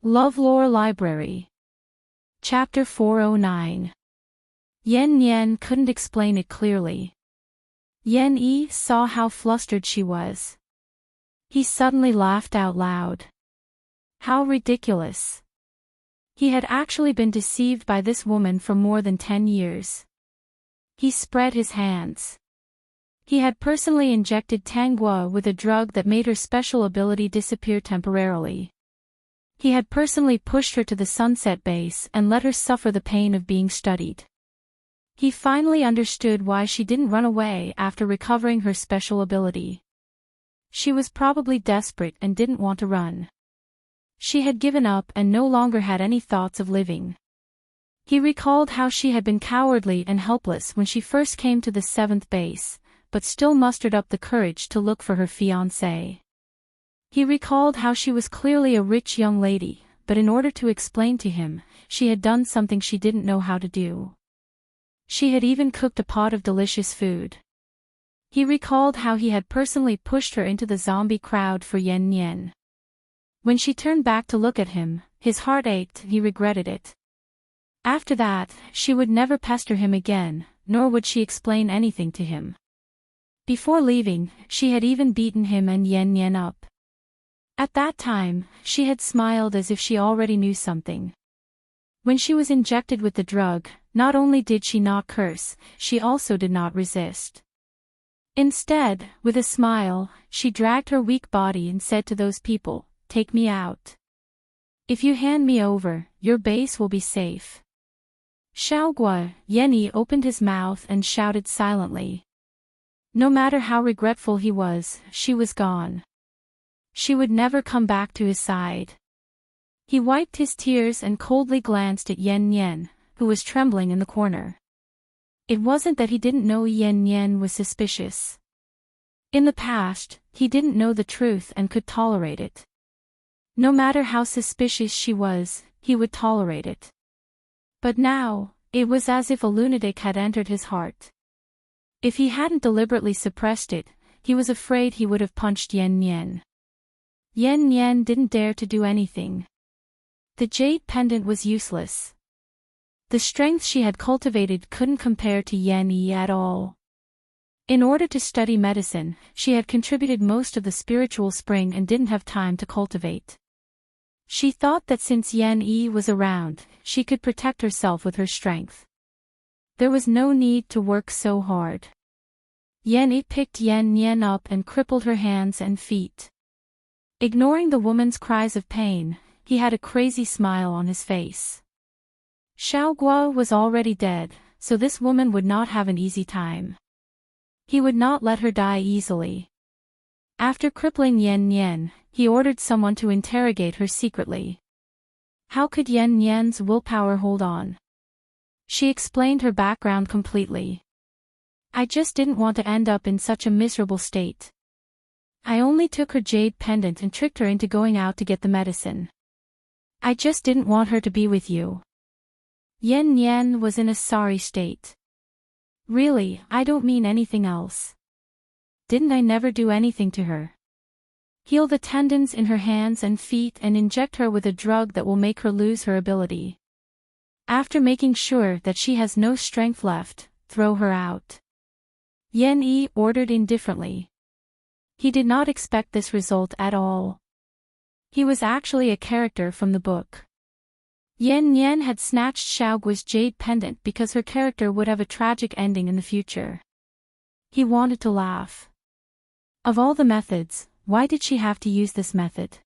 LoveLore Library. Chapter 409. Yan Yan couldn't explain it clearly. Yan Yi saw how flustered she was. He suddenly laughed out loud. How ridiculous. He had actually been deceived by this woman for more than 10 years. He spread his hands. He had personally injected Tanguo with a drug that made her special ability disappear temporarily. He had personally pushed her to the sunset base and let her suffer the pain of being studied. He finally understood why she didn't run away after recovering her special ability. She was probably desperate and didn't want to run. She had given up and no longer had any thoughts of living. He recalled how she had been cowardly and helpless when she first came to the 7th base, but still mustered up the courage to look for her fiancé. He recalled how she was clearly a rich young lady, but in order to explain to him, she had done something she didn't know how to do. She had even cooked a pot of delicious food. He recalled how he had personally pushed her into the zombie crowd for Yan Yan. When she turned back to look at him, his heart ached and he regretted it. After that, she would never pester him again, nor would she explain anything to him. Before leaving, she had even beaten him and Yan Yan up. At that time, she had smiled as if she already knew something. When she was injected with the drug, not only did she not curse, she also did not resist. Instead, with a smile, she dragged her weak body and said to those people, "Take me out. If you hand me over, your base will be safe." Xiaoguo, Yan Yi opened his mouth and shouted silently. No matter how regretful he was, she was gone. She would never come back to his side. He wiped his tears and coldly glanced at Yan Yan, who was trembling in the corner. It wasn't that he didn't know Yan Yan was suspicious. In the past, he didn't know the truth and could tolerate it. No matter how suspicious she was, he would tolerate it. But now, it was as if a lunatic had entered his heart. If he hadn't deliberately suppressed it, he was afraid he would have punched Yan Yan. Yan Yan didn't dare to do anything. The jade pendant was useless. The strength she had cultivated couldn't compare to Yan Yi at all. In order to study medicine, she had contributed most of the spiritual spring and didn't have time to cultivate. She thought that since Yan Yi was around, she could protect herself with her strength. There was no need to work so hard. Yan Yi picked Yan Yan up and crippled her hands and feet. Ignoring the woman's cries of pain, he had a crazy smile on his face. Xiaoguo was already dead, so this woman would not have an easy time. He would not let her die easily. After crippling Yan Yan, he ordered someone to interrogate her secretly. How could Yan Yan's willpower hold on? She explained her background completely. I just didn't want to end up in such a miserable state. I only took her jade pendant and tricked her into going out to get the medicine. I just didn't want her to be with you. Yan Yan was in a sorry state. Really, I don't mean anything else. Didn't I never do anything to her? Heal the tendons in her hands and feet and inject her with a drug that will make her lose her ability. After making sure that she has no strength left, throw her out. Yan Yi ordered indifferently. He did not expect this result at all. He was actually a character from the book. Yan Yan had snatched Xiaoguo's jade pendant because her character would have a tragic ending in the future. He wanted to laugh. Of all the methods, why did she have to use this method?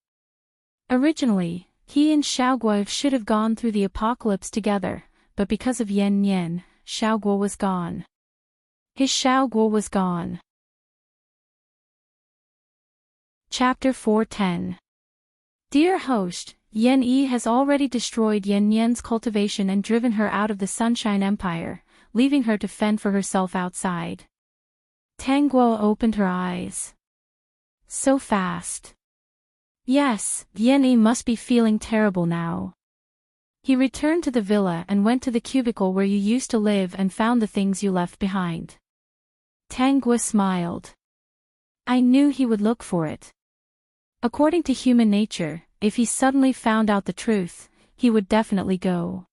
Originally, he and Xiaoguo should have gone through the apocalypse together, but because of Yan Yan, Xiaoguo was gone. His Xiaoguo was gone. Chapter 410. Dear host, Yan Yi has already destroyed Yan Yan's cultivation and driven her out of the Sunshine Empire, leaving her to fend for herself outside. Tanguo opened her eyes. So fast. Yes, Yan Yi must be feeling terrible now. He returned to the villa and went to the cubicle where you used to live and found the things you left behind. Tanguo smiled. I knew he would look for it. According to human nature, if he suddenly found out the truth, he would definitely go.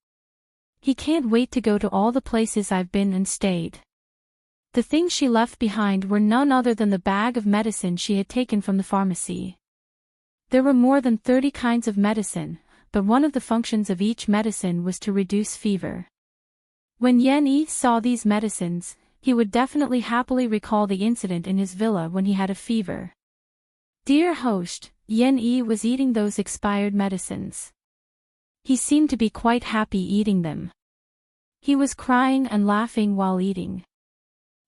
He can't wait to go to all the places I've been and stayed. The things she left behind were none other than the bag of medicine she had taken from the pharmacy. There were more than 30 kinds of medicine, but one of the functions of each medicine was to reduce fever. When Yen-yi saw these medicines, he would definitely happily recall the incident in his villa when he had a fever. Dear host, Yen-yi was eating those expired medicines. He seemed to be quite happy eating them. He was crying and laughing while eating.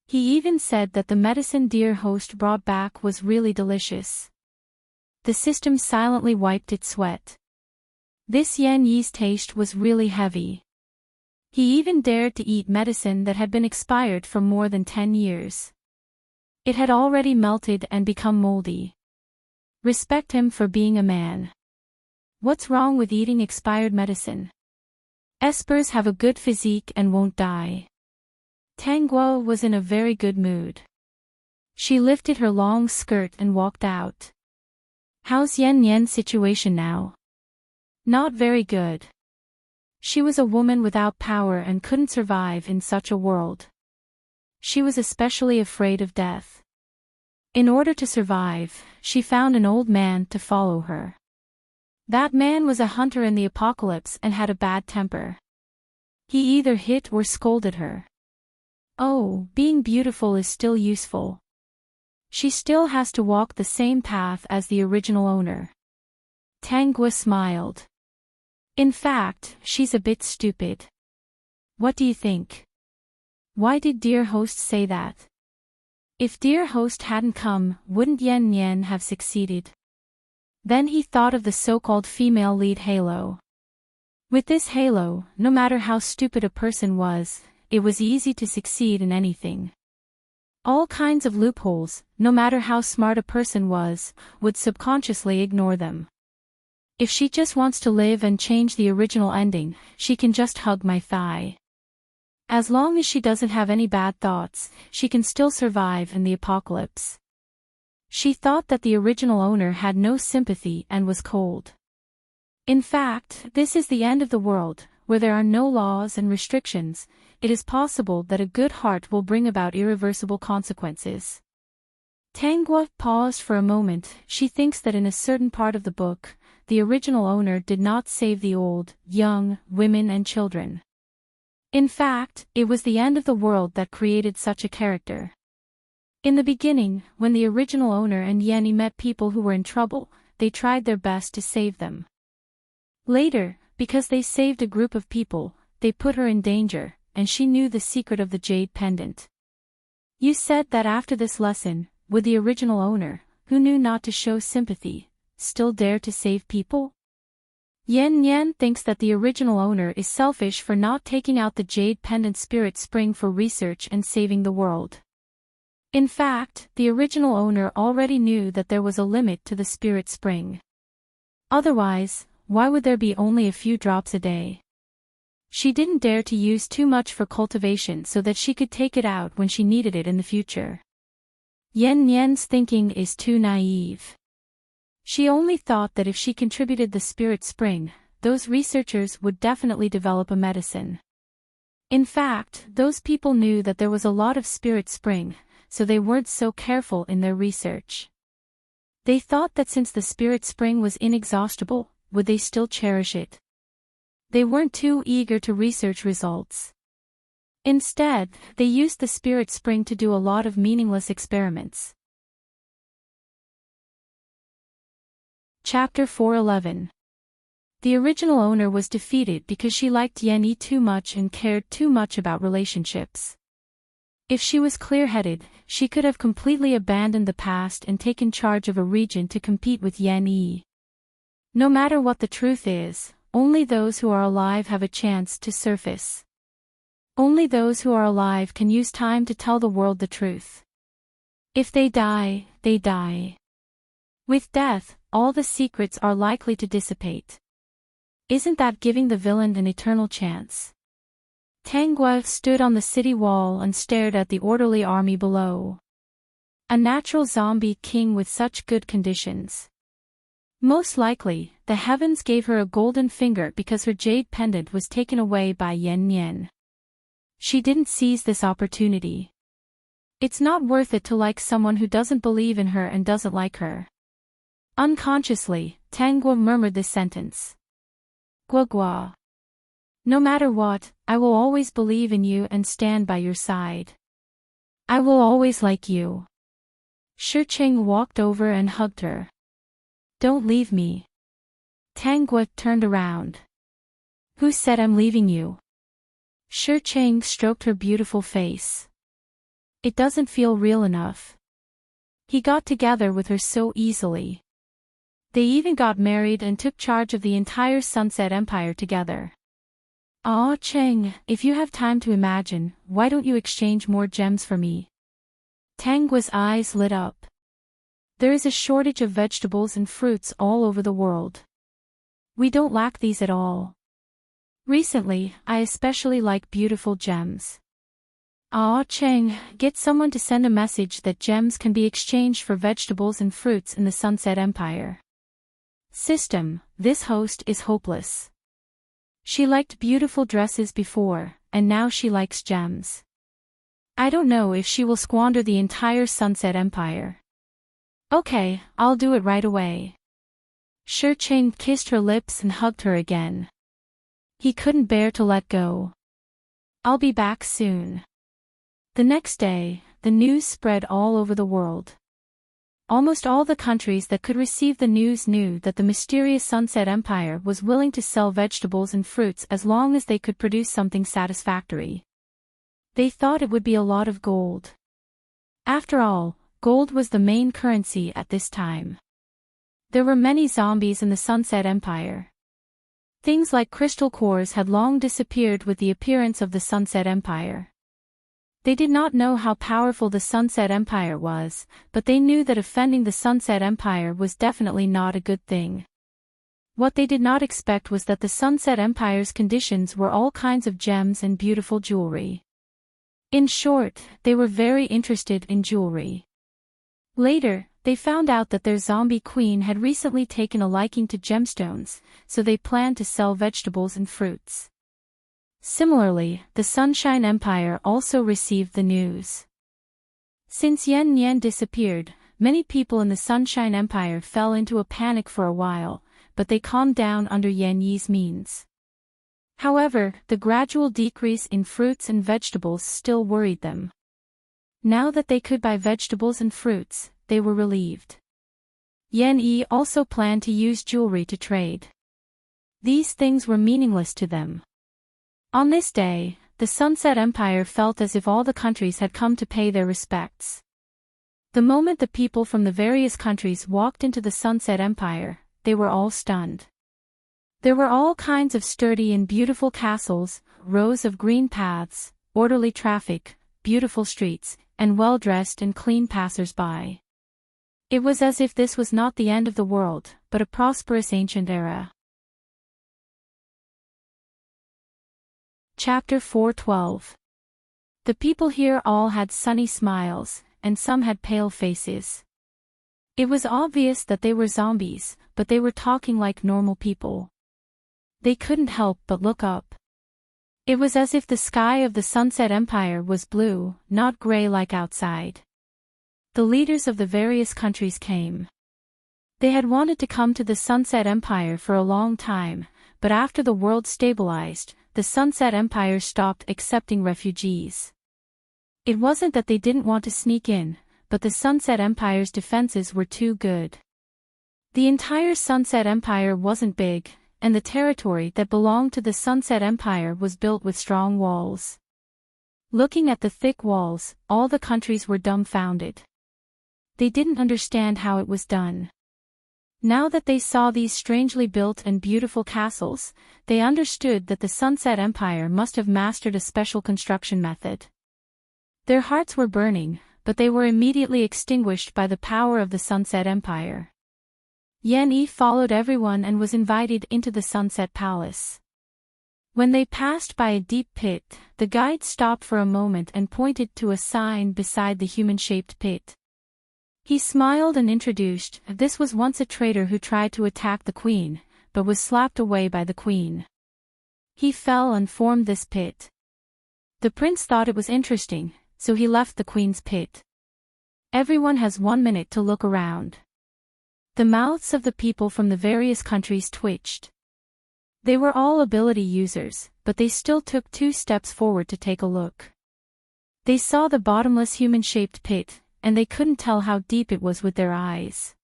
He even said that the medicine dear host brought back was really delicious. The system silently wiped its sweat. This Yen-yi's taste was really heavy. He even dared to eat medicine that had been expired for more than 10 years. It had already melted and become moldy. Respect him for being a man. What's wrong with eating expired medicine? Espers have a good physique and won't die. Tangguo was in a very good mood. She lifted her long skirt and walked out. How's Yen-yen's situation now? Not very good. She was a woman without power and couldn't survive in such a world. She was especially afraid of death. In order to survive, she found an old man to follow her. That man was a hunter in the apocalypse and had a bad temper. He either hit or scolded her. Oh, being beautiful is still useful. She still has to walk the same path as the original owner. Tangguo smiled. In fact, she's a bit stupid. What do you think? Why did dear host say that? If dear host hadn't come, wouldn't Yen have succeeded? Then he thought of the so-called female lead halo. With this halo, no matter how stupid a person was, it was easy to succeed in anything. All kinds of loopholes, no matter how smart a person was, would subconsciously ignore them. If she just wants to live and change the original ending, she can just hug my thigh. As long as she doesn't have any bad thoughts, she can still survive in the apocalypse. She thought that the original owner had no sympathy and was cold. In fact, this is the end of the world, where there are no laws and restrictions. It is possible that a good heart will bring about irreversible consequences. Tangguo paused for a moment. She thinks that in a certain part of the book, the original owner did not save the old, young, women and children. In fact, it was the end of the world that created such a character. In the beginning, when the original owner and Yen met people who were in trouble, they tried their best to save them. Later, because they saved a group of people, they put her in danger, and she knew the secret of the jade pendant. You said that after this lesson, would the original owner, who knew not to show sympathy, still dare to save people? Yen thinks that the original owner is selfish for not taking out the jade pendant spirit spring for research and saving the world. In fact, the original owner already knew that there was a limit to the spirit spring. Otherwise, why would there be only a few drops a day? She didn't dare to use too much for cultivation so that she could take it out when she needed it in the future. Yen's thinking is too naive. She only thought that if she contributed the spirit spring, those researchers would definitely develop a medicine. In fact, those people knew that there was a lot of spirit spring, so they weren't so careful in their research. They thought that since the spirit spring was inexhaustible, would they still cherish it? They weren't too eager to research results. Instead, they used the spirit spring to do a lot of meaningless experiments. Chapter 411. The original owner was defeated because she liked Yen too much and cared too much about relationships. If she was clear-headed, she could have completely abandoned the past and taken charge of a region to compete with Yen. No matter what the truth is, only those who are alive have a chance to surface. Only those who are alive can use time to tell the world the truth. If they die, they die. With death, all the secrets are likely to dissipate. Isn't that giving the villain an eternal chance? Tangguo stood on the city wall and stared at the orderly army below. A natural zombie king with such good conditions. Most likely, the heavens gave her a golden finger because her jade pendant was taken away by Yan Yan. She didn't seize this opportunity. It's not worth it to like someone who doesn't believe in her and doesn't like her. Unconsciously, Tangguo murmured this sentence. Gua gua. No matter what, I will always believe in you and stand by your side. I will always like you. Shicheng walked over and hugged her. Don't leave me. Tangguo turned around. Who said I'm leaving you? Shicheng stroked her beautiful face. It doesn't feel real enough. He got together with her so easily. They even got married and took charge of the entire Sunset Empire together. Aw Cheng, if you have time to imagine, why don't you exchange more gems for me? Tangguo's eyes lit up. There is a shortage of vegetables and fruits all over the world. We don't lack these at all. Recently, I especially like beautiful gems. Aw Cheng, get someone to send a message that gems can be exchanged for vegetables and fruits in the Sunset Empire. System, this host is hopeless. She liked beautiful dresses before, and now she likes gems. I don't know if she will squander the entire Sunset Empire. Okay, I'll do it right away. Shicheng kissed her lips and hugged her again. He couldn't bear to let go. I'll be back soon. The next day, the news spread all over the world. Almost all the countries that could receive the news knew that the mysterious Sunset Empire was willing to sell vegetables and fruits as long as they could produce something satisfactory. They thought it would be a lot of gold. After all, gold was the main currency at this time. There were many zombies in the Sunset Empire. Things like crystal cores had long disappeared with the appearance of the Sunset Empire. They did not know how powerful the Sunset Empire was, but they knew that offending the Sunset Empire was definitely not a good thing. What they did not expect was that the Sunset Empire's conditions were all kinds of gems and beautiful jewelry. In short, they were very interested in jewelry. Later, they found out that their zombie queen had recently taken a liking to gemstones, so they planned to sell vegetables and fruits. Similarly, the Sunshine Empire also received the news. Since Yan Yan disappeared, many people in the Sunshine Empire fell into a panic for a while, but they calmed down under Yan Yi's means. However, the gradual decrease in fruits and vegetables still worried them. Now that they could buy vegetables and fruits, they were relieved. Yan Yi also planned to use jewelry to trade. These things were meaningless to them. On this day, the Sunset Empire felt as if all the countries had come to pay their respects. The moment the people from the various countries walked into the Sunset Empire, they were all stunned. There were all kinds of sturdy and beautiful castles, rows of green paths, orderly traffic, beautiful streets, and well-dressed and clean passers-by. It was as if this was not the end of the world, but a prosperous ancient era. Chapter 4:12. The people here all had sunny smiles, and some had pale faces. It was obvious that they were zombies, but they were talking like normal people. They couldn't help but look up. It was as if the sky of the Sunset Empire was blue, not gray like outside. The leaders of the various countries came. They had wanted to come to the Sunset Empire for a long time, but after the world stabilized, the Sunset Empire stopped accepting refugees. It wasn't that they didn't want to sneak in, but the Sunset Empire's defenses were too good. The entire Sunset Empire wasn't big, and the territory that belonged to the Sunset Empire was built with strong walls. Looking at the thick walls, all the countries were dumbfounded. They didn't understand how it was done. Now that they saw these strangely built and beautiful castles, they understood that the Sunset Empire must have mastered a special construction method. Their hearts were burning, but they were immediately extinguished by the power of the Sunset Empire. Yan Yi followed everyone and was invited into the Sunset Palace. When they passed by a deep pit, the guide stopped for a moment and pointed to a sign beside the human-shaped pit. He smiled and introduced, this was once a traitor who tried to attack the queen, but was slapped away by the queen. He fell and formed this pit. The prince thought it was interesting, so he left the queen's pit. Everyone has 1 minute to look around. The mouths of the people from the various countries twitched. They were all ability users, but they still took 2 steps forward to take a look. They saw the bottomless human-shaped pit, and they couldn't tell how deep it was with their eyes.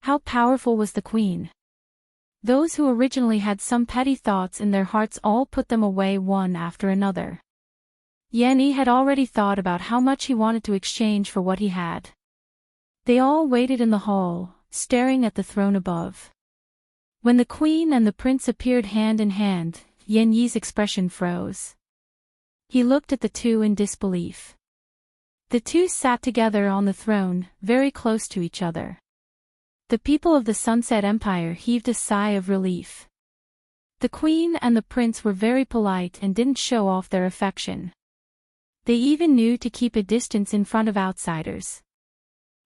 How powerful was the queen? Those who originally had some petty thoughts in their hearts all put them away one after another. Yanni had already thought about how much he wanted to exchange for what he had. They all waited in the hall, staring at the throne above. When the queen and the prince appeared hand in hand, Yan Yi's expression froze. He looked at the two in disbelief. The two sat together on the throne, very close to each other. The people of the Sunset Empire heaved a sigh of relief. The queen and the prince were very polite and didn't show off their affection. They even knew to keep a distance in front of outsiders.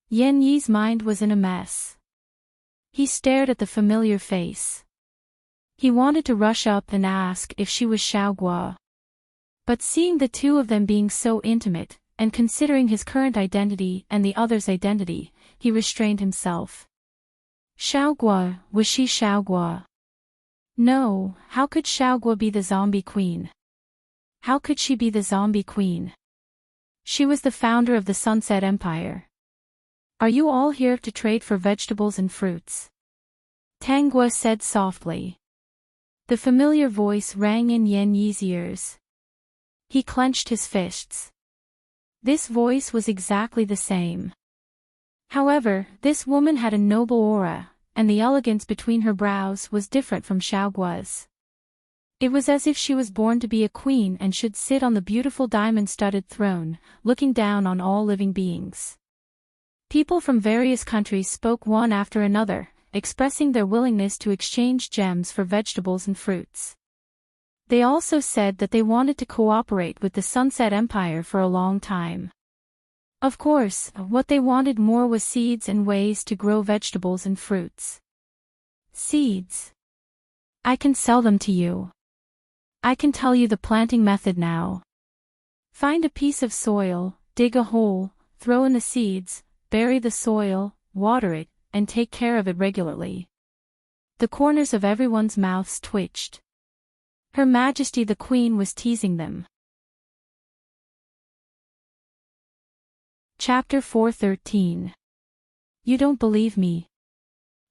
Yan Yi's mind was in a mess. He stared at the familiar face. He wanted to rush up and ask if she was Xiao Guo. But seeing the two of them being so intimate, and considering his current identity and the other's identity, he restrained himself. Xiao Guo, was she Xiao Guo? No, how could Xiao Guo be the zombie queen? How could she be the zombie queen? She was the founder of the Sunset Empire. Are you all here to trade for vegetables and fruits? Tang Guo said softly. The familiar voice rang in Yan Yi's ears. He clenched his fists. This voice was exactly the same. However, this woman had a noble aura, and the elegance between her brows was different from Xiao Guo's. It was as if she was born to be a queen and should sit on the beautiful diamond-studded throne, looking down on all living beings. People from various countries spoke one after another, expressing their willingness to exchange gems for vegetables and fruits. They also said that they wanted to cooperate with the Sunset Empire for a long time. Of course, what they wanted more was seeds and ways to grow vegetables and fruits. Seeds. I can sell them to you. I can tell you the planting method now. Find a piece of soil, dig a hole, throw in the seeds, bury the soil, water it, and take care of it regularly. The corners of everyone's mouths twitched. Her Majesty the Queen was teasing them. Chapter 413. You don't believe me.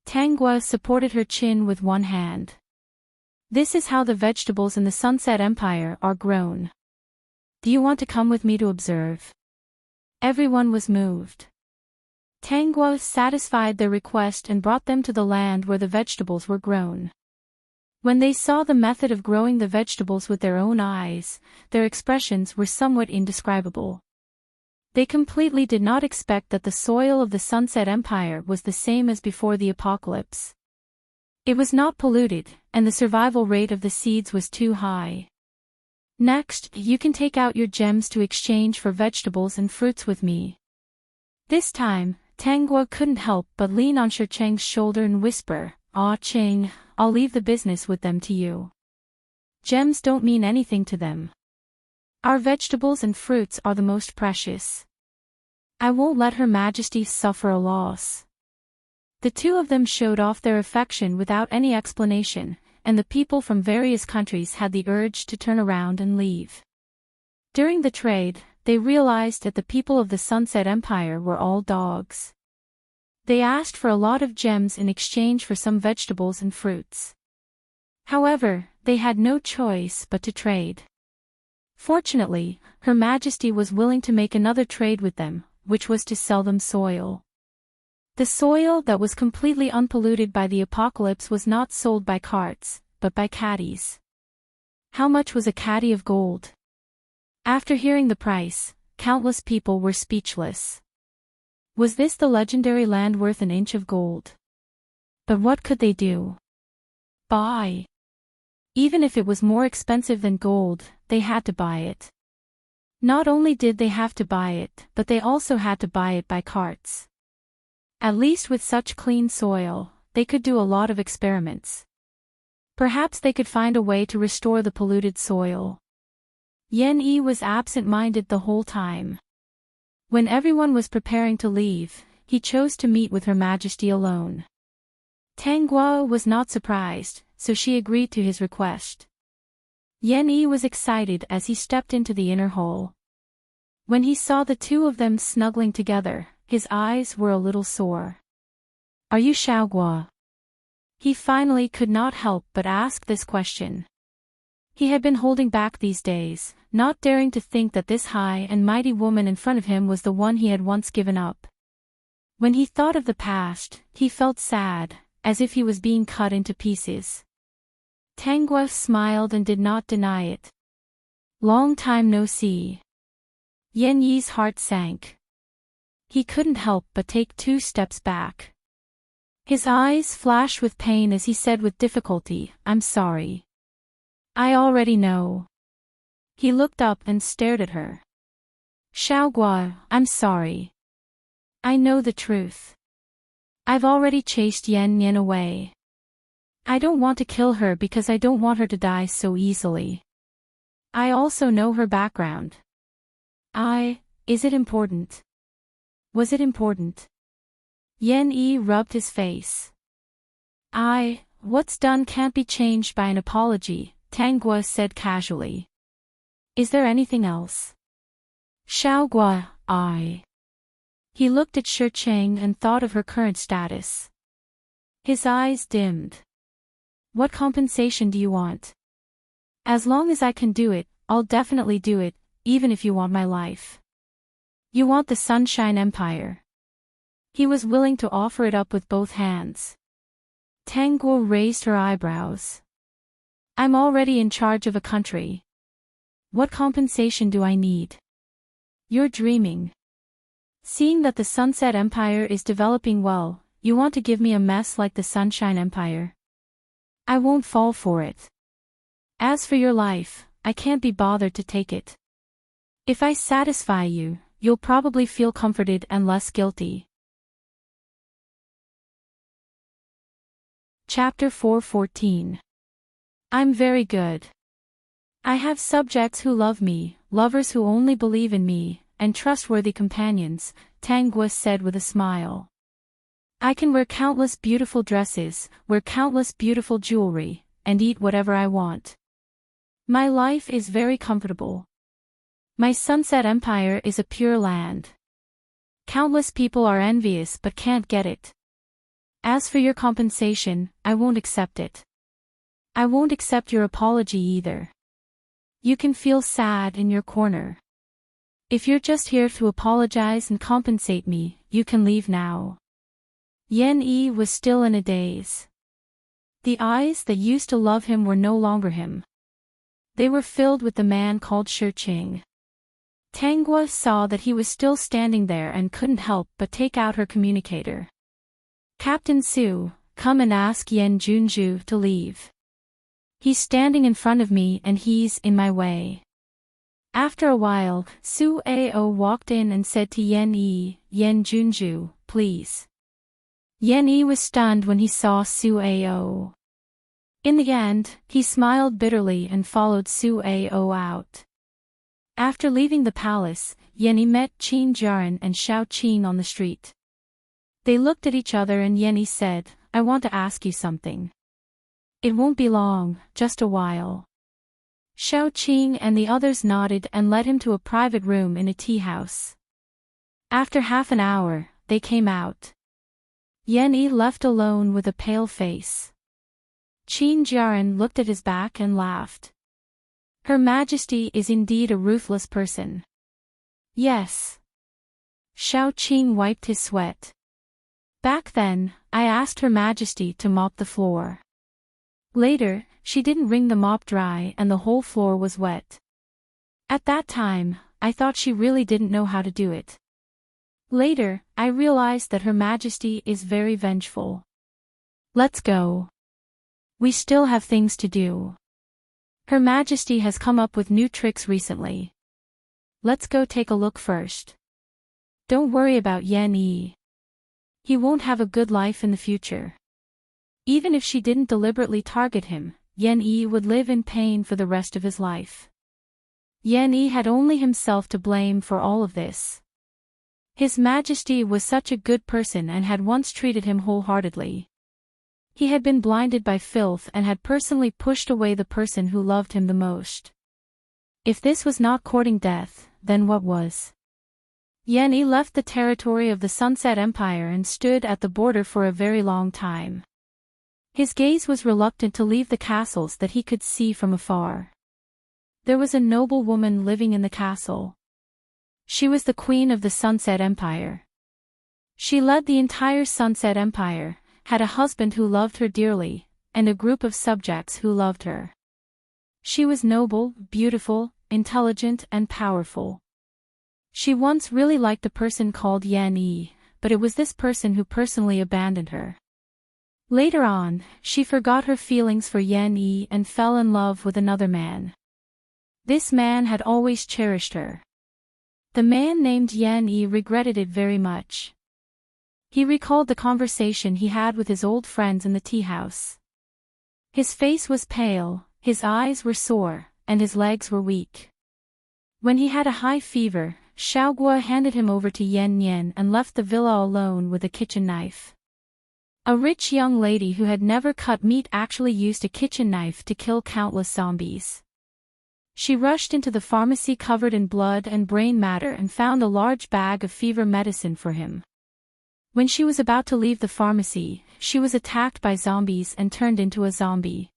Tang Guo supported her chin with one hand. This is how the vegetables in the Sunset Empire are grown. Do you want to come with me to observe? Everyone was moved. Tang Guo satisfied their request and brought them to the land where the vegetables were grown. When they saw the method of growing the vegetables with their own eyes, their expressions were somewhat indescribable. They completely did not expect that the soil of the Sunset Empire was the same as before the apocalypse. It was not polluted, and the survival rate of the seeds was too high. Next, you can take out your gems to exchange for vegetables and fruits with me. This time, Tang Guo couldn't help but lean on Shi Cheng's shoulder and whisper, Ah Cheng, I'll leave the business with them to you. Gems don't mean anything to them. Our vegetables and fruits are the most precious. I won't let Her Majesty suffer a loss. The two of them showed off their affection without any explanation, and the people from various countries had the urge to turn around and leave. During the trade, they realized that the people of the Sunset Empire were all dogs. They asked for a lot of gems in exchange for some vegetables and fruits. However, they had no choice but to trade. Fortunately, Her Majesty was willing to make another trade with them, which was to sell them soil. The soil that was completely unpolluted by the apocalypse was not sold by carts, but by caddies. How much was a caddy of gold? After hearing the price, countless people were speechless. Was this the legendary land worth an inch of gold? But what could they do? Buy. Even if it was more expensive than gold, they had to buy it. Not only did they have to buy it, but they also had to buy it by carts. At least with such clean soil, they could do a lot of experiments. Perhaps they could find a way to restore the polluted soil. Yen Yi was absent-minded the whole time. When everyone was preparing to leave, he chose to meet with Her Majesty alone. Tang Guo was not surprised, so she agreed to his request. Yen Yi was excited as he stepped into the inner hall. When he saw the two of them snuggling together, his eyes were a little sore. "Are you Xiaoguo?" He finally could not help but ask this question. He had been holding back these days, not daring to think that this high and mighty woman in front of him was the one he had once given up. When he thought of the past, he felt sad, as if he was being cut into pieces. Tang Guo smiled and did not deny it. "Long time no see." Yen Yi's heart sank. He couldn't help but take 2 steps back. His eyes flashed with pain as he said with difficulty, "I'm sorry. I already know." He looked up and stared at her. "Xiaoguo, I'm sorry. I know the truth. I've already chased Yen Yen away. I don't want to kill her because I don't want her to die so easily. I also know her background. Is it important? Was it important?" Yen Yi rubbed his face. What's done can't be changed by an apology," Tang Guo said casually. "Is there anything else?" "Xiaoguo, He looked at Shi Cheng and thought of her current status. His eyes dimmed. "What compensation do you want?" "As long as I can do it, I'll definitely do it, even if you want my life." "You want the Sunshine Empire?" He was willing to offer it up with both hands. Tang Guo raised her eyebrows. "I'm already in charge of a country. What compensation do I need?" "You're dreaming. Seeing that the Sunset Empire is developing well, you want to give me a mess like the Sunshine Empire? I won't fall for it. As for your life, I can't be bothered to take it. If I satisfy you, you'll probably feel comforted and less guilty." Chapter 4:14. I'm very good. I have subjects who love me, lovers who only believe in me, and trustworthy companions, Tang Guo said with a smile. I can wear countless beautiful dresses, wear countless beautiful jewelry, and eat whatever I want. My life is very comfortable. My Sunset Empire is a pure land. Countless people are envious but can't get it. As for your compensation, I won't accept it. I won't accept your apology either. You can feel sad in your corner. If you're just here to apologize and compensate me, you can leave now. Yen Yi was still in a daze. The eyes that used to love him were no longer him. They were filled with the man called Shi Cheng. Tang Guo saw that he was still standing there and couldn't help but take out her communicator. Captain Su, come and ask Yen Junju to leave. He's standing in front of me and he's in my way. After a while, Su Ao walked in and said to Yen Yi, Yen Junju, please. Yen Yi was stunned when he saw Su Ao. In the end, he smiled bitterly and followed Su Ao out. After leaving the palace, Yen Yi met Qin Jiaran and Xiao Qing on the street. They looked at each other and Yen Yi said, I want to ask you something. It won't be long, just a while. Xiao Qing and the others nodded and led him to a private room in a tea house. After half an hour, they came out. Yen Yi left alone with a pale face. Qin Jiaran looked at his back and laughed. Her Majesty is indeed a ruthless person. Yes. Xiao Qing wiped his sweat. Back then, I asked Her Majesty to mop the floor. Later, she didn't wring the mop dry and the whole floor was wet. At that time, I thought she really didn't know how to do it. Later, I realized that Her Majesty is very vengeful. Let's go. We still have things to do. Her Majesty has come up with new tricks recently. Let's go take a look first. Don't worry about Yen Yi. He won't have a good life in the future. Even if she didn't deliberately target him, Yan Yi would live in pain for the rest of his life. Yan Yi had only himself to blame for all of this. His Majesty was such a good person and had once treated him wholeheartedly. He had been blinded by filth and had personally pushed away the person who loved him the most. If this was not courting death, then what was? Yan Yi left the territory of the Sunset Empire and stood at the border for a very long time. His gaze was reluctant to leave the castles that he could see from afar. There was a noble woman living in the castle. She was the queen of the Sunset Empire. She led the entire Sunset Empire, had a husband who loved her dearly, and a group of subjects who loved her. She was noble, beautiful, intelligent, and powerful. She once really liked a person called Yan Yi, but it was this person who personally abandoned her. Later on, she forgot her feelings for Yan Yi and fell in love with another man. This man had always cherished her. The man named Yan Yi regretted it very much. He recalled the conversation he had with his old friends in the tea house. His face was pale, his eyes were sore, and his legs were weak. When he had a high fever, Xiaoguo handed him over to Yan Yan and left the villa alone with a kitchen knife. A rich young lady who had never cut meat actually used a kitchen knife to kill countless zombies. She rushed into the pharmacy covered in blood and brain matter and found a large bag of fever medicine for him. When she was about to leave the pharmacy, she was attacked by zombies and turned into a zombie.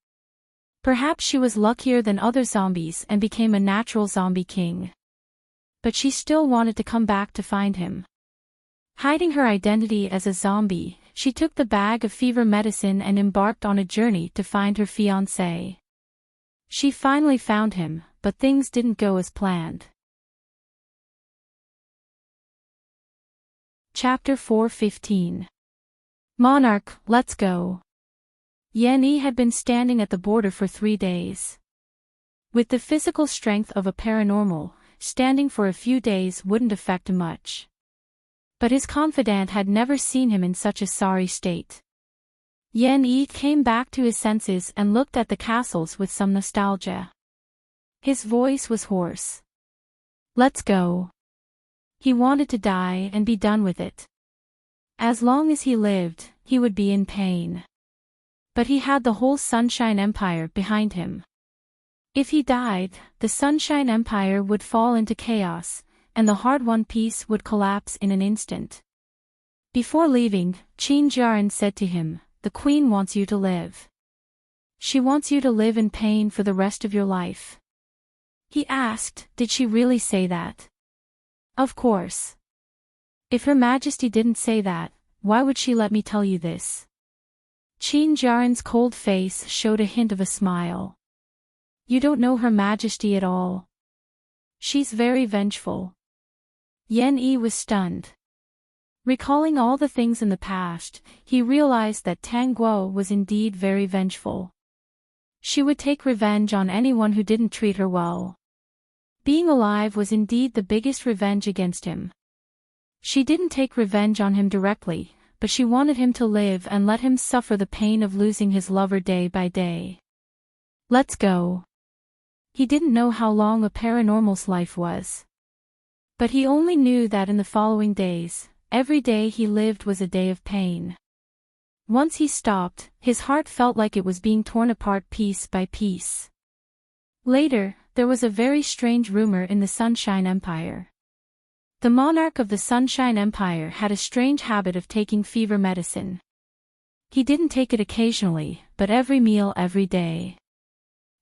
Perhaps she was luckier than other zombies and became a natural zombie king. But she still wanted to come back to find him. Hiding her identity as a zombie, she took the bag of fever medicine and embarked on a journey to find her fiancé. She finally found him, but things didn't go as planned. Chapter 4:15. Monarch, let's go. Yan Yi had been standing at the border for 3 days. With the physical strength of a paranormal, standing for a few days wouldn't affect him much. But his confidant had never seen him in such a sorry state. Yan Yi came back to his senses and looked at the castles with some nostalgia. His voice was hoarse. Let's go. He wanted to die and be done with it. As long as he lived, he would be in pain. But he had the whole Sunshine Empire behind him. If he died, the Sunshine Empire would fall into chaos, and the hard-won peace would collapse in an instant. Before leaving, Qin Jiaran said to him, "The Queen wants you to live. She wants you to live in pain for the rest of your life." He asked, "Did she really say that?" "Of course. If Her Majesty didn't say that, why would she let me tell you this?" Qin Jiaran's cold face showed a hint of a smile. "You don't know Her Majesty at all. She's very vengeful." Yan Yi was stunned. Recalling all the things in the past, he realized that Tang Guo was indeed very vengeful. She would take revenge on anyone who didn't treat her well. Being alive was indeed the biggest revenge against him. She didn't take revenge on him directly, but she wanted him to live and let him suffer the pain of losing his lover day by day. Let's go. He didn't know how long a paranormal's life was. But he only knew that in the following days, every day he lived was a day of pain. Once he stopped, his heart felt like it was being torn apart piece by piece. Later, there was a very strange rumor in the Sunshine Empire. The monarch of the Sunshine Empire had a strange habit of taking fever medicine. He didn't take it occasionally, but every meal every day.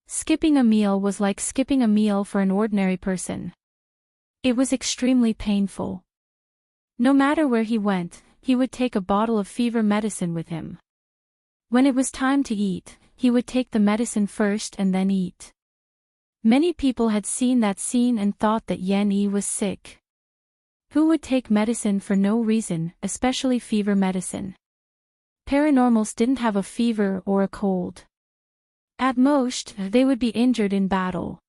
Skipping a meal was like skipping a meal for an ordinary person. It was extremely painful. No matter where he went, he would take a bottle of fever medicine with him. When it was time to eat, he would take the medicine first and then eat. Many people had seen that scene and thought that Yan Yi was sick. Who would take medicine for no reason, especially fever medicine? Paranormals didn't have a fever or a cold. At most, they would be injured in battle.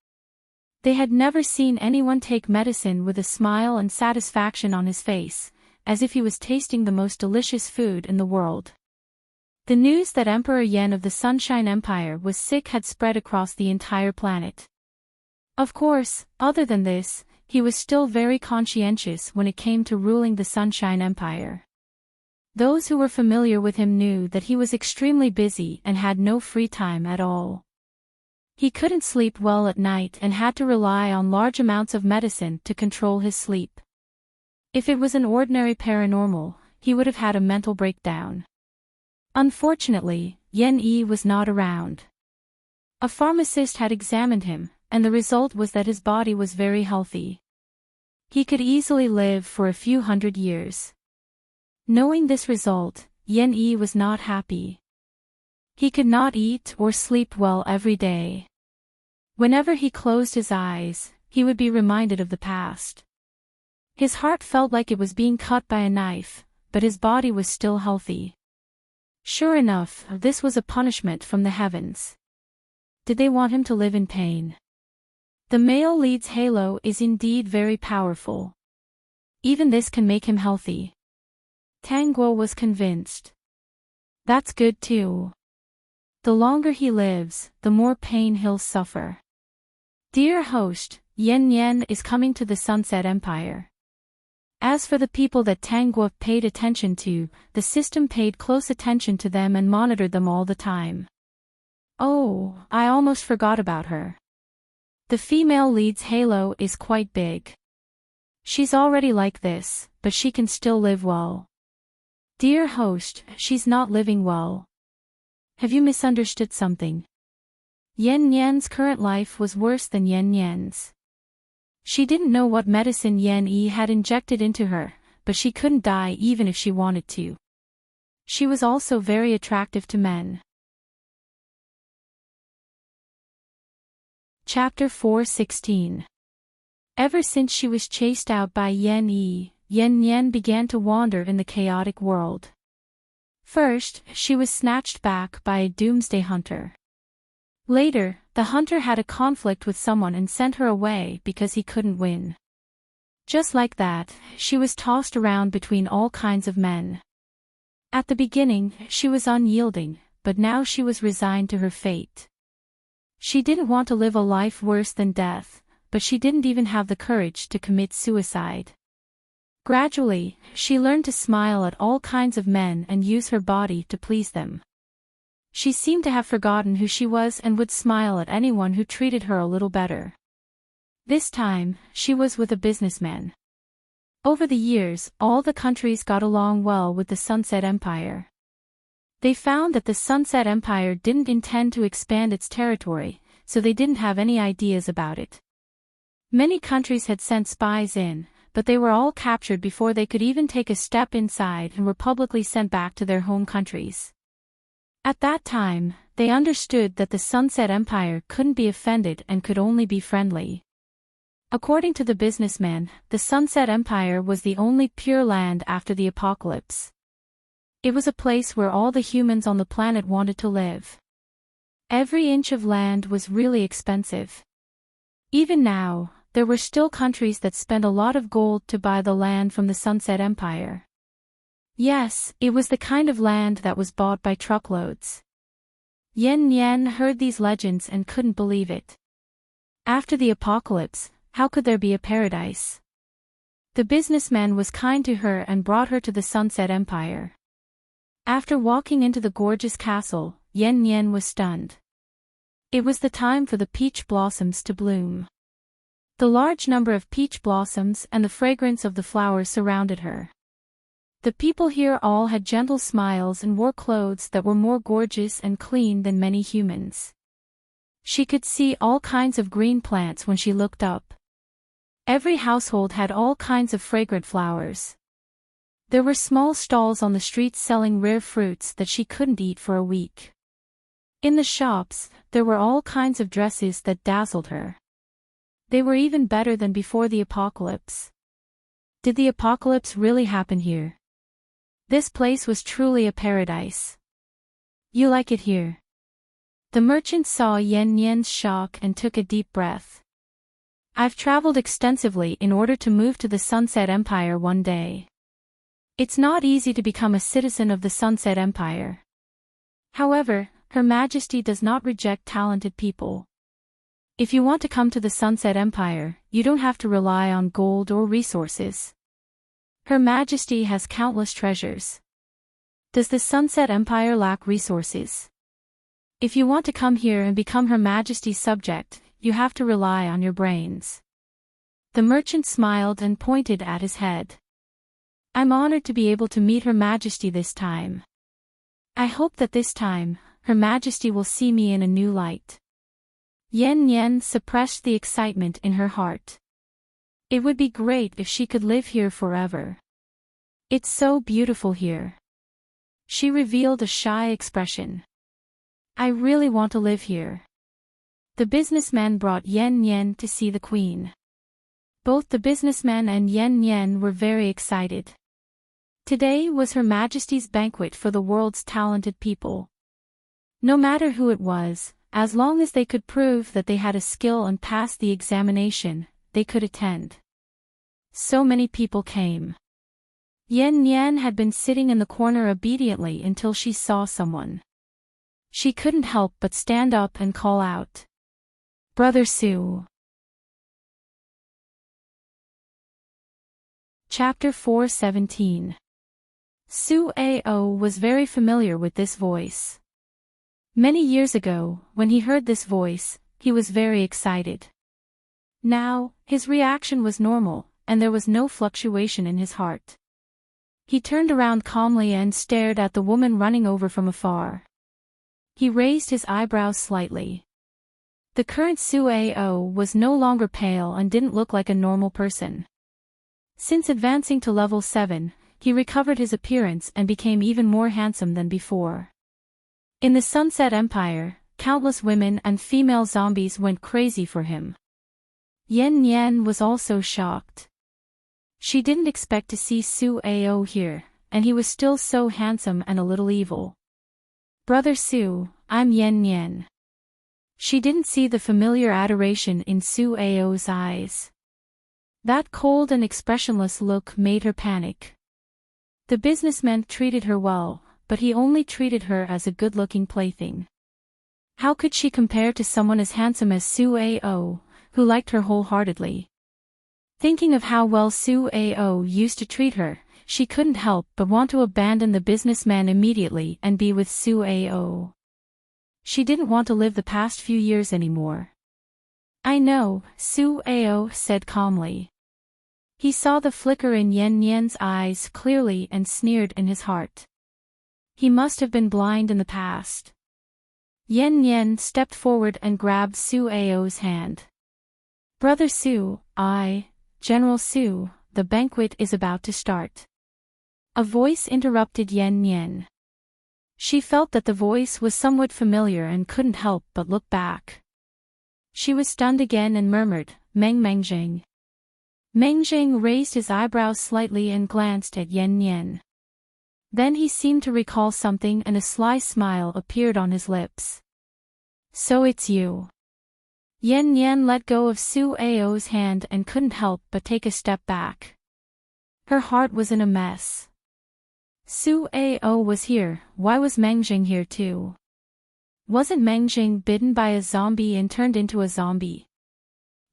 They had never seen anyone take medicine with a smile and satisfaction on his face, as if he was tasting the most delicious food in the world. The news that Emperor Yen of the Sunshine Empire was sick had spread across the entire planet. Of course, other than this, he was still very conscientious when it came to ruling the Sunshine Empire. Those who were familiar with him knew that he was extremely busy and had no free time at all. He couldn't sleep well at night and had to rely on large amounts of medicine to control his sleep. If it was an ordinary paranormal, he would have had a mental breakdown. Unfortunately, Yen Yi was not around. A pharmacist had examined him, and the result was that his body was very healthy. He could easily live for a few hundred years. Knowing this result, Yen Yi was not happy. He could not eat or sleep well every day. Whenever he closed his eyes, he would be reminded of the past. His heart felt like it was being cut by a knife, but his body was still healthy. Sure enough, this was a punishment from the heavens. Did they want him to live in pain? The male lead's halo is indeed very powerful. Even this can make him healthy. Tang Guo was convinced. That's good too. The longer he lives, the more pain he'll suffer. Dear host, Yen Yen is coming to the Sunset Empire. As for the people that Tang Guo paid attention to, the system paid close attention to them and monitored them all the time. Oh, I almost forgot about her. The female lead's halo is quite big. She's already like this, but she can still live well. Dear host, she's not living well. Have you misunderstood something? Yen Yan's current life was worse than Yen Yan's. She didn't know what medicine Yen Yi had injected into her, but she couldn't die even if she wanted to. She was also very attractive to men. Chapter 4:16. Ever since she was chased out by Yen Yi, Yen Yen began to wander in the chaotic world. First, she was snatched back by a doomsday hunter. Later, the hunter had a conflict with someone and sent her away because he couldn't win. Just like that, she was tossed around between all kinds of men. At the beginning, she was unyielding, but now she was resigned to her fate. She didn't want to live a life worse than death, but she didn't even have the courage to commit suicide. Gradually, she learned to smile at all kinds of men and use her body to please them. She seemed to have forgotten who she was and would smile at anyone who treated her a little better. This time, she was with a businessman. Over the years, all the countries got along well with the Sunset Empire. They found that the Sunset Empire didn't intend to expand its territory, so they didn't have any ideas about it. Many countries had sent spies in, but they were all captured before they could even take a step inside and were publicly sent back to their home countries. At that time, they understood that the Sunset Empire couldn't be offended and could only be friendly. According to the businessman, the Sunset Empire was the only pure land after the apocalypse. It was a place where all the humans on the planet wanted to live. Every inch of land was really expensive. Even now, there were still countries that spent a lot of gold to buy the land from the Sunset Empire. Yes, it was the kind of land that was bought by truckloads. Yen Yen heard these legends and couldn't believe it. After the apocalypse, how could there be a paradise? The businessman was kind to her and brought her to the Sunset Empire. After walking into the gorgeous castle, Yen Yen was stunned. It was the time for the peach blossoms to bloom. The large number of peach blossoms and the fragrance of the flowers surrounded her. The people here all had gentle smiles and wore clothes that were more gorgeous and clean than many humans. She could see all kinds of green plants when she looked up. Every household had all kinds of fragrant flowers. There were small stalls on the streets selling rare fruits that she couldn't eat for a week. In the shops, there were all kinds of dresses that dazzled her. They were even better than before the apocalypse. Did the apocalypse really happen here? This place was truly a paradise. You like it here? The merchant saw Yen Yen's shock and took a deep breath. I've traveled extensively in order to move to the Sunset Empire one day. It's not easy to become a citizen of the Sunset Empire. However, Her Majesty does not reject talented people. If you want to come to the Sunset Empire, you don't have to rely on gold or resources. Her Majesty has countless treasures. Does the Sunset Empire lack resources? If you want to come here and become Her Majesty's subject, you have to rely on your brains. The merchant smiled and pointed at his head. I'm honored to be able to meet Her Majesty this time. I hope that this time, Her Majesty will see me in a new light. Yen Yen suppressed the excitement in her heart. It would be great if she could live here forever. It's so beautiful here. She revealed a shy expression. I really want to live here. The businessman brought Yen Yen to see the queen. Both the businessman and Yen Yen were very excited. Today was Her Majesty's banquet for the world's talented people. No matter who it was, as long as they could prove that they had a skill and passed the examination, they could attend. So many people came. Yen Yen had been sitting in the corner obediently until she saw someone. She couldn't help but stand up and call out, "Brother Su." Chapter 4:17. Su Ao was very familiar with this voice. Many years ago, when he heard this voice, he was very excited. Now, his reaction was normal, and there was no fluctuation in his heart. He turned around calmly and stared at the woman running over from afar. He raised his eyebrows slightly. The current Su Ao was no longer pale and didn't look like a normal person. Since advancing to level 7, he recovered his appearance and became even more handsome than before. In the Sunset Empire, countless women and female zombies went crazy for him. Yen Yen was also shocked. She didn't expect to see Su Ao here, and he was still so handsome and a little evil. "Brother Su, I'm Yen Yen." She didn't see the familiar adoration in Su Ao's eyes. That cold and expressionless look made her panic. The businessman treated her well, but he only treated her as a good-looking plaything. How could she compare to someone as handsome as Su Ao, who liked her wholeheartedly? Thinking of how well Su Ao used to treat her, she couldn't help but want to abandon the businessman immediately and be with Su Ao. She didn't want to live the past few years anymore. "I know," Su Ao said calmly. He saw the flicker in Yen Yen's eyes clearly and sneered in his heart. He must have been blind in the past. Yen Yen stepped forward and grabbed Su Ao's hand. "Brother Su, General Su, the banquet is about to start." A voice interrupted Yen Yen. She felt that the voice was somewhat familiar and couldn't help but look back. She was stunned again and murmured, Mengjing." Mengjing raised his eyebrows slightly and glanced at Yen Yen. Then he seemed to recall something and a sly smile appeared on his lips. "So it's you." Yen Yen let go of Su Ao's hand and couldn't help but take a step back. Her heart was in a mess. Su Ao was here, why was Mengjing here too? Wasn't Mengjing bitten by a zombie and turned into a zombie?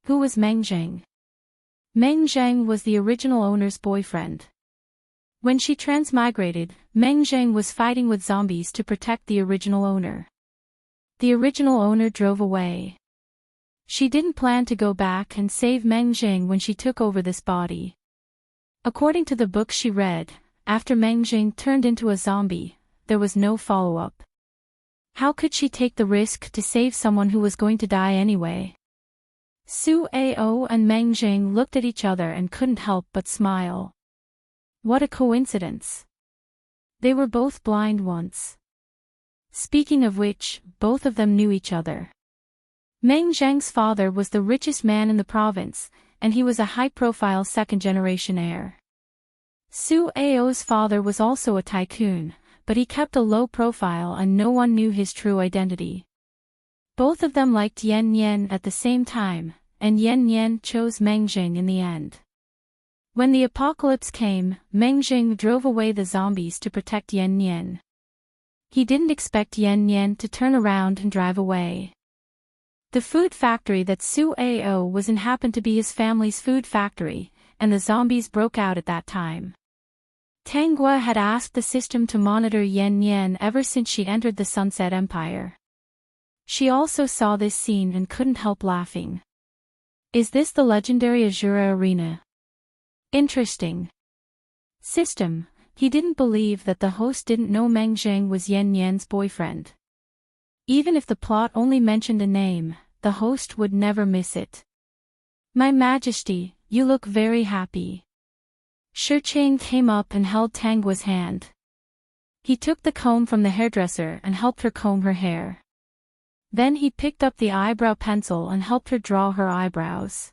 Who was Mengjing? Mengjing was the original owner's boyfriend. When she transmigrated, Mengjing was fighting with zombies to protect the original owner. The original owner drove away. She didn't plan to go back and save Mengjing when she took over this body. According to the book she read, after Mengjing turned into a zombie, there was no follow-up. How could she take the risk to save someone who was going to die anyway? Su Ao and Mengjing looked at each other and couldn't help but smile. What a coincidence. They were both blind once. Speaking of which, both of them knew each other. Mengjing's father was the richest man in the province, and he was a high-profile second-generation heir. Su Ao's father was also a tycoon, but he kept a low profile and no one knew his true identity. Both of them liked Yen Yen at the same time, and Yen Yen chose Mengjing in the end. When the apocalypse came, Meng Jing drove away the zombies to protect Yan Yan. He didn't expect Yan Yan to turn around and drive away. The food factory that Su Ao was in happened to be his family's food factory, and the zombies broke out at that time. Tanghua had asked the system to monitor Yan Yan ever since she entered the Sunset Empire. She also saw this scene and couldn't help laughing. Is this the legendary Azura Arena? Interesting. System, he didn't believe that the host didn't know Meng Zheng was Yan Yan's boyfriend. Even if the plot only mentioned a name, the host would never miss it. My Majesty, you look very happy. Shi Qing came up and held Tanghua's hand. He took the comb from the hairdresser and helped her comb her hair. Then he picked up the eyebrow pencil and helped her draw her eyebrows.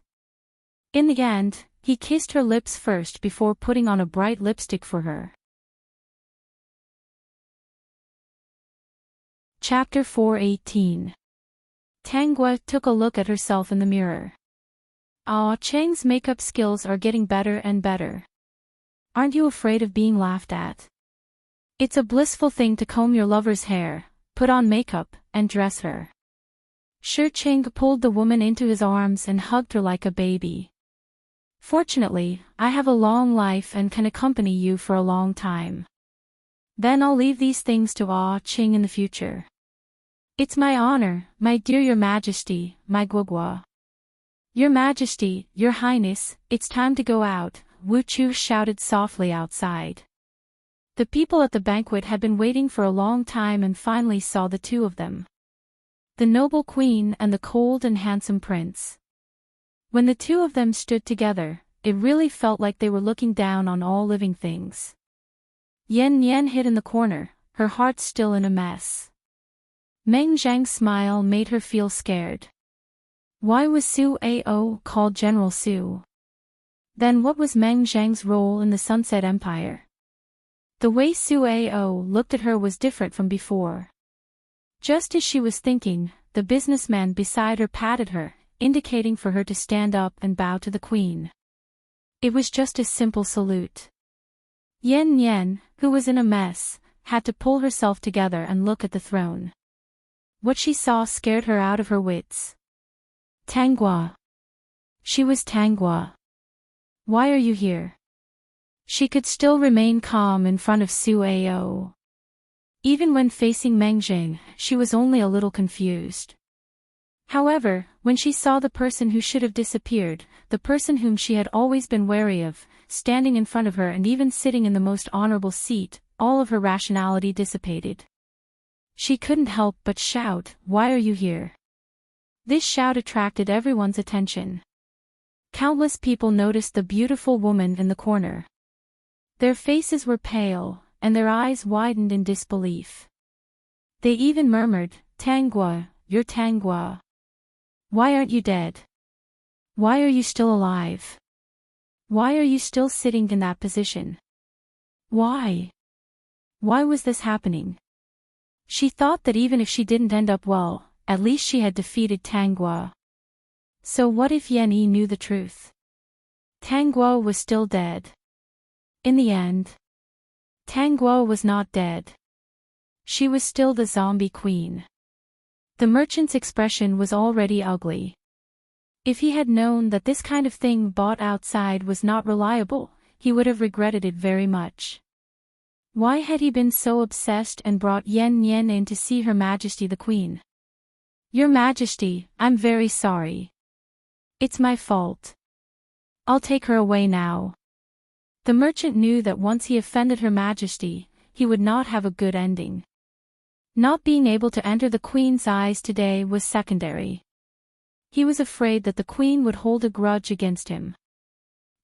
In the end, he kissed her lips first before putting on a bright lipstick for her. Chapter 4:18. Tanghua took a look at herself in the mirror. Ah, Cheng's makeup skills are getting better and better. Aren't you afraid of being laughed at? It's a blissful thing to comb your lover's hair, put on makeup, and dress her. Shi Qing pulled the woman into his arms and hugged her like a baby. Fortunately, I have a long life and can accompany you for a long time. Then I'll leave these things to Ah Qing in the future. It's my honor, my dear Your Majesty, my Guogua. Your Majesty, Your Highness, it's time to go out, Wu Chu shouted softly outside. The people at the banquet had been waiting for a long time and finally saw the two of them. The noble queen and the cold and handsome prince. When the two of them stood together, it really felt like they were looking down on all living things. Yan Yan hid in the corner, her heart still in a mess. Meng Zhang's smile made her feel scared. Why was Su Ao called General Su? Then what was Meng Zhang's role in the Sunset Empire? The way Su Ao looked at her was different from before. Just as she was thinking, the businessman beside her patted her, indicating for her to stand up and bow to the queen. It was just a simple salute. Yan Yan, who was in a mess, had to pull herself together and look at the throne. What she saw scared her out of her wits. Tanghua. She was Tanghua. Why are you here? She could still remain calm in front of Su Ao. Even when facing Meng Zheng, she was only a little confused. However, when she saw the person who should have disappeared, the person whom she had always been wary of, standing in front of her and even sitting in the most honorable seat, all of her rationality dissipated. She couldn't help but shout, "Why are you here?" This shout attracted everyone's attention. Countless people noticed the beautiful woman in the corner. Their faces were pale, and their eyes widened in disbelief. They even murmured, "Tanghua, you're Tanghua. Why aren't you dead? Why are you still alive? Why are you still sitting in that position? Why? Why was this happening?" She thought that even if she didn't end up well, at least she had defeated Tanghua. So what if Yan Yi knew the truth? Tanghua was still dead. In the end, Tanghua was not dead. She was still the zombie queen. The merchant's expression was already ugly. If he had known that this kind of thing bought outside was not reliable, he would have regretted it very much. Why had he been so obsessed and brought Yan Yan in to see Her Majesty the Queen? Your Majesty, I'm very sorry. It's my fault. I'll take her away now. The merchant knew that once he offended Her Majesty, he would not have a good ending. Not being able to enter the Queen's eyes today was secondary. He was afraid that the Queen would hold a grudge against him.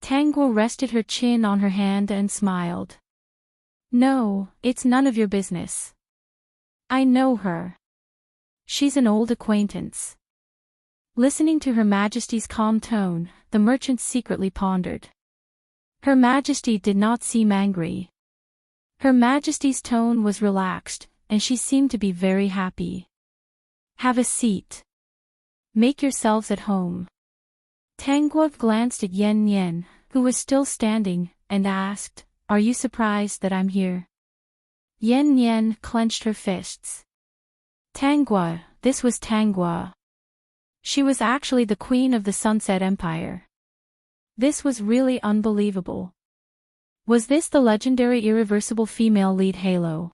Tanghua rested her chin on her hand and smiled. No, it's none of your business. I know her. She's an old acquaintance. Listening to Her Majesty's calm tone, the merchant secretly pondered. Her Majesty did not seem angry. Her Majesty's tone was relaxed, and she seemed to be very happy. Have a seat. Make yourselves at home. Tanghua glanced at Yan Yan, who was still standing, and asked, "Are you surprised that I'm here?" Yen Yen clenched her fists. Tangua, this was Tangua. She was actually the queen of the Sunset Empire. This was really unbelievable. Was this the legendary irreversible female lead Halo?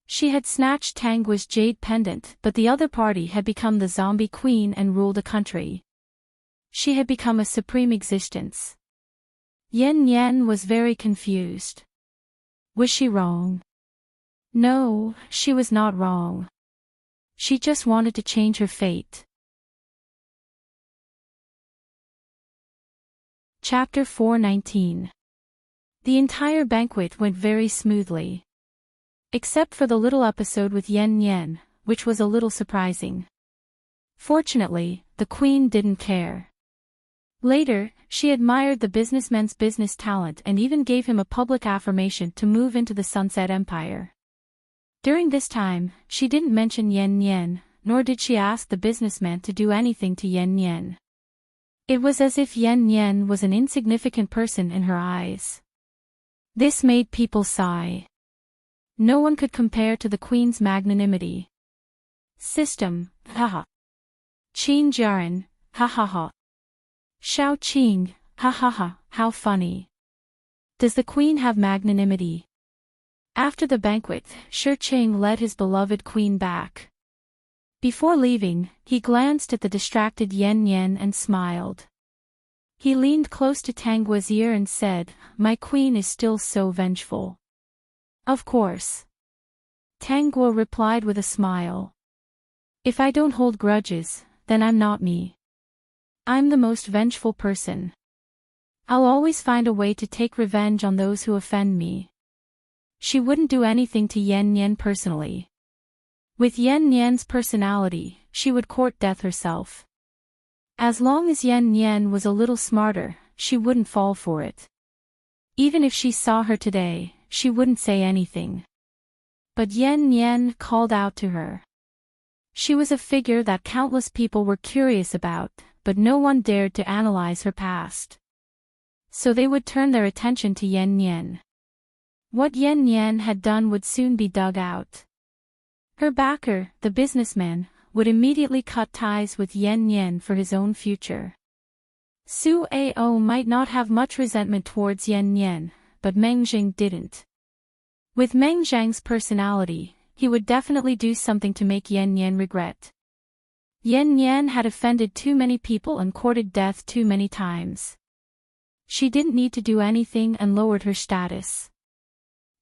She had snatched Tangua's jade pendant, but the other party had become the zombie queen and ruled a country. She had become a supreme existence. Yen Yen was very confused. Was she wrong? No, she was not wrong. She just wanted to change her fate. Chapter 419. The entire banquet went very smoothly. Except for the little episode with Yen Yen, which was a little surprising. Fortunately, the queen didn't care. Later, she admired the businessman's business talent and even gave him a public affirmation to move into the Sunset Empire. During this time, she didn't mention Yen Yen, nor did she ask the businessman to do anything to Yen Yen. It was as if Yen Yen was an insignificant person in her eyes. This made people sigh. No one could compare to the queen's magnanimity. System, haha. Qin Jiaran, ha ha ha. Shao Qing, ha ha ha, how funny. Does the queen have magnanimity? After the banquet, Shi Qing led his beloved queen back. Before leaving, he glanced at the distracted Yen Yen and smiled. He leaned close to Tangua's ear and said, "My queen is still so vengeful." "Of course." Tangua replied with a smile. "If I don't hold grudges, then I'm not me. I'm the most vengeful person. I'll always find a way to take revenge on those who offend me." She wouldn't do anything to Yen Yen personally. With Yen Yen's personality, she would court death herself. As long as Yen Yen was a little smarter, she wouldn't fall for it. Even if she saw her today, she wouldn't say anything. But Yen Yen called out to her. She was a figure that countless people were curious about, but no one dared to analyze her past. So they would turn their attention to Yen Yen. What Yen Yen had done would soon be dug out. Her backer, the businessman, would immediately cut ties with Yen Yen for his own future. Su Ao might not have much resentment towards Yen Yen, but Meng Zheng didn't. With Meng Zheng's personality, he would definitely do something to make Yen Yen regret. Yen Yen had offended too many people and courted death too many times. She didn't need to do anything and lowered her status.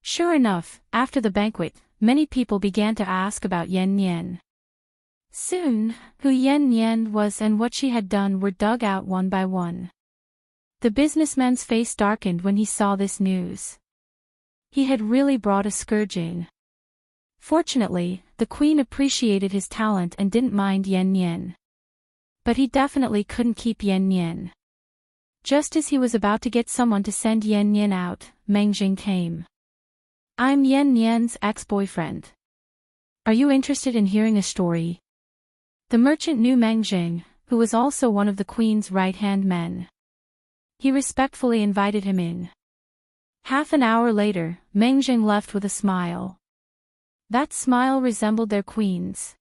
Sure enough, after the banquet, many people began to ask about Yen Yen. Soon, who Yen Yen was and what she had done were dug out one by one. The businessman's face darkened when he saw this news. He had really brought a scourging. Fortunately, the queen appreciated his talent and didn't mind Yen Yen. But he definitely couldn't keep Yen Yen. Just as he was about to get someone to send Yen Yen out, Meng Zheng came. "I'm Yen Yen's ex-boyfriend. Are you interested in hearing a story?" The merchant knew Meng Zheng, who was also one of the queen's right-hand men. He respectfully invited him in. Half an hour later, Meng Zheng left with a smile. That smile resembled their queen's.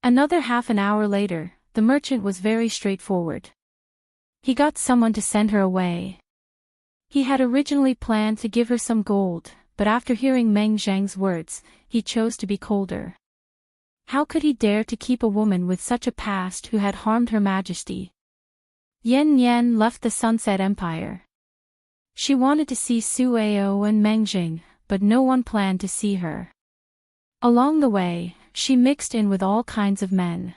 Another half an hour later, the merchant was very straightforward. He got someone to send her away. He had originally planned to give her some gold, but after hearing Meng Zheng's words, he chose to be colder. How could he dare to keep a woman with such a past who had harmed Her Majesty? Yen Yen left the Sunset Empire. She wanted to see Su Ao and Meng Zheng, but no one planned to see her. Along the way, she mixed in with all kinds of men.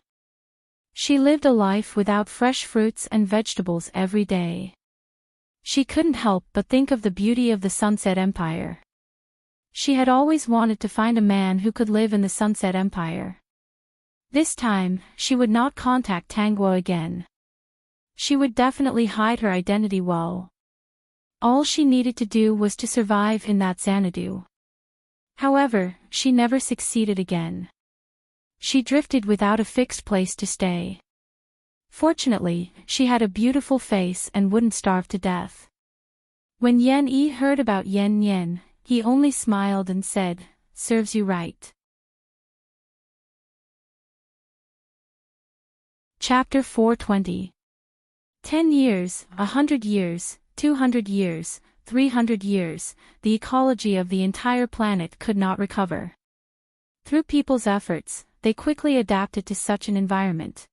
She lived a life without fresh fruits and vegetables every day. She couldn't help but think of the beauty of the Sunset Empire. She had always wanted to find a man who could live in the Sunset Empire. This time, she would not contact Tangua again. She would definitely hide her identity well. All she needed to do was to survive in that Xanadu. However, she never succeeded again. She drifted without a fixed place to stay. Fortunately, she had a beautiful face and wouldn't starve to death. When Yan Yi heard about Yan Yan, he only smiled and said, "Serves you right." Chapter 420. 10 years, 100 years, 200 years, 300 years, the ecology of the entire planet could not recover. Through people's efforts, they quickly adapted to such an environment.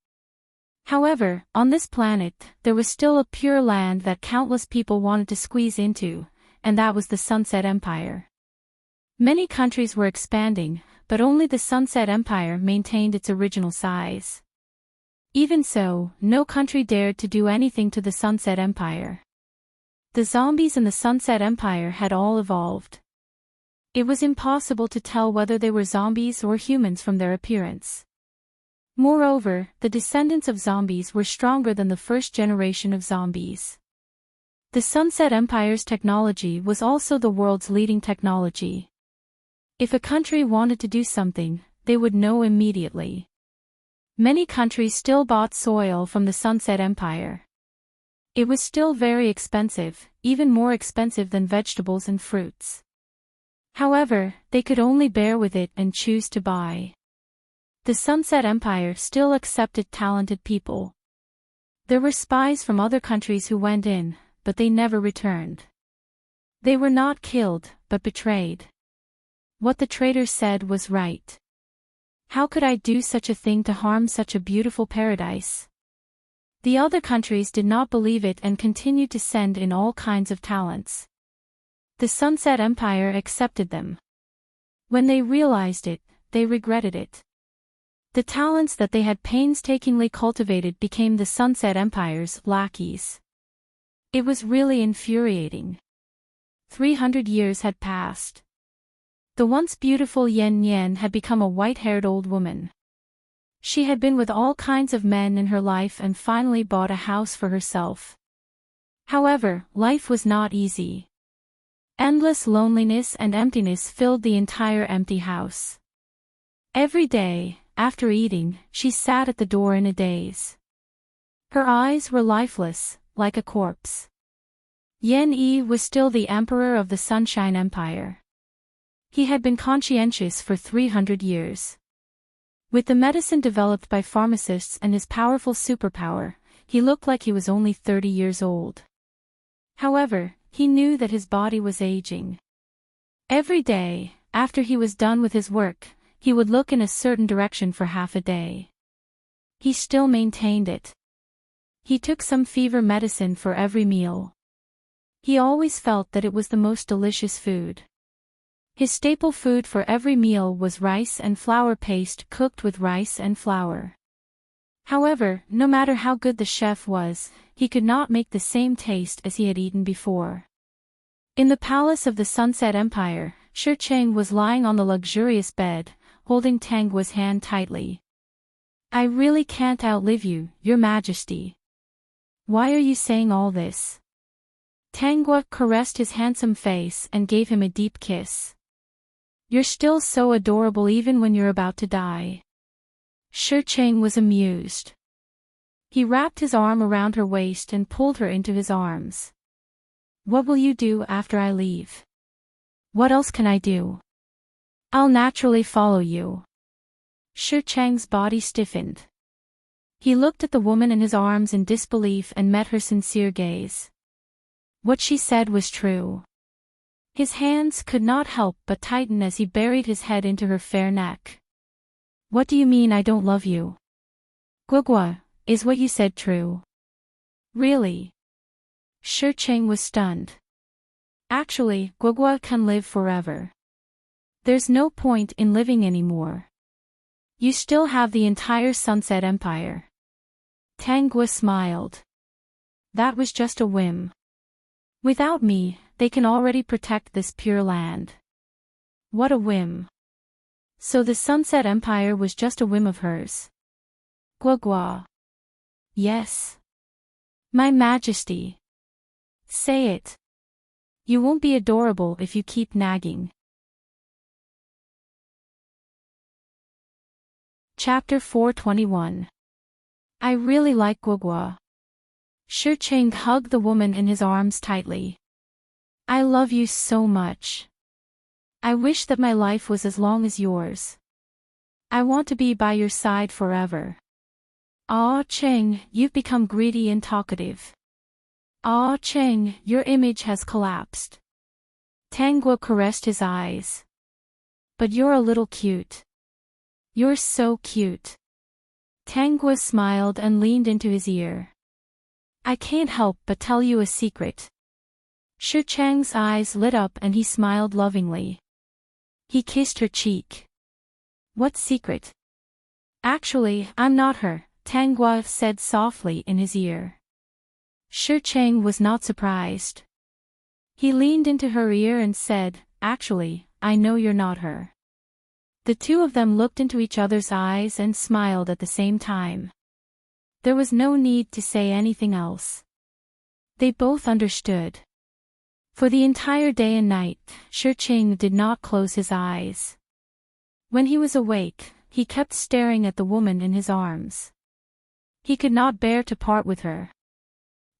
However, on this planet, there was still a pure land that countless people wanted to squeeze into, and that was the Sunset Empire. Many countries were expanding, but only the Sunset Empire maintained its original size. Even so, no country dared to do anything to the Sunset Empire. The zombies in the Sunset Empire had all evolved. It was impossible to tell whether they were zombies or humans from their appearance. Moreover, the descendants of zombies were stronger than the first generation of zombies. The Sunset Empire's technology was also the world's leading technology. If a country wanted to do something, they would know immediately. Many countries still bought soil from the Sunset Empire. It was still very expensive, even more expensive than vegetables and fruits. However, they could only bear with it and choose to buy. The Sunset Empire still accepted talented people. There were spies from other countries who went in, but they never returned. They were not killed, but betrayed. What the traitors said was right. How could I do such a thing to harm such a beautiful paradise? The other countries did not believe it and continued to send in all kinds of talents. The Sunset Empire accepted them. When they realized it, they regretted it. The talents that they had painstakingly cultivated became the Sunset Empire's lackeys. It was really infuriating. 300 years had passed. The once beautiful Yan Yan had become a white-haired old woman. She had been with all kinds of men in her life and finally bought a house for herself. However, life was not easy. Endless loneliness and emptiness filled the entire empty house. Every day, after eating, she sat at the door in a daze. Her eyes were lifeless, like a corpse. Yan Yi was still the emperor of the Sunshine Empire. He had been conscientious for 300 years. With the medicine developed by pharmacists and his powerful superpower, he looked like he was only 30 years old. However, he knew that his body was aging. Every day, after he was done with his work, he would look in a certain direction for half a day. He still maintained it. He took some fever medicine for every meal. He always felt that it was the most delicious food. His staple food for every meal was rice and flour paste cooked with rice and flour. However, no matter how good the chef was, he could not make the same taste as he had eaten before. In the palace of the Sunset Empire, Shi Cheng was lying on the luxurious bed, holding Tangua's hand tightly. "I really can't outlive you, Your Majesty. Why are you saying all this?" Tangua caressed his handsome face and gave him a deep kiss. "You're still so adorable even when you're about to die." Shi Cheng was amused. He wrapped his arm around her waist and pulled her into his arms. "What will you do after I leave?" "What else can I do? I'll naturally follow you." Shi Cheng's body stiffened. He looked at the woman in his arms in disbelief and met her sincere gaze. What she said was true. His hands could not help but tighten as he buried his head into her fair neck. "What do you mean I don't love you? Guogua, is what you said true?" "Really?" Shi Cheng was stunned. "Actually, Guogua can live forever. There's no point in living anymore. You still have the entire Sunset Empire." Tangua smiled. "That was just a whim. Without me, they can already protect this pure land." "What a whim." So the Sunset Empire was just a whim of hers. Guogua. "Yes. My Majesty." "Say it. You won't be adorable if you keep nagging." Chapter 421. I really like Guogua. Shicheng hugged the woman in his arms tightly. I love you so much. I wish that my life was as long as yours. I want to be by your side forever. Ah Cheng, you've become greedy and talkative. Ah Cheng, your image has collapsed. Tangua caressed his eyes. But you're a little cute. You're so cute. Tangua smiled and leaned into his ear. I can't help but tell you a secret. Shicheng's eyes lit up and he smiled lovingly. He kissed her cheek. What secret? Actually, I'm not her, Tangua said softly in his ear. Shicheng was not surprised. He leaned into her ear and said, Actually, I know you're not her. The two of them looked into each other's eyes and smiled at the same time. There was no need to say anything else. They both understood. For the entire day and night, Shicheng did not close his eyes. When he was awake, he kept staring at the woman in his arms. He could not bear to part with her.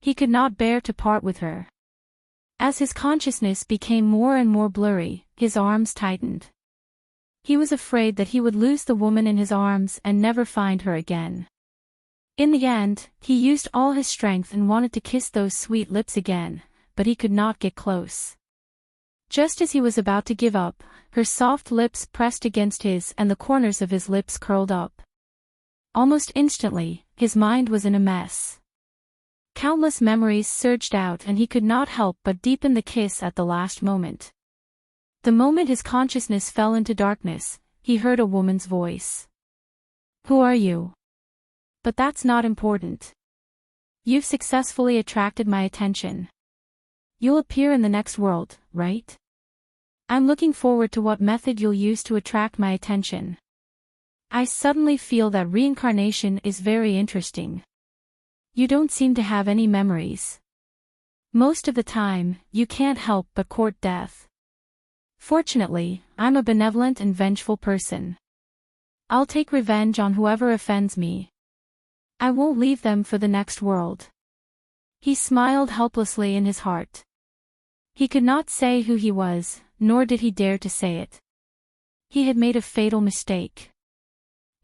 He could not bear to part with her. As his consciousness became more and more blurry, his arms tightened. He was afraid that he would lose the woman in his arms and never find her again. In the end, he used all his strength and wanted to kiss those sweet lips again, but he could not get close. Just as he was about to give up, her soft lips pressed against his and the corners of his lips curled up. Almost instantly, his mind was in a mess. Countless memories surged out and he could not help but deepen the kiss at the last moment. The moment his consciousness fell into darkness, he heard a woman's voice. Who are you? But that's not important. You've successfully attracted my attention. You'll appear in the next world, right? I'm looking forward to what method you'll use to attract my attention. I suddenly feel that reincarnation is very interesting. You don't seem to have any memories. Most of the time, you can't help but court death. Fortunately, I'm a benevolent and vengeful person. I'll take revenge on whoever offends me. I won't leave them for the next world. He smiled helplessly in his heart. He could not say who he was, nor did he dare to say it. He had made a fatal mistake.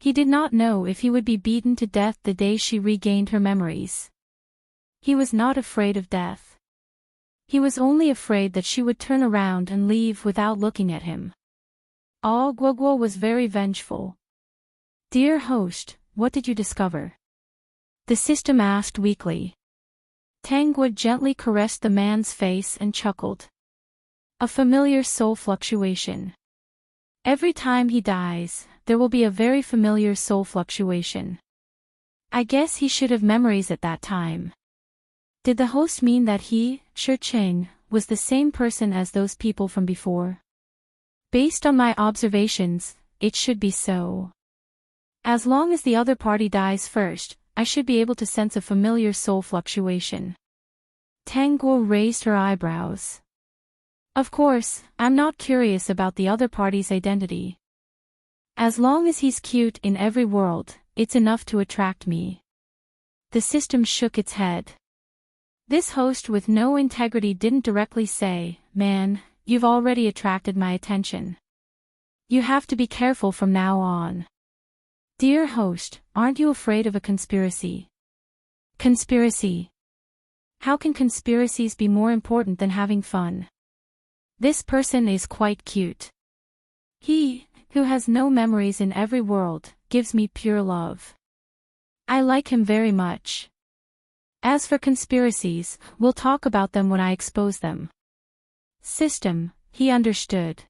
He did not know if he would be beaten to death the day she regained her memories. He was not afraid of death. He was only afraid that she would turn around and leave without looking at him. Ah Guogua was very vengeful. Dear host, what did you discover? The system asked weakly. Tangua gently caressed the man's face and chuckled. A familiar soul fluctuation. Every time he dies, there will be a very familiar soul fluctuation. I guess he should have memories at that time. Did the host mean that he, Shicheng, was the same person as those people from before? Based on my observations, it should be so. As long as the other party dies first, I should be able to sense a familiar soul fluctuation. Tangua raised her eyebrows. Of course, I'm not curious about the other party's identity. As long as he's cute in every world, it's enough to attract me. The system shook its head. This host with no integrity didn't directly say, Man, you've already attracted my attention. You have to be careful from now on. Dear host, aren't you afraid of a conspiracy? Conspiracy. How can conspiracies be more important than having fun? This person is quite cute. He, who has no memories in every world, gives me pure love. I like him very much. As for conspiracies, we'll talk about them when I expose them. System, he understood.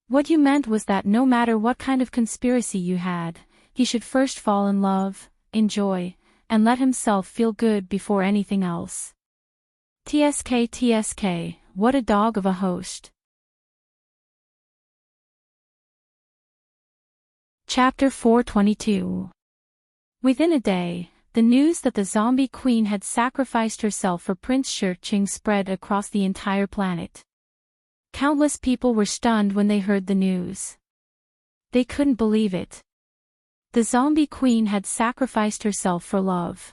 What you meant was that no matter what kind of conspiracy you had, he should first fall in love, enjoy, and let himself feel good before anything else. TSK, what a dog of a host. Chapter 422. Within a day, the news that the zombie queen had sacrificed herself for Prince Shicheng spread across the entire planet. Countless people were stunned when they heard the news. They couldn't believe it. The zombie queen had sacrificed herself for love.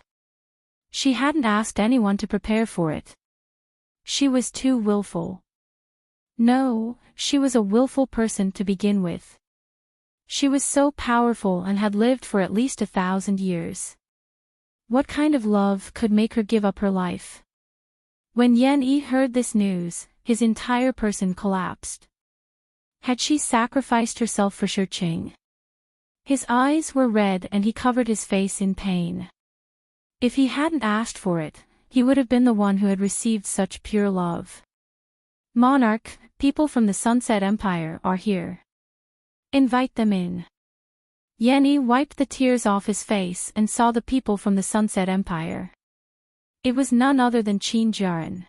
She hadn't asked anyone to prepare for it. She was too willful. No, she was a willful person to begin with. She was so powerful and had lived for at least 1,000 years. What kind of love could make her give up her life? When Yan Yi heard this news, his entire person collapsed. Had she sacrificed herself for Shurching? His eyes were red and he covered his face in pain. If he hadn't asked for it, he would have been the one who had received such pure love. Monarch, people from the Sunset Empire are here. Invite them in. Yan Yi wiped the tears off his face and saw the people from the Sunset Empire. It was none other than Qin Jiaran.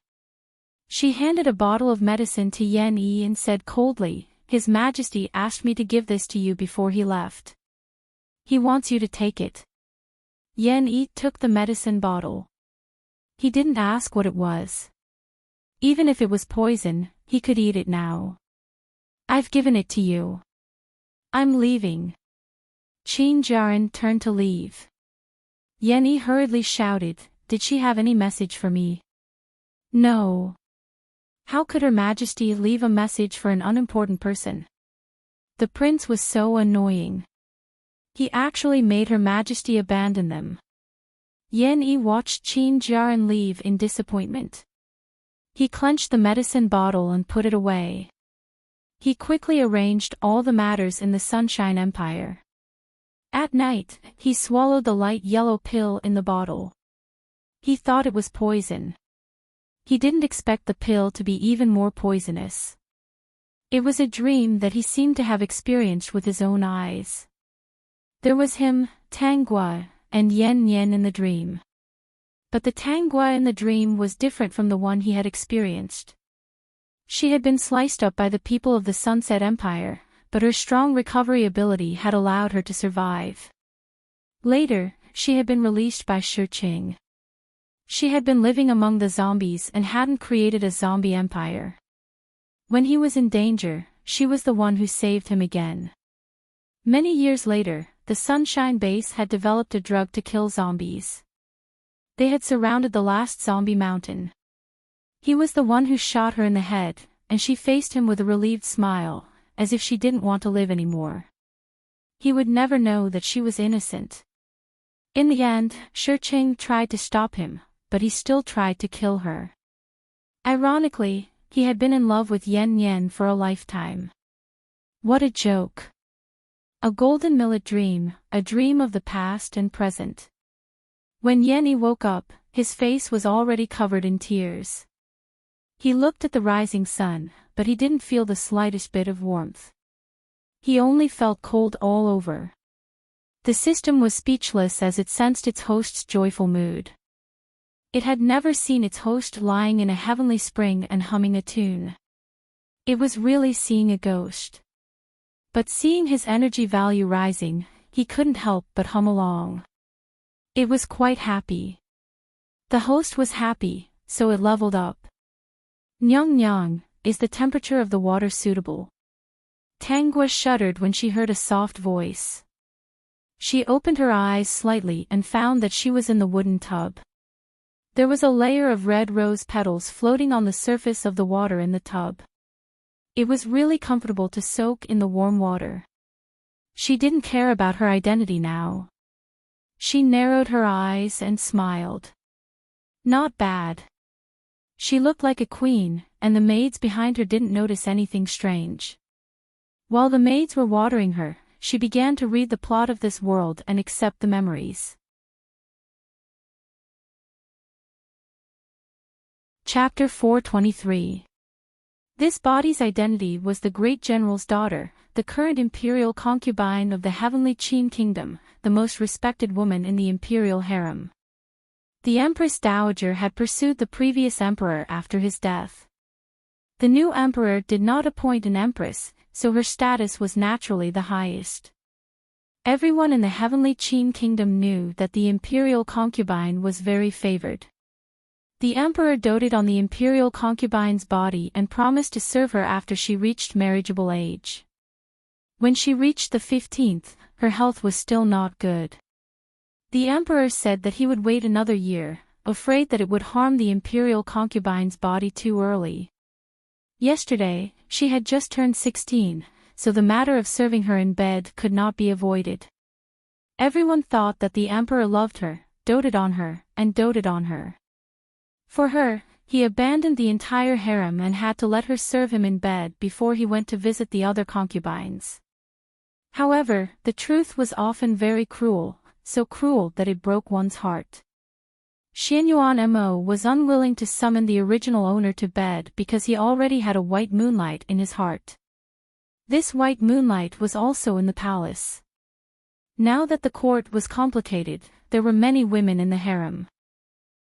She handed a bottle of medicine to Yan Yi and said coldly, "His Majesty asked me to give this to you before he left. He wants you to take it." Yan Yi took the medicine bottle. He didn't ask what it was. Even if it was poison, he could eat it now. "I've given it to you. I'm leaving." Qin Jiaran turned to leave. Yan Yi hurriedly shouted, "Did she have any message for me?" "No." How could Her Majesty leave a message for an unimportant person? The prince was so annoying. He actually made Her Majesty abandon them. Yan Yi watched Qin Jiaran leave in disappointment. He clenched the medicine bottle and put it away. He quickly arranged all the matters in the Sunshine Empire. At night, he swallowed the light yellow pill in the bottle. He thought it was poison. He didn't expect the pill to be even more poisonous. It was a dream that he seemed to have experienced with his own eyes. There was him, Tanggua, and Yan Yan in the dream. But the Tanggua in the dream was different from the one he had experienced. She had been sliced up by the people of the Sunset Empire, but her strong recovery ability had allowed her to survive. Later, she had been released by Shurching. She had been living among the zombies and hadn't created a zombie empire. When he was in danger, she was the one who saved him again. Many years later, the Sunshine Base had developed a drug to kill zombies. They had surrounded the last zombie mountain. He was the one who shot her in the head, and she faced him with a relieved smile, as if she didn't want to live anymore. He would never know that she was innocent. In the end, Shurching tried to stop him, but he still tried to kill her. Ironically, he had been in love with Yan Yan for a lifetime. What a joke. A golden millet dream, a dream of the past and present. When Yan Yi woke up, his face was already covered in tears. He looked at the rising sun, but he didn't feel the slightest bit of warmth. He only felt cold all over. The system was speechless as it sensed its host's joyful mood. It had never seen its host lying in a heavenly spring and humming a tune. It was really seeing a ghost. But seeing his energy value rising, he couldn't help but hum along. It was quite happy. The host was happy, so it leveled up. "Nyang nyang, is the temperature of the water suitable?" Tanggua shuddered when she heard a soft voice. She opened her eyes slightly and found that she was in the wooden tub. There was a layer of red rose petals floating on the surface of the water in the tub. It was really comfortable to soak in the warm water. She didn't care about her identity now. She narrowed her eyes and smiled. Not bad. She looked like a queen, and the maids behind her didn't notice anything strange. While the maids were watering her, she began to read the plot of this world and accept the memories. Chapter 423. This body's identity was the great general's daughter, the current imperial concubine of the heavenly Qin kingdom, the most respected woman in the imperial harem. The Empress Dowager had pursued the previous emperor after his death. The new emperor did not appoint an empress, so her status was naturally the highest. Everyone in the heavenly Qin kingdom knew that the imperial concubine was very favored. The emperor doted on the imperial concubine's body and promised to serve her after she reached marriageable age. When she reached the 15th, her health was still not good. The emperor said that he would wait another year, afraid that it would harm the imperial concubine's body too early. Yesterday, she had just turned 16, so the matter of serving her in bed could not be avoided. Everyone thought that the emperor loved her, doted on her, and doted on her. For her, he abandoned the entire harem and had to let her serve him in bed before he went to visit the other concubines. However, the truth was often very cruel, so cruel that it broke one's heart. Xianyuan Mo was unwilling to summon the original owner to bed because he already had a white moonlight in his heart. This white moonlight was also in the palace. Now that the court was complicated, there were many women in the harem.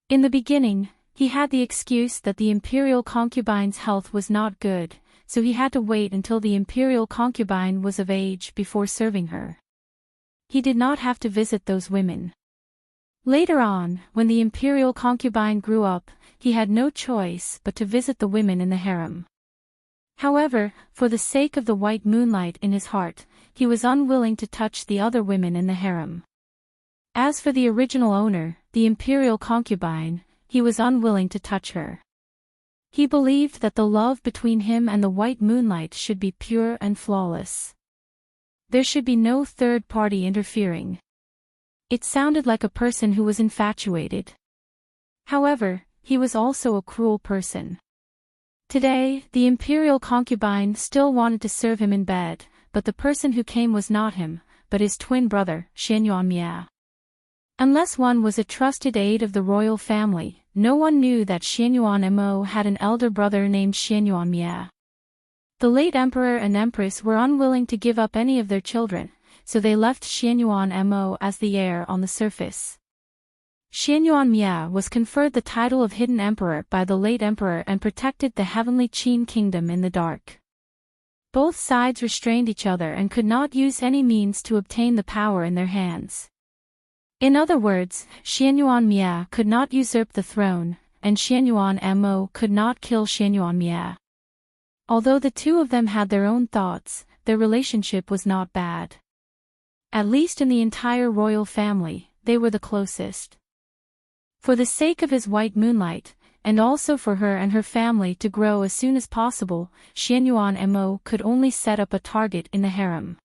In the beginning, he had the excuse that the imperial concubine's health was not good, so he had to wait until the imperial concubine was of age before serving her. He did not have to visit those women. Later on, when the imperial concubine grew up, he had no choice but to visit the women in the harem. However, for the sake of the white moonlight in his heart, he was unwilling to touch the other women in the harem. As for the original owner, the imperial concubine, he was unwilling to touch her. He believed that the love between him and the white moonlight should be pure and flawless. There should be no third party interfering. It sounded like a person who was infatuated. However, he was also a cruel person. Today, the imperial concubine still wanted to serve him in bed, but the person who came was not him, but his twin brother, Xianyuan Mia. Unless one was a trusted aide of the royal family, no one knew that Xianyuan Mo had an elder brother named Xianyuan Mia. The late emperor and empress were unwilling to give up any of their children, so they left Xianyuan Mo as the heir on the surface. Xianyuan Mia was conferred the title of Hidden Emperor by the late emperor and protected the heavenly Qin kingdom in the dark. Both sides restrained each other and could not use any means to obtain the power in their hands. In other words, Xianyuan Mia could not usurp the throne, and Xianyuan Mo could not kill Xianyuan Mia. Although the two of them had their own thoughts, their relationship was not bad. At least in the entire royal family, they were the closest. For the sake of his white moonlight, and also for her and her family to grow as soon as possible, Xianyuan Mo could only set up a target in the harem.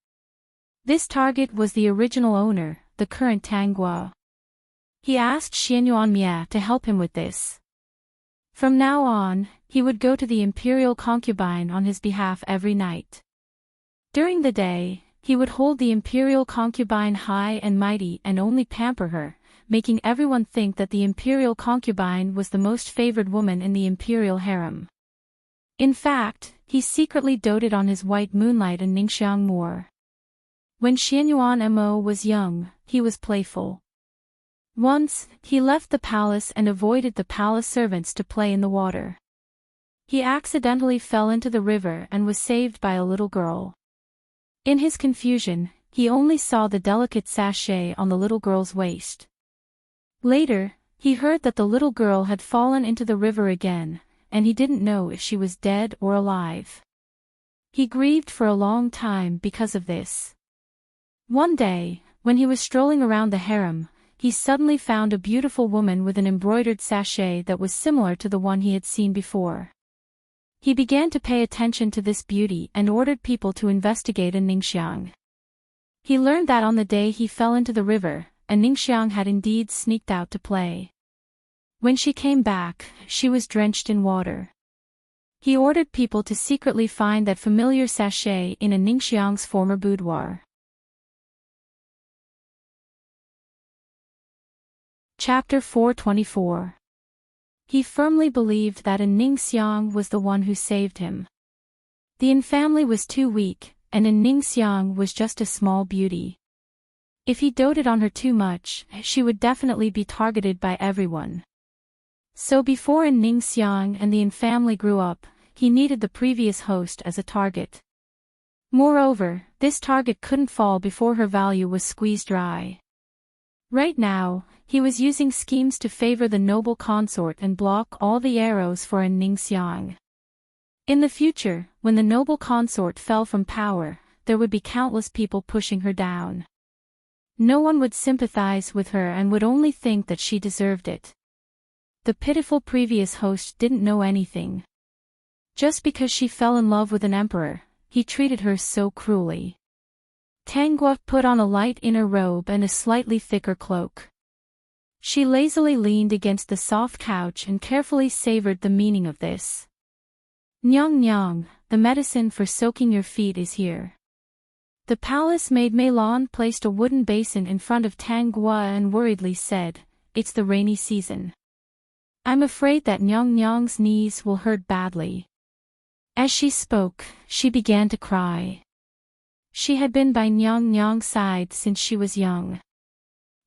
This target was the original owner, the current Tanghua. He asked Xianyuan Mia to help him with this. From now on, he would go to the imperial concubine on his behalf every night. During the day, he would hold the imperial concubine high and mighty and only pamper her, making everyone think that the imperial concubine was the most favored woman in the imperial harem. In fact, he secretly doted on his white moonlight and Ningxiang more. When Xianyuan Mo was young, he was playful. Once, he left the palace and avoided the palace servants to play in the water. He accidentally fell into the river and was saved by a little girl. In his confusion, he only saw the delicate sachet on the little girl's waist. Later, he heard that the little girl had fallen into the river again, and he didn't know if she was dead or alive. He grieved for a long time because of this. One day, when he was strolling around the harem, he suddenly found a beautiful woman with an embroidered sachet that was similar to the one he had seen before. He began to pay attention to this beauty and ordered people to investigate in Ningxiang. He learned that on the day he fell into the river, and Ningxiang had indeed sneaked out to play. When she came back, she was drenched in water. He ordered people to secretly find that familiar sachet in a Ningxiang's former boudoir. Chapter 424. He firmly believed that an Ningxiang was the one who saved him. The Yin family was too weak, and an Ningxiang was just a small beauty. If he doted on her too much, she would definitely be targeted by everyone. So before an Ningxiang and the Yin family grew up, he needed the previous host as a target. Moreover, this target couldn't fall before her value was squeezed dry. Right now, he was using schemes to favor the noble consort and block all the arrows for an Ningxiang. In the future, when the noble consort fell from power, there would be countless people pushing her down. No one would sympathize with her and would only think that she deserved it. The pitiful previous host didn't know anything. Just because she fell in love with an emperor, he treated her so cruelly. Tangua put on a light inner robe and a slightly thicker cloak. She lazily leaned against the soft couch and carefully savored the meaning of this. Nyang Nyang, the medicine for soaking your feet is here. The palace maid Meilon placed a wooden basin in front of Tangua and worriedly said, "It's the rainy season. I'm afraid that Nyang Nyang's knees will hurt badly." As she spoke, she began to cry. She had been by Nyang Nyang's side since she was young.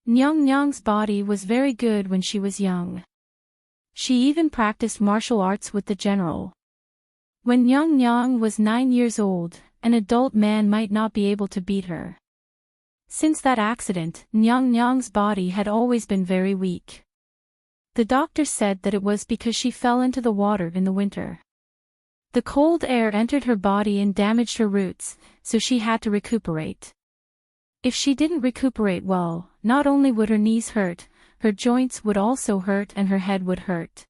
Nyang Nyang's body was very good when she was young. She even practiced martial arts with the general. When Nyang Nyang was 9 years old, an adult man might not be able to beat her. Since that accident, Nyang Nyang's body had always been very weak. The doctor said that it was because she fell into the water in the winter. The cold air entered her body and damaged her roots, so she had to recuperate. If she didn't recuperate well, not only would her knees hurt, her joints would also hurt and her head would hurt.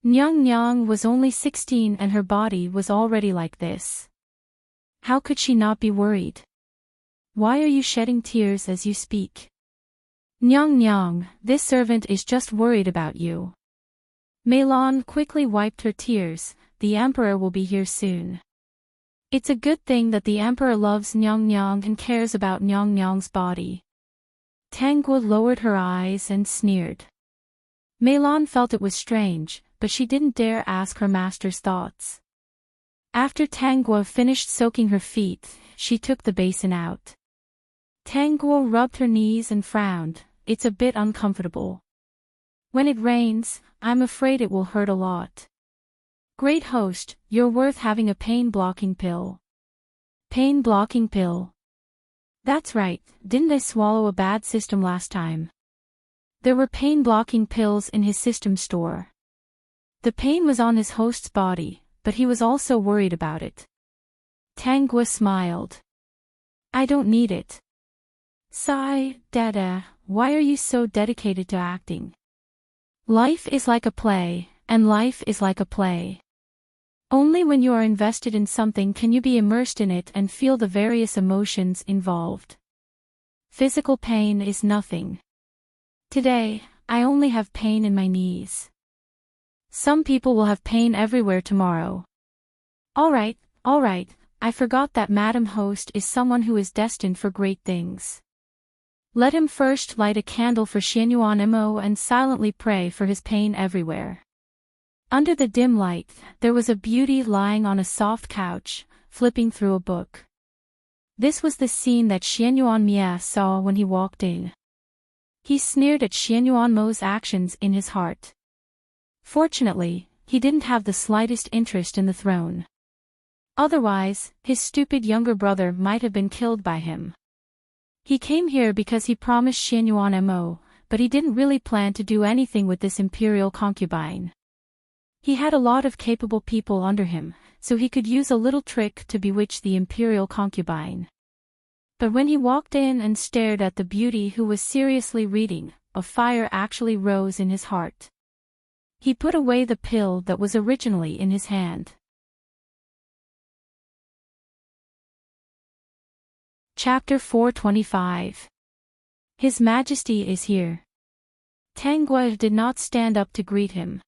Nyang Nyang was only 16 and her body was already like this. How could she not be worried? Why are you shedding tears as you speak? Nyang Nyang, this servant is just worried about you. Meilon quickly wiped her tears. The emperor will be here soon. It's a good thing that the emperor loves Nyang Nyang and cares about Nyang Nyang's body. Tangua lowered her eyes and sneered. Meilon felt it was strange, but she didn't dare ask her master's thoughts. After Tangua finished soaking her feet, she took the basin out. Tangua rubbed her knees and frowned. It's a bit uncomfortable. When it rains, I'm afraid it will hurt a lot. Great host, you're worth having a pain-blocking pill. Pain-blocking pill. That's right, didn't I swallow a bad system last time? There were pain-blocking pills in his system store. The pain was on his host's body, but he was also worried about it. Tangua smiled. I don't need it. Sigh, Dada, why are you so dedicated to acting? Life is like a play, and life is like a play. Only when you are invested in something can you be immersed in it and feel the various emotions involved. Physical pain is nothing. Today, I only have pain in my knees. Some people will have pain everywhere tomorrow. All right, I forgot that Madam Host is someone who is destined for great things. Let him first light a candle for Xianyuan Mo and silently pray for his pain everywhere. Under the dim light, there was a beauty lying on a soft couch, flipping through a book. This was the scene that Xianyuan Mia saw when he walked in. He sneered at Xianyuan Mo's actions in his heart. Fortunately, he didn't have the slightest interest in the throne. Otherwise, his stupid younger brother might have been killed by him. He came here because he promised Xianyuan Mo, but he didn't really plan to do anything with this imperial concubine. He had a lot of capable people under him, so he could use a little trick to bewitch the imperial concubine. But when he walked in and stared at the beauty who was seriously reading, a fire actually rose in his heart. He put away the pill that was originally in his hand. Chapter 425. His Majesty is here. Tangua did not stand up to greet him.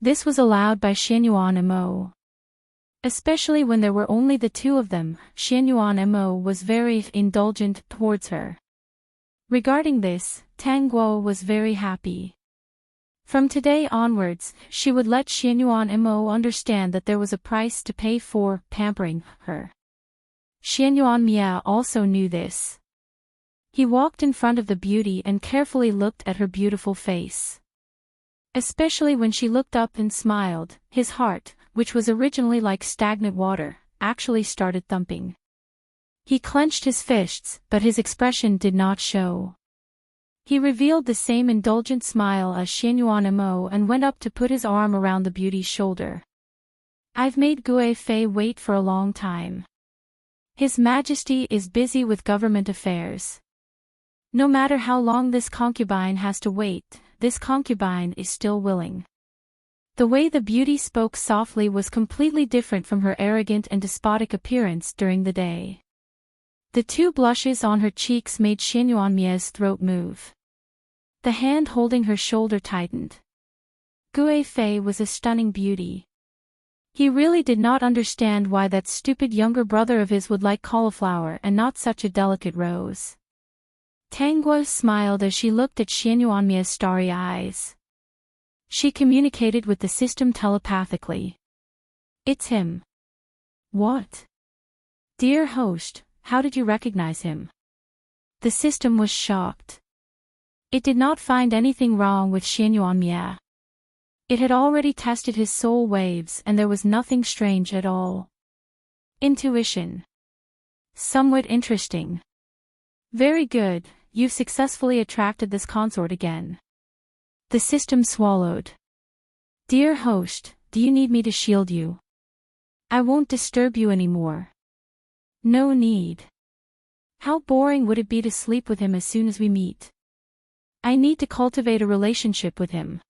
This was allowed by Xianyuan Mo. Especially when there were only the two of them, Xianyuan Mo was very indulgent towards her. Regarding this, Tangua was very happy. From today onwards, she would let Xianyuan Mo understand that there was a price to pay for pampering her. Xianyuan Mia also knew this. He walked in front of the beauty and carefully looked at her beautiful face. Especially when she looked up and smiled, his heart, which was originally like stagnant water, actually started thumping. He clenched his fists, but his expression did not show. He revealed the same indulgent smile as Xianyuan Mo and went up to put his arm around the beauty's shoulder. I've made Gue Fei wait for a long time. His Majesty is busy with government affairs. No matter how long this concubine has to wait, this concubine is still willing. The way the beauty spoke softly was completely different from her arrogant and despotic appearance during the day. The two blushes on her cheeks made Xian Yuanmie's throat move. The hand holding her shoulder tightened. Gue Fei was a stunning beauty. He really did not understand why that stupid younger brother of his would like cauliflower and not such a delicate rose. Tang Guo smiled as she looked at Xian Yuanmie's starry eyes. She communicated with the system telepathically. It's him. What? Dear host, how did you recognize him? The system was shocked. It did not find anything wrong with Xian Yuanmie. It had already tested his soul waves and there was nothing strange at all. Intuition. Somewhat interesting. Very good, you've successfully attracted this consort again. The system swallowed. Dear host, do you need me to shield you? I won't disturb you anymore. No need. How boring would it be to sleep with him as soon as we meet? I need to cultivate a relationship with him.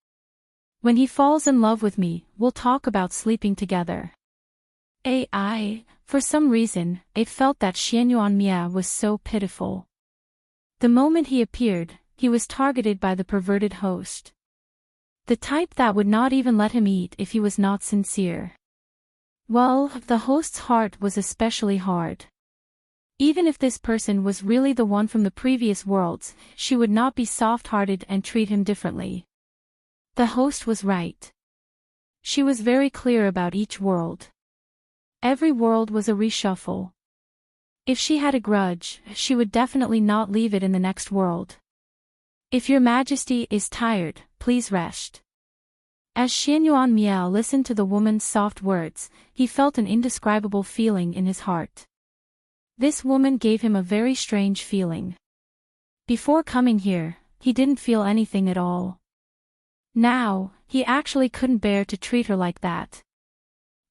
When he falls in love with me, we'll talk about sleeping together. For some reason, it felt that Xian Yuanmie was so pitiful. The moment he appeared, he was targeted by the perverted host. The type that would not even let him eat if he was not sincere. Well, the host's heart was especially hard. Even if this person was really the one from the previous worlds, she would not be soft-hearted and treat him differently. The host was right. She was very clear about each world. Every world was a reshuffle. If she had a grudge, she would definitely not leave it in the next world. If your majesty is tired, please rest. As Xian Yuanmie listened to the woman's soft words, he felt an indescribable feeling in his heart. This woman gave him a very strange feeling. Before coming here, he didn't feel anything at all. Now, he actually couldn't bear to treat her like that.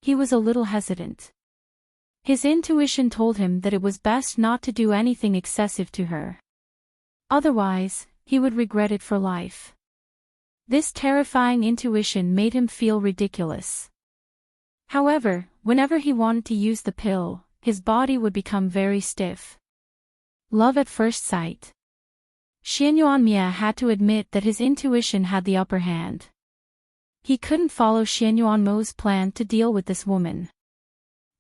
He was a little hesitant. His intuition told him that it was best not to do anything excessive to her. Otherwise, he would regret it for life. This terrifying intuition made him feel ridiculous. However, whenever he wanted to use the pill, his body would become very stiff. Love at first sight. Xian Yuanmie had to admit that his intuition had the upper hand. He couldn't follow Xian Yuanmo's plan to deal with this woman.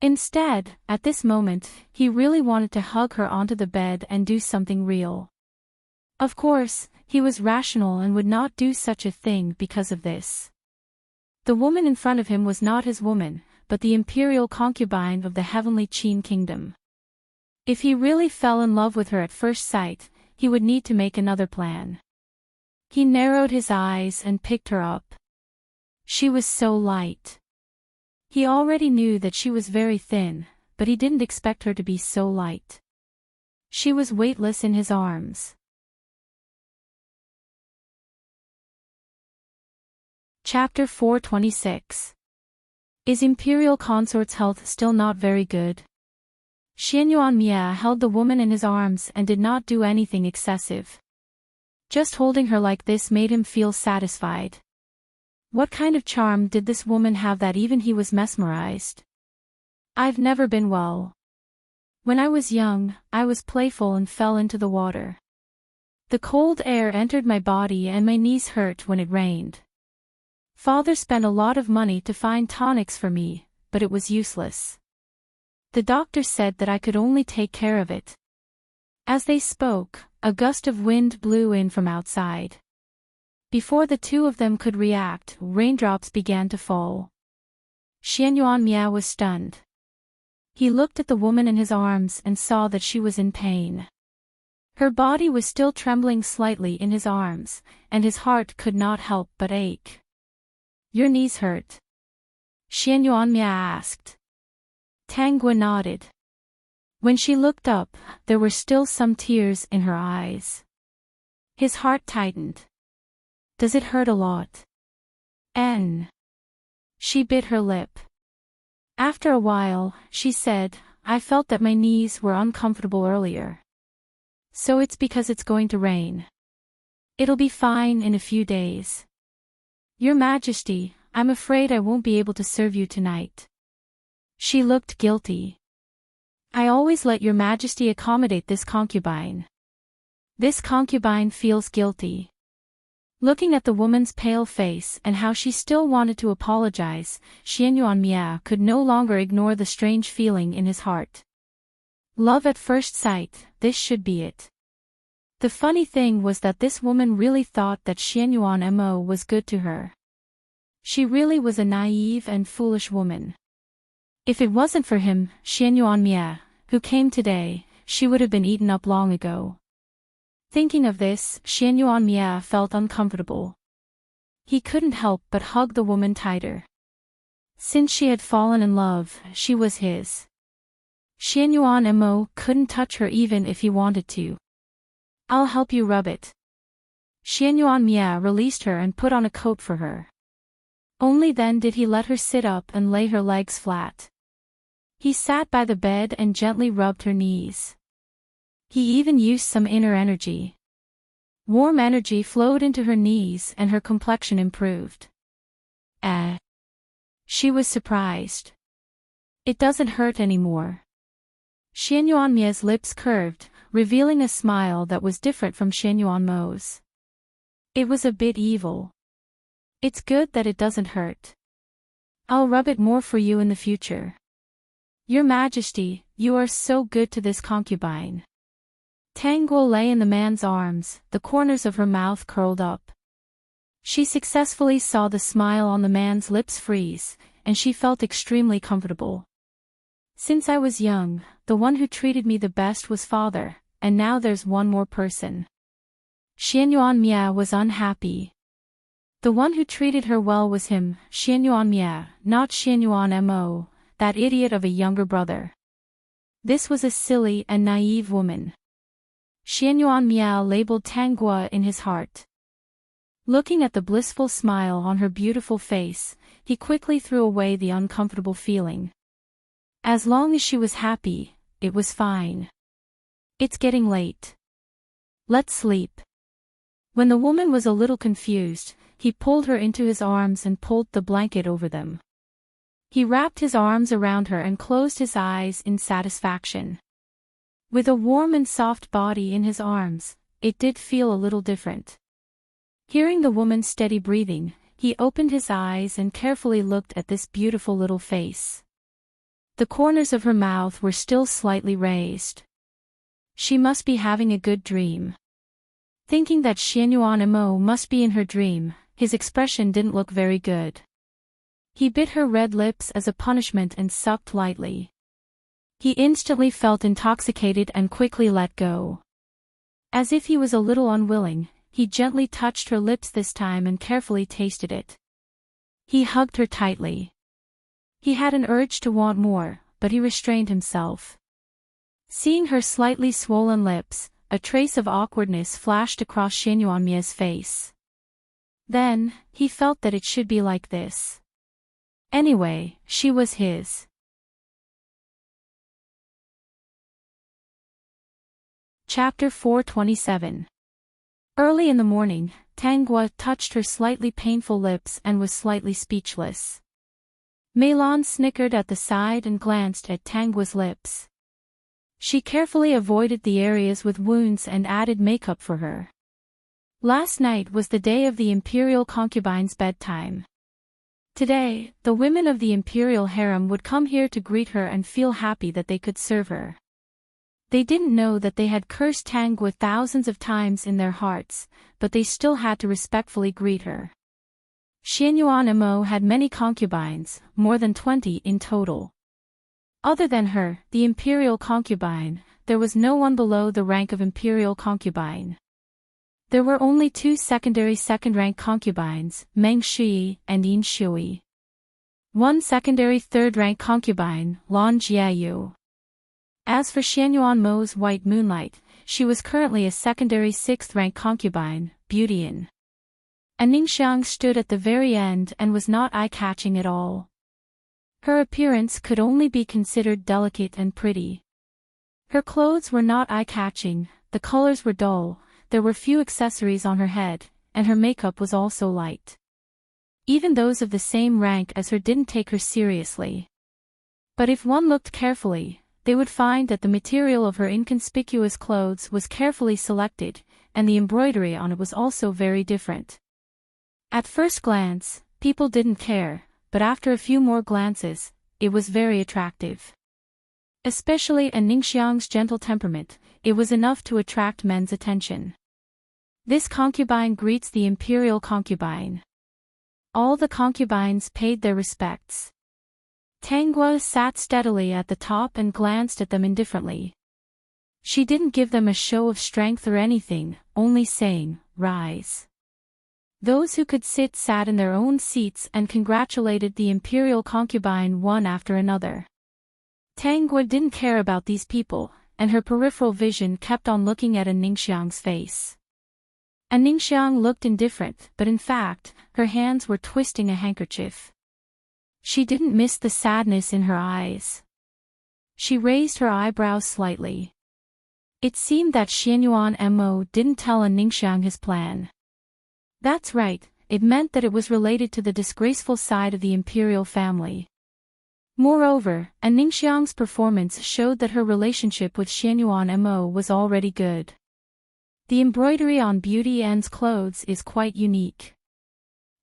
Instead, at this moment, he really wanted to hug her onto the bed and do something real. Of course, he was rational and would not do such a thing because of this. The woman in front of him was not his woman, but the imperial concubine of the heavenly Qin kingdom. If he really fell in love with her at first sight, he would need to make another plan. He narrowed his eyes and picked her up. She was so light. He already knew that she was very thin, but he didn't expect her to be so light. She was weightless in his arms. Chapter 426. Is Imperial Consort's health still not very good? Xian Yuanmie held the woman in his arms and did not do anything excessive. Just holding her like this made him feel satisfied. What kind of charm did this woman have that even he was mesmerized? I've never been well. When I was young, I was playful and fell into the water. The cold air entered my body and my knees hurt when it rained. Father spent a lot of money to find tonics for me, but it was useless. The doctor said that I could only take care of it. As they spoke, a gust of wind blew in from outside. Before the two of them could react, raindrops began to fall. Xian Yuanmie was stunned. He looked at the woman in his arms and saw that she was in pain. Her body was still trembling slightly in his arms, and his heart could not help but ache. Your knees hurt? Xian Yuanmie asked. Tang Guo nodded. When she looked up, there were still some tears in her eyes. His heart tightened. Does it hurt a lot? She bit her lip. After a while, she said, I felt that my knees were uncomfortable earlier. So it's because it's going to rain. It'll be fine in a few days. Your Majesty, I'm afraid I won't be able to serve you tonight. She looked guilty. I always let your Majesty accommodate this concubine. This concubine feels guilty. Looking at the woman's pale face and how she still wanted to apologize, Xianyuan could no longer ignore the strange feeling in his heart. Love at first sight, this should be it. The funny thing was that this woman really thought that Xianyuan was good to her. She really was a naive and foolish woman. If it wasn't for him, Xianyuan who came today, she would have been eaten up long ago. Thinking of this, Xianyuan felt uncomfortable. He couldn't help but hug the woman tighter. Since she had fallen in love, she was his. Xianyuan couldn't touch her even if he wanted to. I'll help you rub it. Xianyuan released her and put on a coat for her. Only then did he let her sit up and lay her legs flat. He sat by the bed and gently rubbed her knees. He even used some inner energy. Warm energy flowed into her knees and her complexion improved. She was surprised. It doesn't hurt anymore. Xianyuan's lips curved, revealing a smile that was different from Xianyuan's. It was a bit evil. It's good that it doesn't hurt. I'll rub it more for you in the future. Your Majesty, you are so good to this concubine. Tang Guo lay in the man's arms, the corners of her mouth curled up. She successfully saw the smile on the man's lips freeze, and she felt extremely comfortable. Since I was young, the one who treated me the best was father, and now there's one more person. Xianyuan was unhappy. The one who treated her well was him, Xianyuan not Xianyuan that idiot of a younger brother. This was a silly and naive woman. Xianyuan labeled Tang Guo in his heart. Looking at the blissful smile on her beautiful face, he quickly threw away the uncomfortable feeling. As long as she was happy, it was fine. It's getting late. Let's sleep. When the woman was a little confused, he pulled her into his arms and pulled the blanket over them. He wrapped his arms around her and closed his eyes in satisfaction. With a warm and soft body in his arms, it did feel a little different. Hearing the woman's steady breathing, he opened his eyes and carefully looked at this beautiful little face. The corners of her mouth were still slightly raised. She must be having a good dream. Thinking that Xianyuan must be in her dream, his expression didn't look very good. He bit her red lips as a punishment and sucked lightly. He instantly felt intoxicated and quickly let go. As if he was a little unwilling, he gently touched her lips this time and carefully tasted it. He hugged her tightly. He had an urge to want more, but he restrained himself. Seeing her slightly swollen lips, a trace of awkwardness flashed across Xianyuan's face. Then, he felt that it should be like this. Anyway, she was his. Chapter 427. Early in the morning, Tang Guo touched her slightly painful lips and was slightly speechless. Meilong snickered at the side and glanced at Tang Guo's lips. She carefully avoided the areas with wounds and added makeup for her. Last night was the day of the imperial concubine's bedtime. Today, the women of the imperial harem would come here to greet her and feel happy that they could serve her. They didn't know that they had cursed Tang Guo thousands of times in their hearts, but they still had to respectfully greet her. Xianyuan had many concubines, more than 20 in total. Other than her, the imperial concubine, there was no one below the rank of imperial concubine. There were only two secondary second-rank concubines, Meng Shui and Yin Shui. One secondary third-rank concubine, Lan Jiayu. As for Xianyuan's White Moonlight, she was currently a secondary sixth-rank concubine, Beautyin. And Ningxiang stood at the very end and was not eye-catching at all. Her appearance could only be considered delicate and pretty. Her clothes were not eye-catching, the colors were dull, there were few accessories on her head, and her makeup was also light. Even those of the same rank as her didn't take her seriously. But if one looked carefully, they would find that the material of her inconspicuous clothes was carefully selected, and the embroidery on it was also very different. At first glance, people didn't care, but after a few more glances, it was very attractive. Especially a Ningxiang's gentle temperament, it was enough to attract men's attention. This concubine greets the imperial concubine. All the concubines paid their respects. Tanggua sat steadily at the top and glanced at them indifferently. She didn't give them a show of strength or anything, only saying, "Rise." Those who could sit sat in their own seats and congratulated the imperial concubine one after another. Tanggua didn't care about these people, and her peripheral vision kept on looking at Ningxiang's face. Ningxiang looked indifferent, but in fact, her hands were twisting a handkerchief. She didn't miss the sadness in her eyes. She raised her eyebrows slightly. It seemed that Xianyuan Mo didn't tell Ningxiang his plan. That's right, it meant that it was related to the disgraceful side of the imperial family. Moreover, Ningxiang's performance showed that her relationship with Xianyuan Mo was already good. The embroidery on Beauty N's clothes is quite unique.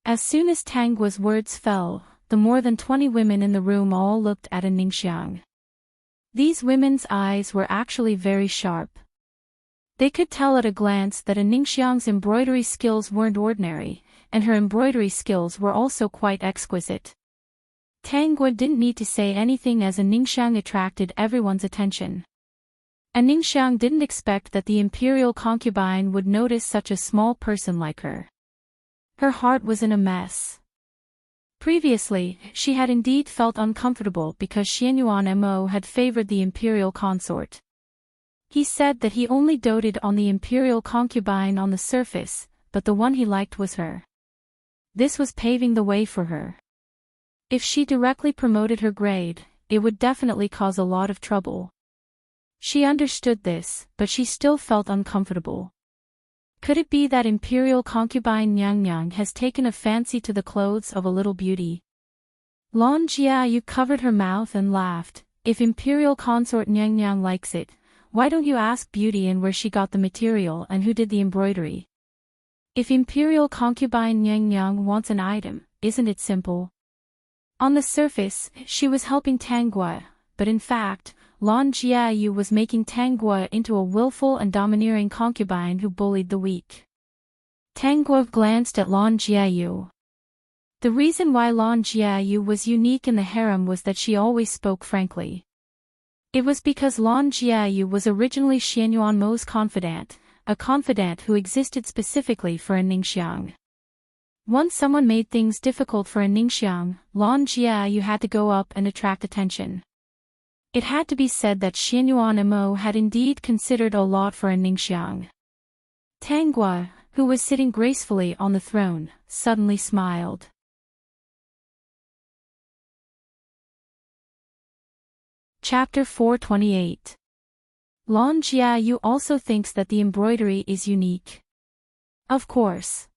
As soon as Tanggua's words fell, the more than 20 women in the room all looked at Ningxiang. These women's eyes were actually very sharp. They could tell at a glance that Ningxiang's embroidery skills weren't ordinary, and her embroidery skills were also quite exquisite. Tanggua didn't need to say anything as Ningxiang attracted everyone's attention. Ningxiang didn't expect that the imperial concubine would notice such a small person like her. Her heart was in a mess. Previously, she had indeed felt uncomfortable because Xianyuan Mo had favored the imperial consort. He said that he only doted on the imperial concubine on the surface, but the one he liked was her. This was paving the way for her. If she directly promoted her grade, it would definitely cause a lot of trouble. She understood this, but she still felt uncomfortable. Could it be that imperial concubine Nyang has taken a fancy to the clothes of a little beauty? Lan Jiayu covered her mouth and laughed. If imperial consort Nyang likes it, why don't you ask Beauty and where she got the material and who did the embroidery? If imperial concubine Nyang wants an item, isn't it simple? On the surface, she was helping Tanggua, but in fact, Lan Jiayu was making Tanggua into a willful and domineering concubine who bullied the weak. Tanggua glanced at Lan Jiayu. The reason why Lan Jiayu was unique in the harem was that she always spoke frankly. It was because Lan Jiayu was originally Xianyuan Mo's confidant, a confidant who existed specifically for Ningxiang. Once someone made things difficult for Ningxiang, Lan Jiayu had to go up and attract attention. It had to be said that Xianyuan Mo had indeed considered a lot for Ningxiang. Tanggua, who was sitting gracefully on the throne, suddenly smiled. Chapter 428. Lan Jiayu also thinks that the embroidery is unique. Of course.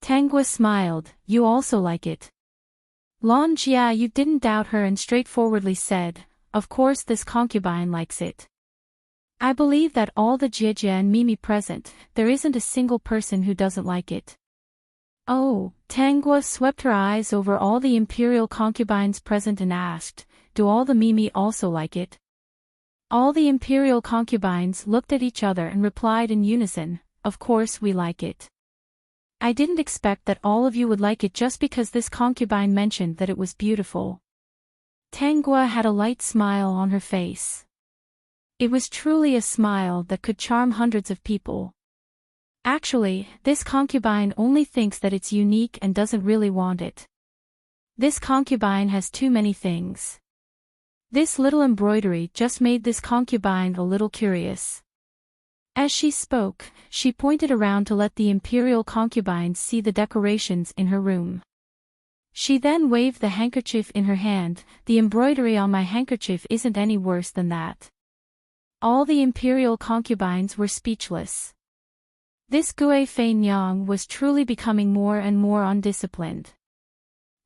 Tanggua smiled, you also like it. Lan Jiayu didn't doubt her and straightforwardly said, of course this concubine likes it. I believe that all the Jie and Mimi present, there isn't a single person who doesn't like it. Oh, Tanggua swept her eyes over all the imperial concubines present and asked, do all the Mimi also like it? All the imperial concubines looked at each other and replied in unison, of course we like it. I didn't expect that all of you would like it just because this concubine mentioned that it was beautiful. Tanggua had a light smile on her face. It was truly a smile that could charm hundreds of people. Actually, this concubine only thinks that it's unique and doesn't really want it. This concubine has too many things. This little embroidery just made this concubine a little curious. As she spoke, she pointed around to let the imperial concubines see the decorations in her room. She then waved the handkerchief in her hand. The embroidery on my handkerchief isn't any worse than that. All the imperial concubines were speechless. This Gui Fei Nyang was truly becoming more and more undisciplined.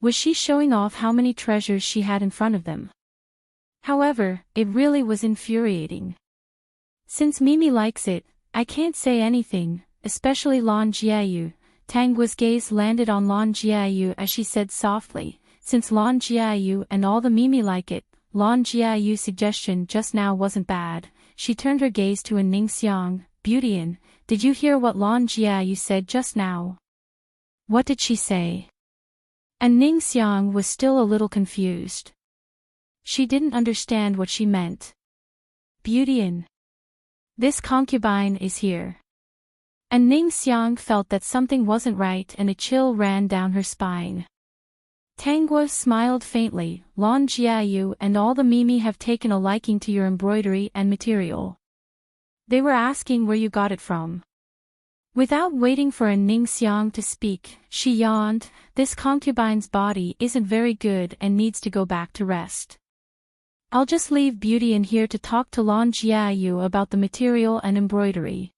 Was she showing off how many treasures she had in front of them? However, it really was infuriating. Since Mimi likes it, I can't say anything, especially Lan Jiayu. Tanggua's gaze landed on Lan Jiayu as she said softly, since Lan Jiayu and all the Mimi like it, Lan Jiayu's suggestion just now wasn't bad. She turned her gaze to Ning Xiang. Beautyin, did you hear what Lan Jiayu said just now? What did she say? And Ning Xiang was still a little confused. She didn't understand what she meant. Beautyin. This concubine is here. And Ning Xiang felt that something wasn't right and a chill ran down her spine. Tanggua smiled faintly. Lan Jiayu and all the Mimi have taken a liking to your embroidery and material. They were asking where you got it from. Without waiting for Ning Xiang to speak, she yawned. This concubine's body isn't very good and needs to go back to rest. I'll just leave Beautyin here to talk to Lan Jiayu about the material and embroidery.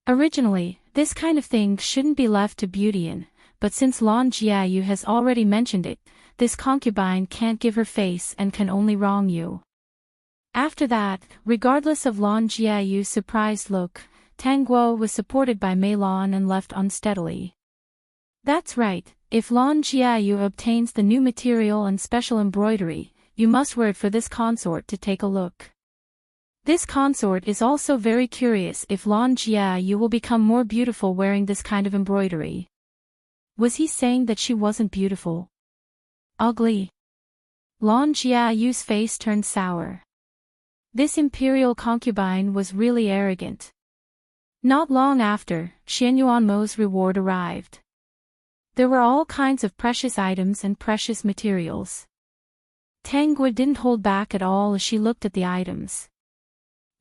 Originally, this kind of thing shouldn't be left to Beautyin, but since Lan Jiayu has already mentioned it, this concubine can't give her face and can only wrong you. After that, regardless of Lan Jiayu's surprised look, Tanggua was supported by Mei Lan and left unsteadily. That's right, if Lan Jiayu obtains the new material and special embroidery, you must wear it for this consort to take a look. This consort is also very curious if Lan Jiayu will become more beautiful wearing this kind of embroidery. Was he saying that she wasn't beautiful? Ugly. Lan Jiayu's face turned sour. This imperial concubine was really arrogant. Not long after, Xianyuan Mo's reward arrived. There were all kinds of precious items and precious materials. Tanggua didn't hold back at all as she looked at the items.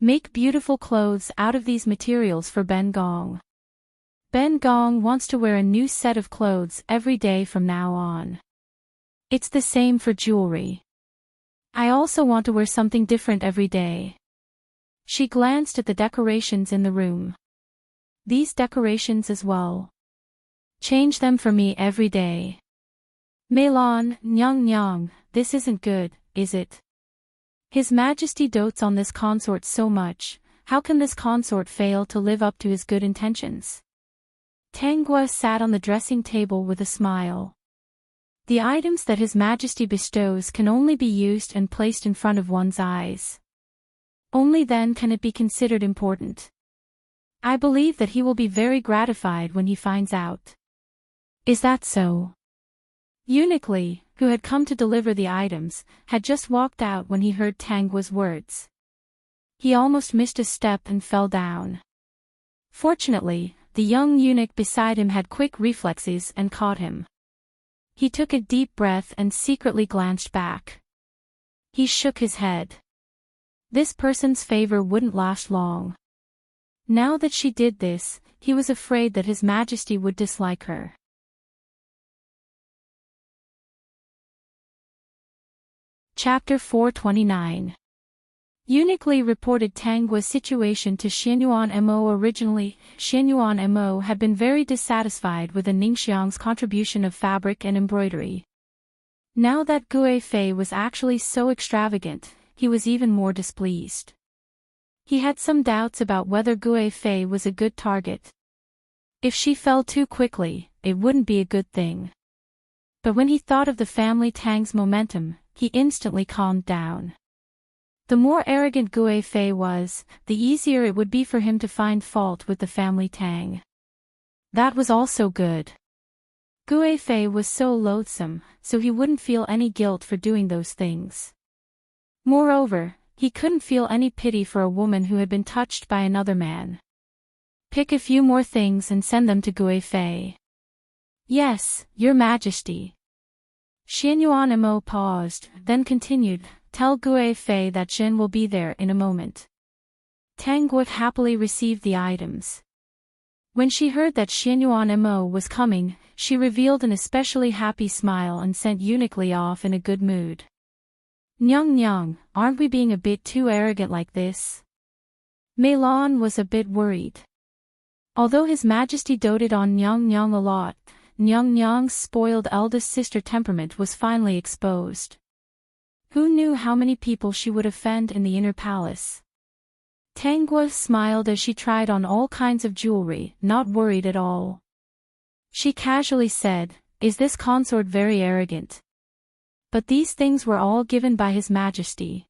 Make beautiful clothes out of these materials for Ben Gong. Ben Gong wants to wear a new set of clothes every day from now on. It's the same for jewelry. I also want to wear something different every day. She glanced at the decorations in the room. These decorations as well. Change them for me every day. Mei Lan, Nyang, this isn't good, is it? His Majesty dotes on this consort so much, how can this consort fail to live up to his good intentions? Tanggua sat on the dressing table with a smile. The items that His Majesty bestows can only be used and placed in front of one's eyes. Only then can it be considered important. I believe that he will be very gratified when he finds out. Is that so? Eunuch Li, who had come to deliver the items, had just walked out when he heard Tanggua's words. He almost missed a step and fell down. Fortunately, the young eunuch beside him had quick reflexes and caught him. He took a deep breath and secretly glanced back. He shook his head. This person's favor wouldn't last long. Now that she did this, he was afraid that His Majesty would dislike her. Chapter 429. Eunuch Li reported Tanggua's situation to Xianyuan Mo. Originally, Xianyuan Mo had been very dissatisfied with Ningxiang's contribution of fabric and embroidery. Now that Gui Fei was actually so extravagant, he was even more displeased. He had some doubts about whether Gui Fei was a good target. If she fell too quickly, it wouldn't be a good thing. But when he thought of the family Tang's momentum, he instantly calmed down. The more arrogant Gui Fei was, the easier it would be for him to find fault with the family Tang. That was also good. Gui Fei was so loathsome, so he wouldn't feel any guilt for doing those things. Moreover, he couldn't feel any pity for a woman who had been touched by another man. Pick a few more things and send them to Gui Fei. Yes, Your Majesty. Xianyuan Mo paused, then continued, tell Gui Fei that Jin will be there in a moment. Tanggua happily received the items. When she heard that Xianyuan Mo was coming, she revealed an especially happy smile and sent Eunuch Li off in a good mood. Nyang, aren't we being a bit too arrogant like this? Meilong was a bit worried. Although His Majesty doted on Nyang Nyang a lot, Nyang Nyang's spoiled eldest sister temperament was finally exposed. Who knew how many people she would offend in the inner palace? Tangua smiled as she tried on all kinds of jewelry, not worried at all. She casually said, "Is this consort very arrogant? But these things were all given by His Majesty.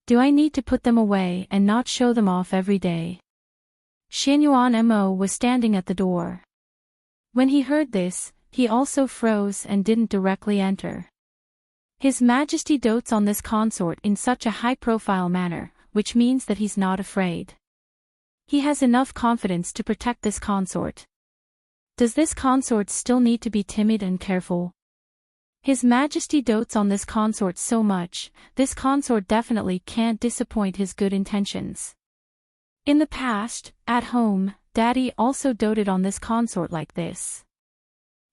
Do I need to put them away and not show them off every day?" Xianyuan Mo was standing at the door. When he heard this, he also froze and didn't directly enter. His Majesty dotes on this consort in such a high-profile manner, which means that he's not afraid. He has enough confidence to protect this consort. Does this consort still need to be timid and careful? His Majesty dotes on this consort so much, this consort definitely can't disappoint his good intentions. In the past, at home, Daddy also doted on this consort like this.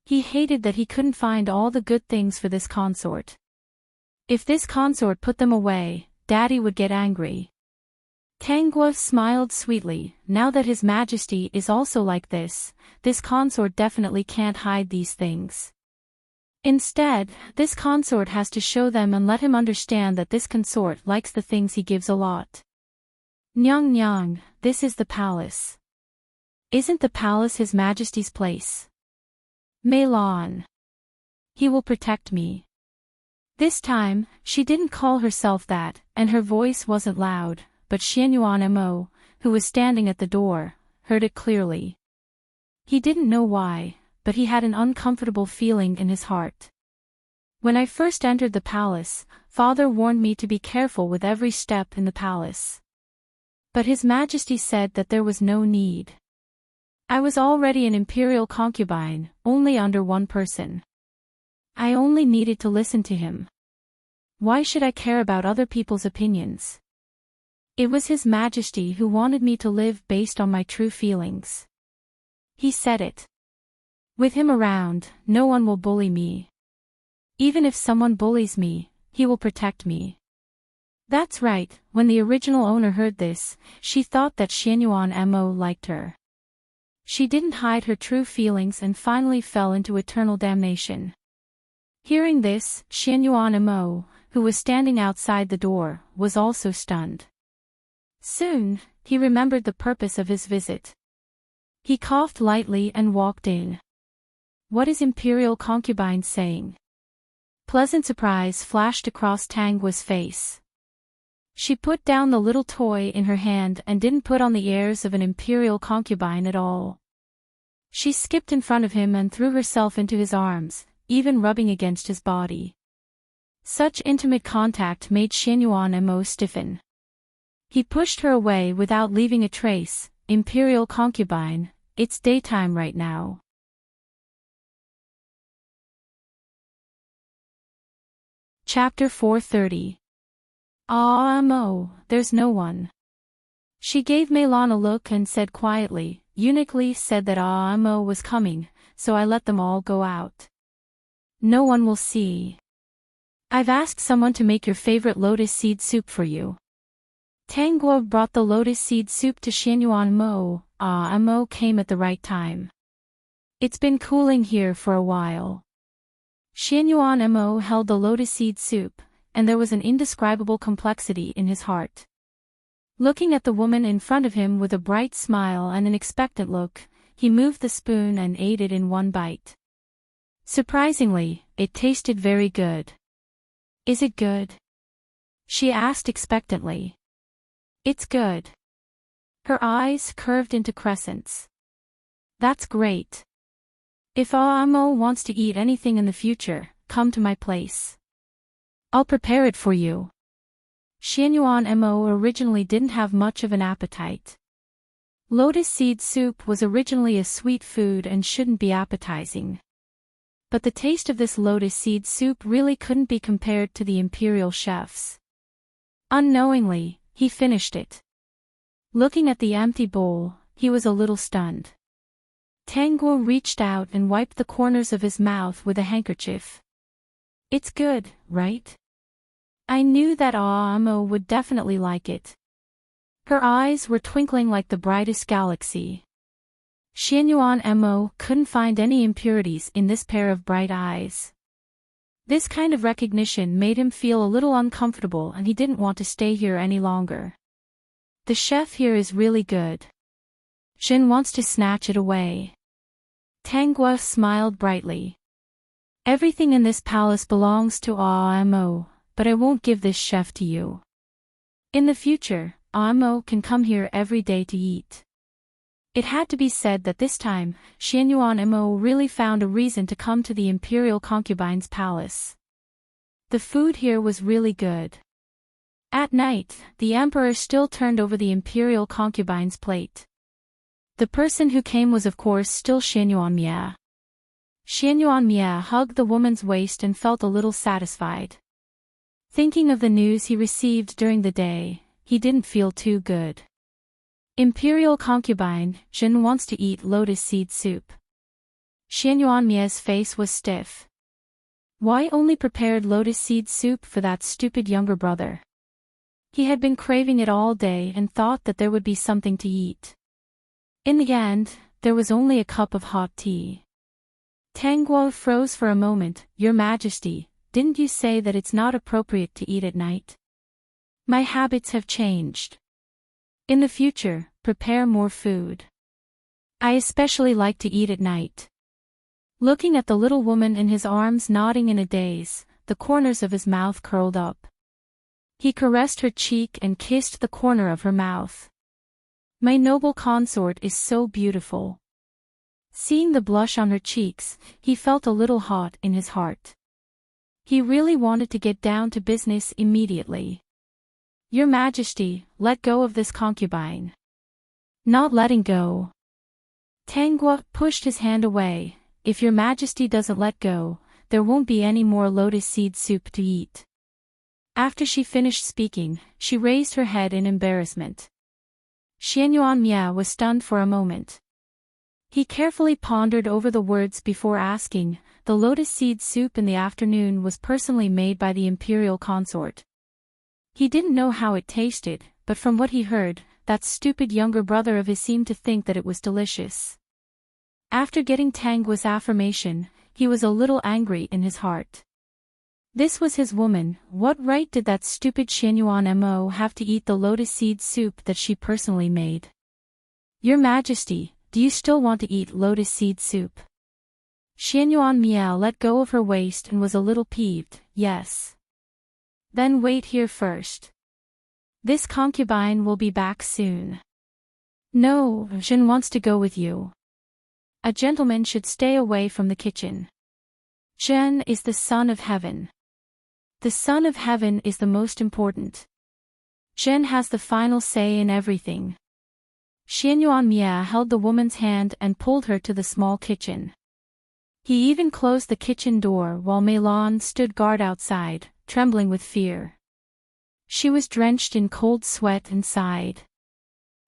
He hated that he couldn't find all the good things for this consort. If this consort put them away, Daddy would get angry. Tangua smiled sweetly. Now that His Majesty is also like this consort definitely can't hide these things. Instead, this consort has to show them and let him understand that this consort likes the things he gives a lot. Nyang Nyang, this is the palace. Isn't the palace His Majesty's place? Meilong. He will protect me. This time, she didn't call herself that, and her voice wasn't loud, but Xianyuan Mo, who was standing at the door, heard it clearly. He didn't know why, but he had an uncomfortable feeling in his heart. When I first entered the palace, Father warned me to be careful with every step in the palace. But His Majesty said that there was no need. I was already an imperial concubine, only under one person. I only needed to listen to him. Why should I care about other people's opinions? It was His Majesty who wanted me to live based on my true feelings. He said it. With him around, no one will bully me. Even if someone bullies me, he will protect me. That's right. When the original owner heard this, she thought that Xianyuan Mo liked her. She didn't hide her true feelings and finally fell into eternal damnation. Hearing this, Xianyuan Mo, who was standing outside the door, was also stunned. Soon, he remembered the purpose of his visit. He coughed lightly and walked in. What is Imperial Concubine saying? Pleasant surprise flashed across Tangua's face. She put down the little toy in her hand and didn't put on the airs of an Imperial Concubine at all. She skipped in front of him and threw herself into his arms, even rubbing against his body. Such intimate contact made Xianyuan Mo stiffen. He pushed her away without leaving a trace. Imperial Concubine, it's daytime right now. Chapter 430. Ah Mo, there's no one. She gave Meilong a look and said quietly, Uniquely said that Ah Mo was coming, so I let them all go out. No one will see. I've asked someone to make your favorite lotus seed soup for you. Tangua brought the lotus seed soup to Xianyuan Mo. Ah Mo came at the right time. It's been cooling here for a while. Xianyuan Mo held the lotus seed soup, and there was an indescribable complexity in his heart. Looking at the woman in front of him with a bright smile and an expectant look, he moved the spoon and ate it in one bite. Surprisingly, it tasted very good. Is it good? She asked expectantly. It's good. Her eyes curved into crescents. That's great. If Mo wants to eat anything in the future, come to my place. I'll prepare it for you. Xianyuan Mo originally didn't have much of an appetite. Lotus seed soup was originally a sweet food and shouldn't be appetizing. But the taste of this lotus seed soup really couldn't be compared to the imperial chef's. Unknowingly, he finished it. Looking at the empty bowl, he was a little stunned. Tangua reached out and wiped the corners of his mouth with a handkerchief. It's good, right? I knew that Mo would definitely like it. Her eyes were twinkling like the brightest galaxy. Xianyuan Mo couldn't find any impurities in this pair of bright eyes. This kind of recognition made him feel a little uncomfortable and he didn't want to stay here any longer. The chef here is really good. Jin wants to snatch it away. Tanggua smiled brightly. Everything in this palace belongs to Mo, but I won't give this chef to you. In the future, Mo can come here every day to eat. It had to be said that this time, Xianyuan Mo really found a reason to come to the imperial concubine's palace. The food here was really good. At night, the emperor still turned over the imperial concubine's plate. The person who came was of course still Xianyuan Mia. Xianyuan Mia hugged the woman's waist and felt a little satisfied. Thinking of the news he received during the day, he didn't feel too good. Imperial concubine, Jin wants to eat lotus seed soup. Xianyuan Mia's face was stiff. Why only prepared lotus seed soup for that stupid younger brother? He had been craving it all day and thought that there would be something to eat. In the end, there was only a cup of hot tea. Tanggua froze for a moment. Your Majesty, didn't you say that it's not appropriate to eat at night? My habits have changed. In the future, prepare more food. I especially like to eat at night. Looking at the little woman in his arms nodding in a daze, the corners of his mouth curled up. He caressed her cheek and kissed the corner of her mouth. My noble consort is so beautiful. Seeing the blush on her cheeks, he felt a little hot in his heart. He really wanted to get down to business immediately. Your Majesty, let go of this concubine. Not letting go. Tanggua pushed his hand away. If your Majesty doesn't let go, there won't be any more lotus seed soup to eat. After she finished speaking, she raised her head in embarrassment. Xianyuan Mia was stunned for a moment. He carefully pondered over the words before asking. The lotus seed soup in the afternoon was personally made by the imperial consort. He didn't know how it tasted, but from what he heard, that stupid younger brother of his seemed to think that it was delicious. After getting Tanggua's affirmation, he was a little angry in his heart. This was his woman. What right did that stupid Xianyuan Mo have to eat the lotus seed soup that she personally made? Your Majesty, do you still want to eat lotus seed soup? Xianyuan Mia let go of her waist and was a little peeved. Yes. Then wait here first. This concubine will be back soon. No, Jin wants to go with you. A gentleman should stay away from the kitchen. Jin is the son of heaven. The son of heaven is the most important. Jin has the final say in everything. Xianyuan Mia held the woman's hand and pulled her to the small kitchen. He even closed the kitchen door while Meilon stood guard outside, trembling with fear. She was drenched in cold sweat and sighed.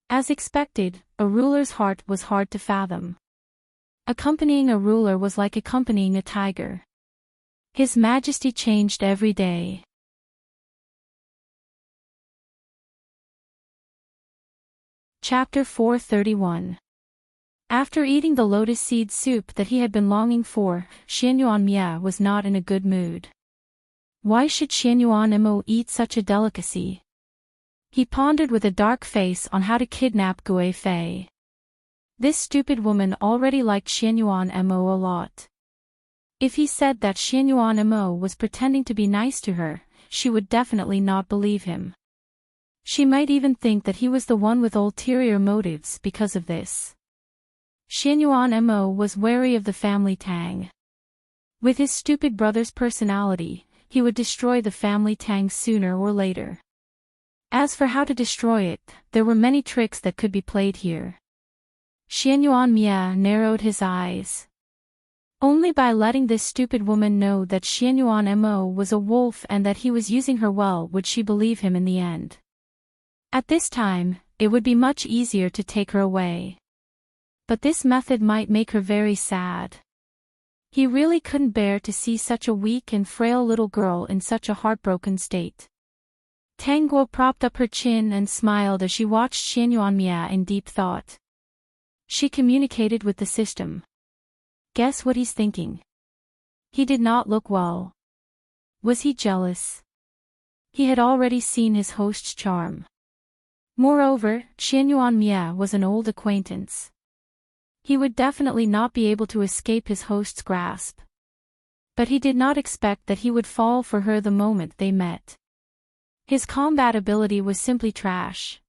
As expected, a ruler's heart was hard to fathom. Accompanying a ruler was like accompanying a tiger. His Majesty changed every day. Chapter 431. After eating the lotus seed soup that he had been longing for, Xianyuan Mia was not in a good mood. Why should Xianyuan Mo eat such a delicacy? He pondered with a dark face on how to kidnap Gui Fei. This stupid woman already liked Xianyuan Mo a lot. If he said that Xianyuan Mo was pretending to be nice to her, she would definitely not believe him. She might even think that he was the one with ulterior motives because of this. Xianyuan Mo was wary of the family Tang. With his stupid brother's personality, he would destroy the family Tang sooner or later. As for how to destroy it, there were many tricks that could be played here. Xianyuan Mia narrowed his eyes. Only by letting this stupid woman know that Xianyuan Mo was a wolf and that he was using her well would she believe him in the end. At this time, it would be much easier to take her away. But this method might make her very sad. He really couldn't bear to see such a weak and frail little girl in such a heartbroken state. Tanguo propped up her chin and smiled as she watched Xian Yuanmia in deep thought. She communicated with the system. Guess what he's thinking? He did not look well. Was he jealous? He had already seen his host's charm. Moreover, Xian Yuanmia was an old acquaintance. He would definitely not be able to escape his host's grasp. But he did not expect that he would fall for her the moment they met. His combat ability was simply trash.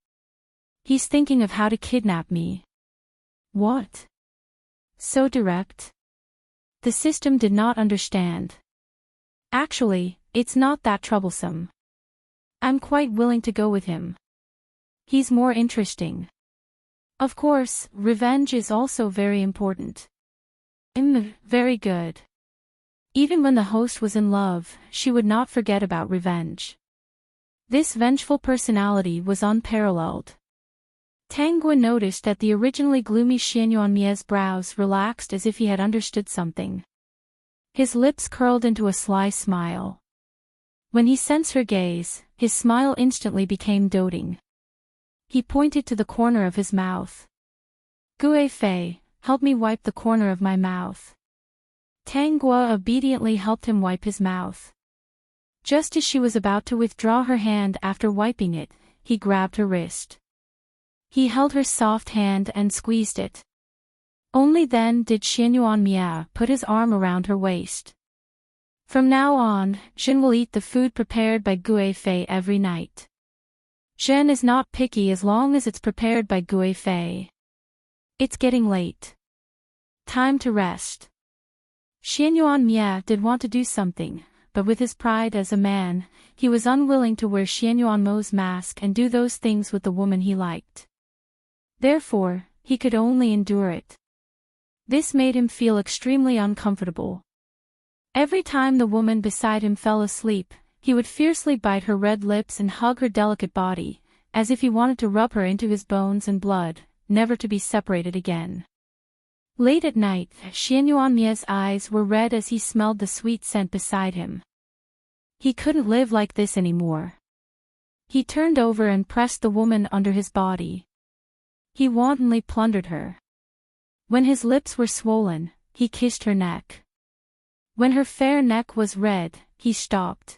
He's thinking of how to kidnap me. What? So direct? The system did not understand. Actually, it's not that troublesome. I'm quite willing to go with him. He's more interesting. Of course, revenge is also very important. Very good. Even when the host was in love, she would not forget about revenge. This vengeful personality was unparalleled. Tanguo noticed that the originally gloomy Xian Yuanmia's brows relaxed as if he had understood something. His lips curled into a sly smile. When he sensed her gaze, his smile instantly became doting. He pointed to the corner of his mouth. Gue Fei, help me wipe the corner of my mouth. Tanguo obediently helped him wipe his mouth. Just as she was about to withdraw her hand after wiping it, he grabbed her wrist. He held her soft hand and squeezed it. Only then did Xian Yuanmia put his arm around her waist. From now on, Zhen will eat the food prepared by Gue Fei every night. Zhen is not picky as long as it's prepared by Gue Fei. It's getting late. Time to rest. Xian Yuanmia did want to do something, but with his pride as a man, he was unwilling to wear Xian Yuanmo's mask and do those things with the woman he liked. Therefore, he could only endure it. This made him feel extremely uncomfortable. Every time the woman beside him fell asleep, he would fiercely bite her red lips and hug her delicate body, as if he wanted to rub her into his bones and blood, never to be separated again. Late at night, Xian Yuanmia's eyes were red as he smelled the sweet scent beside him. He couldn't live like this anymore. He turned over and pressed the woman under his body. He wantonly plundered her. When his lips were swollen, he kissed her neck. When her fair neck was red, he stopped.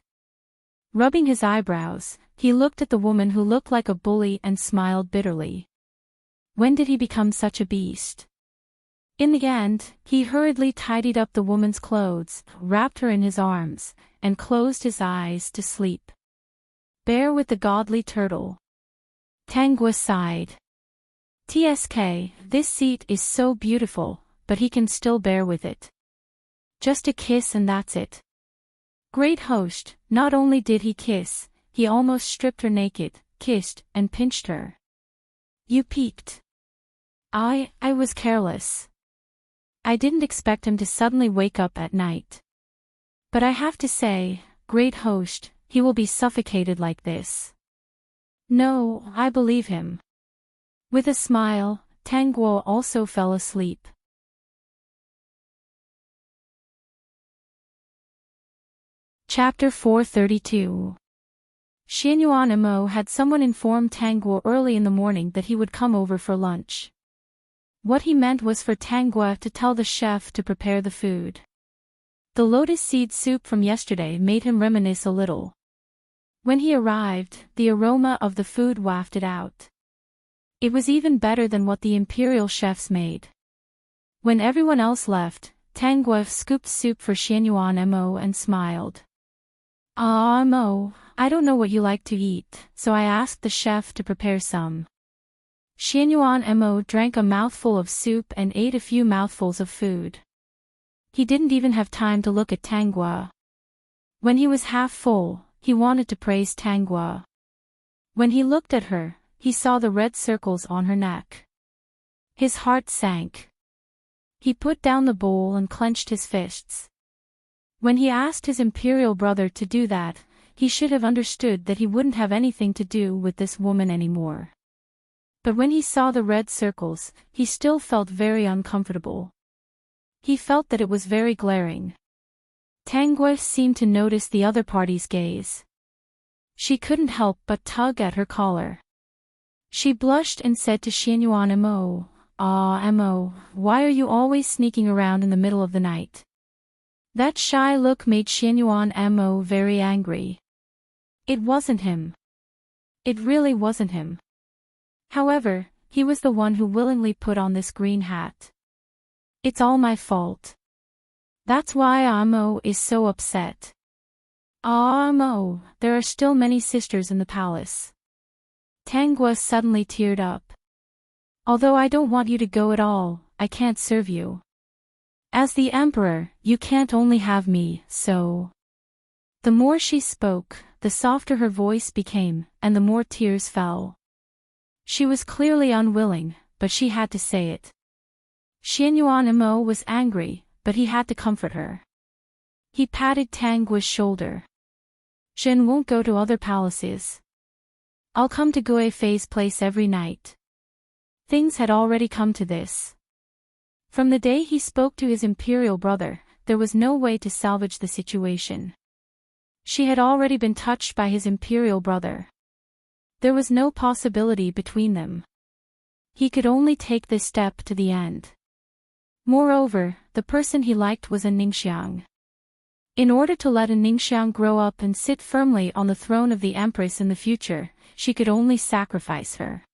Rubbing his eyebrows, he looked at the woman who looked like a bully and smiled bitterly. When did he become such a beast? In the end, he hurriedly tidied up the woman's clothes, wrapped her in his arms, and closed his eyes to sleep. Bear with the godly turtle. Tanguo sighed. TSK, this seat is so beautiful, but he can still bear with it. Just a kiss and that's it. Great host, not only did he kiss, he almost stripped her naked, kissed, and pinched her. You peeked. I was careless. I didn't expect him to suddenly wake up at night. But I have to say, great host, he will be suffocated like this. No, I believe him. With a smile, Tanguo also fell asleep. Chapter 432. Xian Yuan had someone inform Tanguo early in the morning that he would come over for lunch. What he meant was for Tanguo to tell the chef to prepare the food. The lotus seed soup from yesterday made him reminisce a little. When he arrived, the aroma of the food wafted out. It was even better than what the imperial chefs made. When everyone else left, Tanguo scooped soup for Xian Yuan and smiled. Mo, I don't know what you like to eat, so I asked the chef to prepare some. Xian Yuan drank a mouthful of soup and ate a few mouthfuls of food. He didn't even have time to look at Tanguo. When he was half full, he wanted to praise Tanguo. When he looked at her, he saw the red circles on her neck. His heart sank. He put down the bowl and clenched his fists. When he asked his imperial brother to do that, he should have understood that he wouldn't have anything to do with this woman anymore. But when he saw the red circles, he still felt very uncomfortable. He felt that it was very glaring. Tanguo seemed to notice the other party's gaze. She couldn't help but tug at her collar. She blushed and said to Xianyuan Mo, "Ah, Mo, why are you always sneaking around in the middle of the night?" That shy look made Xianyuan Mo very angry. It wasn't him. It really wasn't him. However, he was the one who willingly put on this green hat. It's all my fault. That's why Amo is so upset. Ah, Amo, there are still many sisters in the palace. Tangua suddenly teared up. Although I don't want you to go at all, I can't serve you. As the emperor, you can't only have me, so... The more she spoke, the softer her voice became, and the more tears fell. She was clearly unwilling, but she had to say it. Xianyuan Mo was angry, but he had to comfort her. He patted Tangua's shoulder. Jin won't go to other palaces. I'll come to Gui Fei's place every night. Things had already come to this. From the day he spoke to his imperial brother, there was no way to salvage the situation. She had already been touched by his imperial brother. There was no possibility between them. He could only take this step to the end. Moreover, the person he liked was a Ningxiang. In order to let a Ningxiang grow up and sit firmly on the throne of the empress in the future, she could only sacrifice her.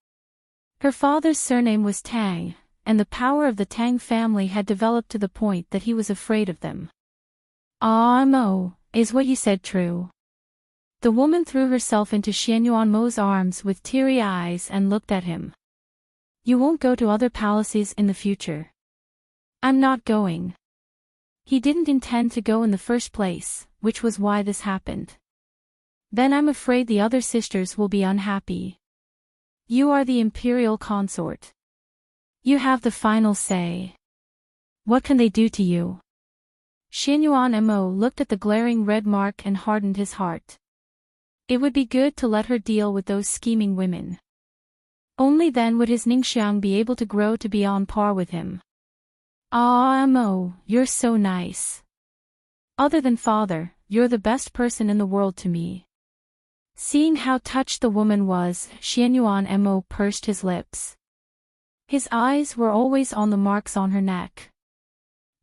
Her father's surname was Tang, and the power of the Tang family had developed to the point that he was afraid of them. Ah, Mo, is what you said true? The woman threw herself into Xianyuan Mo's arms with teary eyes and looked at him. You won't go to other palaces in the future. I'm not going. He didn't intend to go in the first place, which was why this happened. Then I'm afraid the other sisters will be unhappy. You are the imperial consort. You have the final say. What can they do to you? Xianyuan Mo looked at the glaring red mark and hardened his heart. It would be good to let her deal with those scheming women. Only then would his Ningxiang be able to grow to be on par with him. Ah, Mo, you're so nice. Other than father, you're the best person in the world to me. Seeing how touched the woman was, Xianyuan Mo pursed his lips. His eyes were always on the marks on her neck.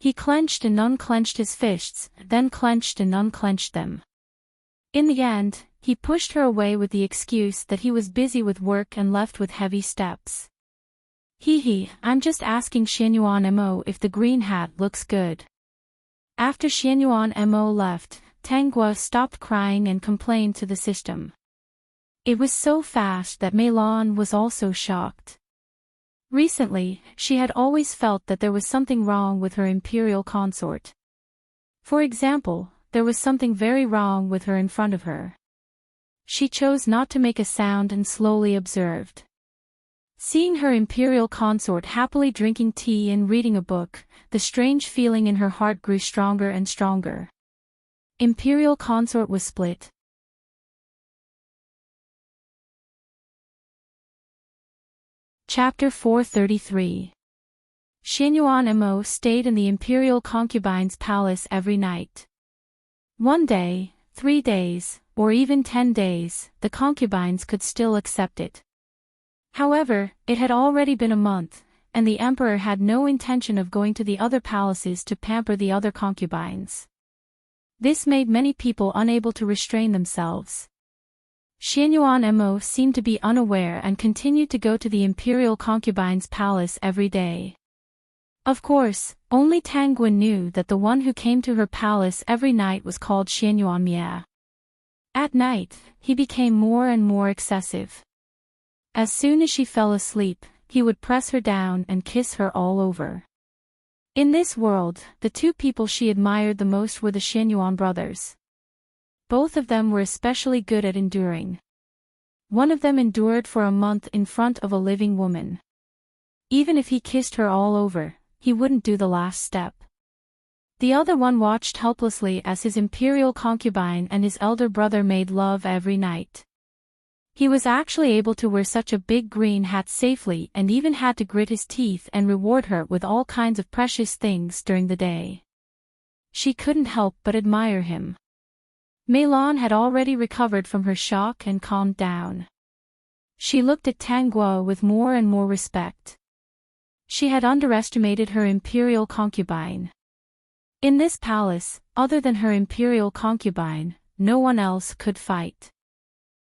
He clenched and unclenched his fists, then clenched and unclenched them. In the end, he pushed her away with the excuse that he was busy with work and left with heavy steps. I'm just asking Xianyuan Mo if the green hat looks good. After Xianyuan Mo left, Tangua stopped crying and complained to the system. It was so fast that Meilan was also shocked. Recently, she had always felt that there was something wrong with her imperial consort. For example, there was something very wrong with her in front of her. She chose not to make a sound and slowly observed. Seeing her imperial consort happily drinking tea and reading a book, the strange feeling in her heart grew stronger and stronger. Imperial consort was split. Chapter 433. Xianyuan Mo stayed in the imperial concubine's palace every night. 1 day, 3 days, or even 10 days, the concubines could still accept it. However, it had already been a month, and the emperor had no intention of going to the other palaces to pamper the other concubines. This made many people unable to restrain themselves. Xianyuan Mo seemed to be unaware and continued to go to the imperial concubine's palace every day. Of course, only Tangua knew that the one who came to her palace every night was called Xianyuan Mia. At night, he became more and more excessive. As soon as she fell asleep, he would press her down and kiss her all over. In this world, the two people she admired the most were the Xianyuan brothers. Both of them were especially good at enduring. One of them endured for a month in front of a living woman. Even if he kissed her all over, he wouldn't do the last step. The other one watched helplessly as his imperial concubine and his elder brother made love every night. He was actually able to wear such a big green hat safely and even had to grit his teeth and reward her with all kinds of precious things during the day. She couldn't help but admire him. Meilong had already recovered from her shock and calmed down. She looked at Tang Guo with more and more respect. She had underestimated her imperial concubine. In this palace, other than her imperial concubine, no one else could fight.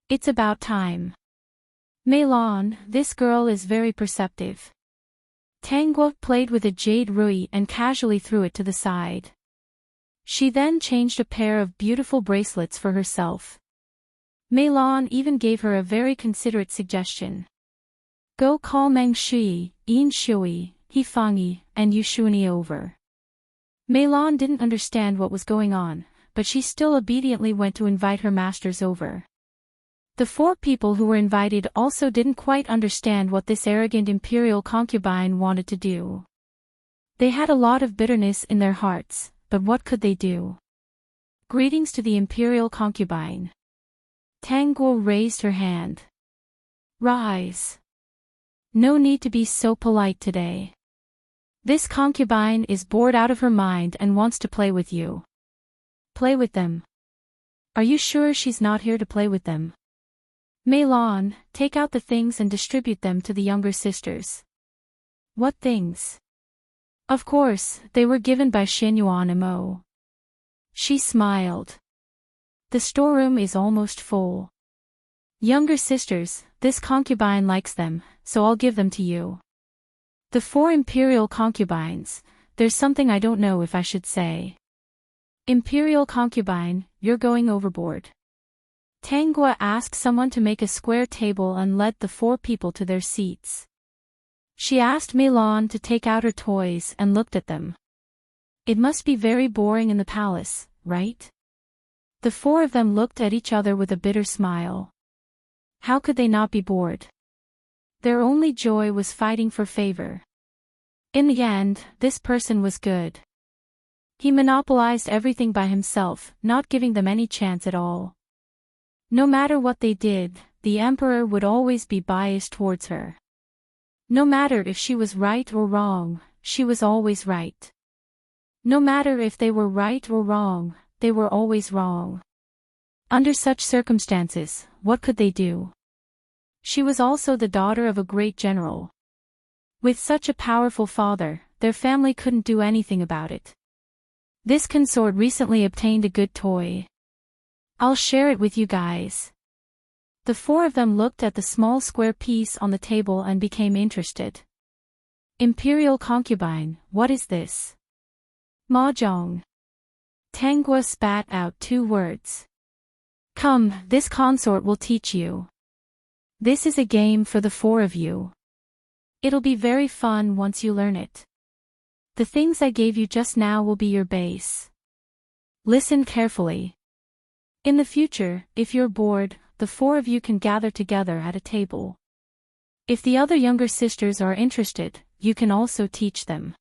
It's about time. Meilong, this girl is very perceptive. Tang Guo played with a jade rui and casually threw it to the side. She then changed a pair of beautiful bracelets for herself. Meilong even gave her a very considerate suggestion. Go call Meng Shui, Yin Shui, Hefangi, and Yushuni over. Meilong didn't understand what was going on, but she still obediently went to invite her masters over. The 4 people who were invited also didn't quite understand what this arrogant imperial concubine wanted to do. They had a lot of bitterness in their hearts, but what could they do? Greetings to the imperial concubine. Tang Guo raised her hand. Rise. No need to be so polite today. This concubine is bored out of her mind and wants to play with you. Play with them. Are you sure she's not here to play with them? Meilong, take out the things and distribute them to the younger sisters. What things? Of course, they were given by Xinyuan and Mo. She smiled. The storeroom is almost full. Younger sisters, this concubine likes them, so I'll give them to you. The 4 imperial concubines, there's something I don't know if I should say. Imperial concubine, you're going overboard. Tang Guo asked someone to make a square table and led the 4 people to their seats. She asked Meilong to take out her toys and looked at them. It must be very boring in the palace, right? The 4 of them looked at each other with a bitter smile. How could they not be bored? Their only joy was fighting for favor. In the end, this person was good. He monopolized everything by himself, not giving them any chance at all. No matter what they did, the emperor would always be biased towards her. No matter if she was right or wrong, she was always right. No matter if they were right or wrong, they were always wrong. Under such circumstances, what could they do? She was also the daughter of a great general. With such a powerful father, their family couldn't do anything about it. This consort recently obtained a good toy. I'll share it with you guys. The 4 of them looked at the small square piece on the table and became interested. Imperial concubine, what is this? Mahjong. Tang Guo spat out 2 words. Come, this consort will teach you. This is a game for the 4 of you. It'll be very fun once you learn it. The things I gave you just now will be your base. Listen carefully. In the future, if you're bored, the 4 of you can gather together at a table. If the other younger sisters are interested, you can also teach them.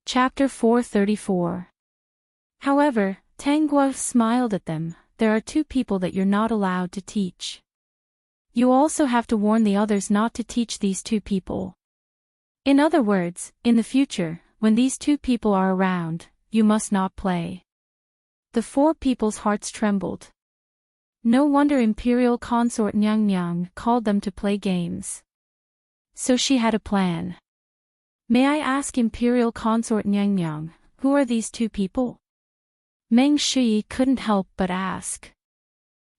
Chapter 434. However, Tang Guo smiled at them. There are 2 people that you're not allowed to teach. You also have to warn the others not to teach these 2 people. In other words, in the future, when these 2 people are around, you must not play. The 4 people's hearts trembled. No wonder Imperial Consort Nyang Nyang called them to play games. So she had a plan. May I ask Imperial Consort Nyang Nyang, who are these 2 people? Meng Shui couldn't help but ask.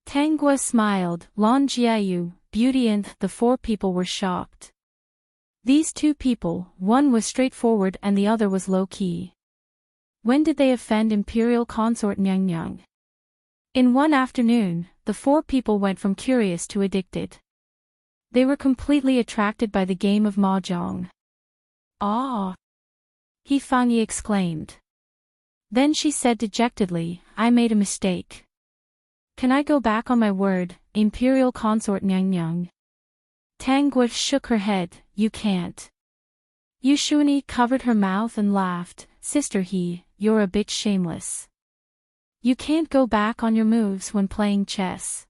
Tang Guo smiled. Lan Jiayu, Beauty and the 4 people were shocked. These 2 people, one was straightforward and the other was low-key. When did they offend Imperial Consort Nyang Nyang? In one afternoon, the 4 people went from curious to addicted. They were completely attracted by the game of Mahjong. Ah! He Fangyi exclaimed. Then she said dejectedly, I made a mistake. Can I go back on my word, Imperial Consort Nyang Nyang? Tang Guo shook her head, you can't. Yushuni covered her mouth and laughed, Sister He, you're a bit shameless. You can't go back on your moves when playing chess.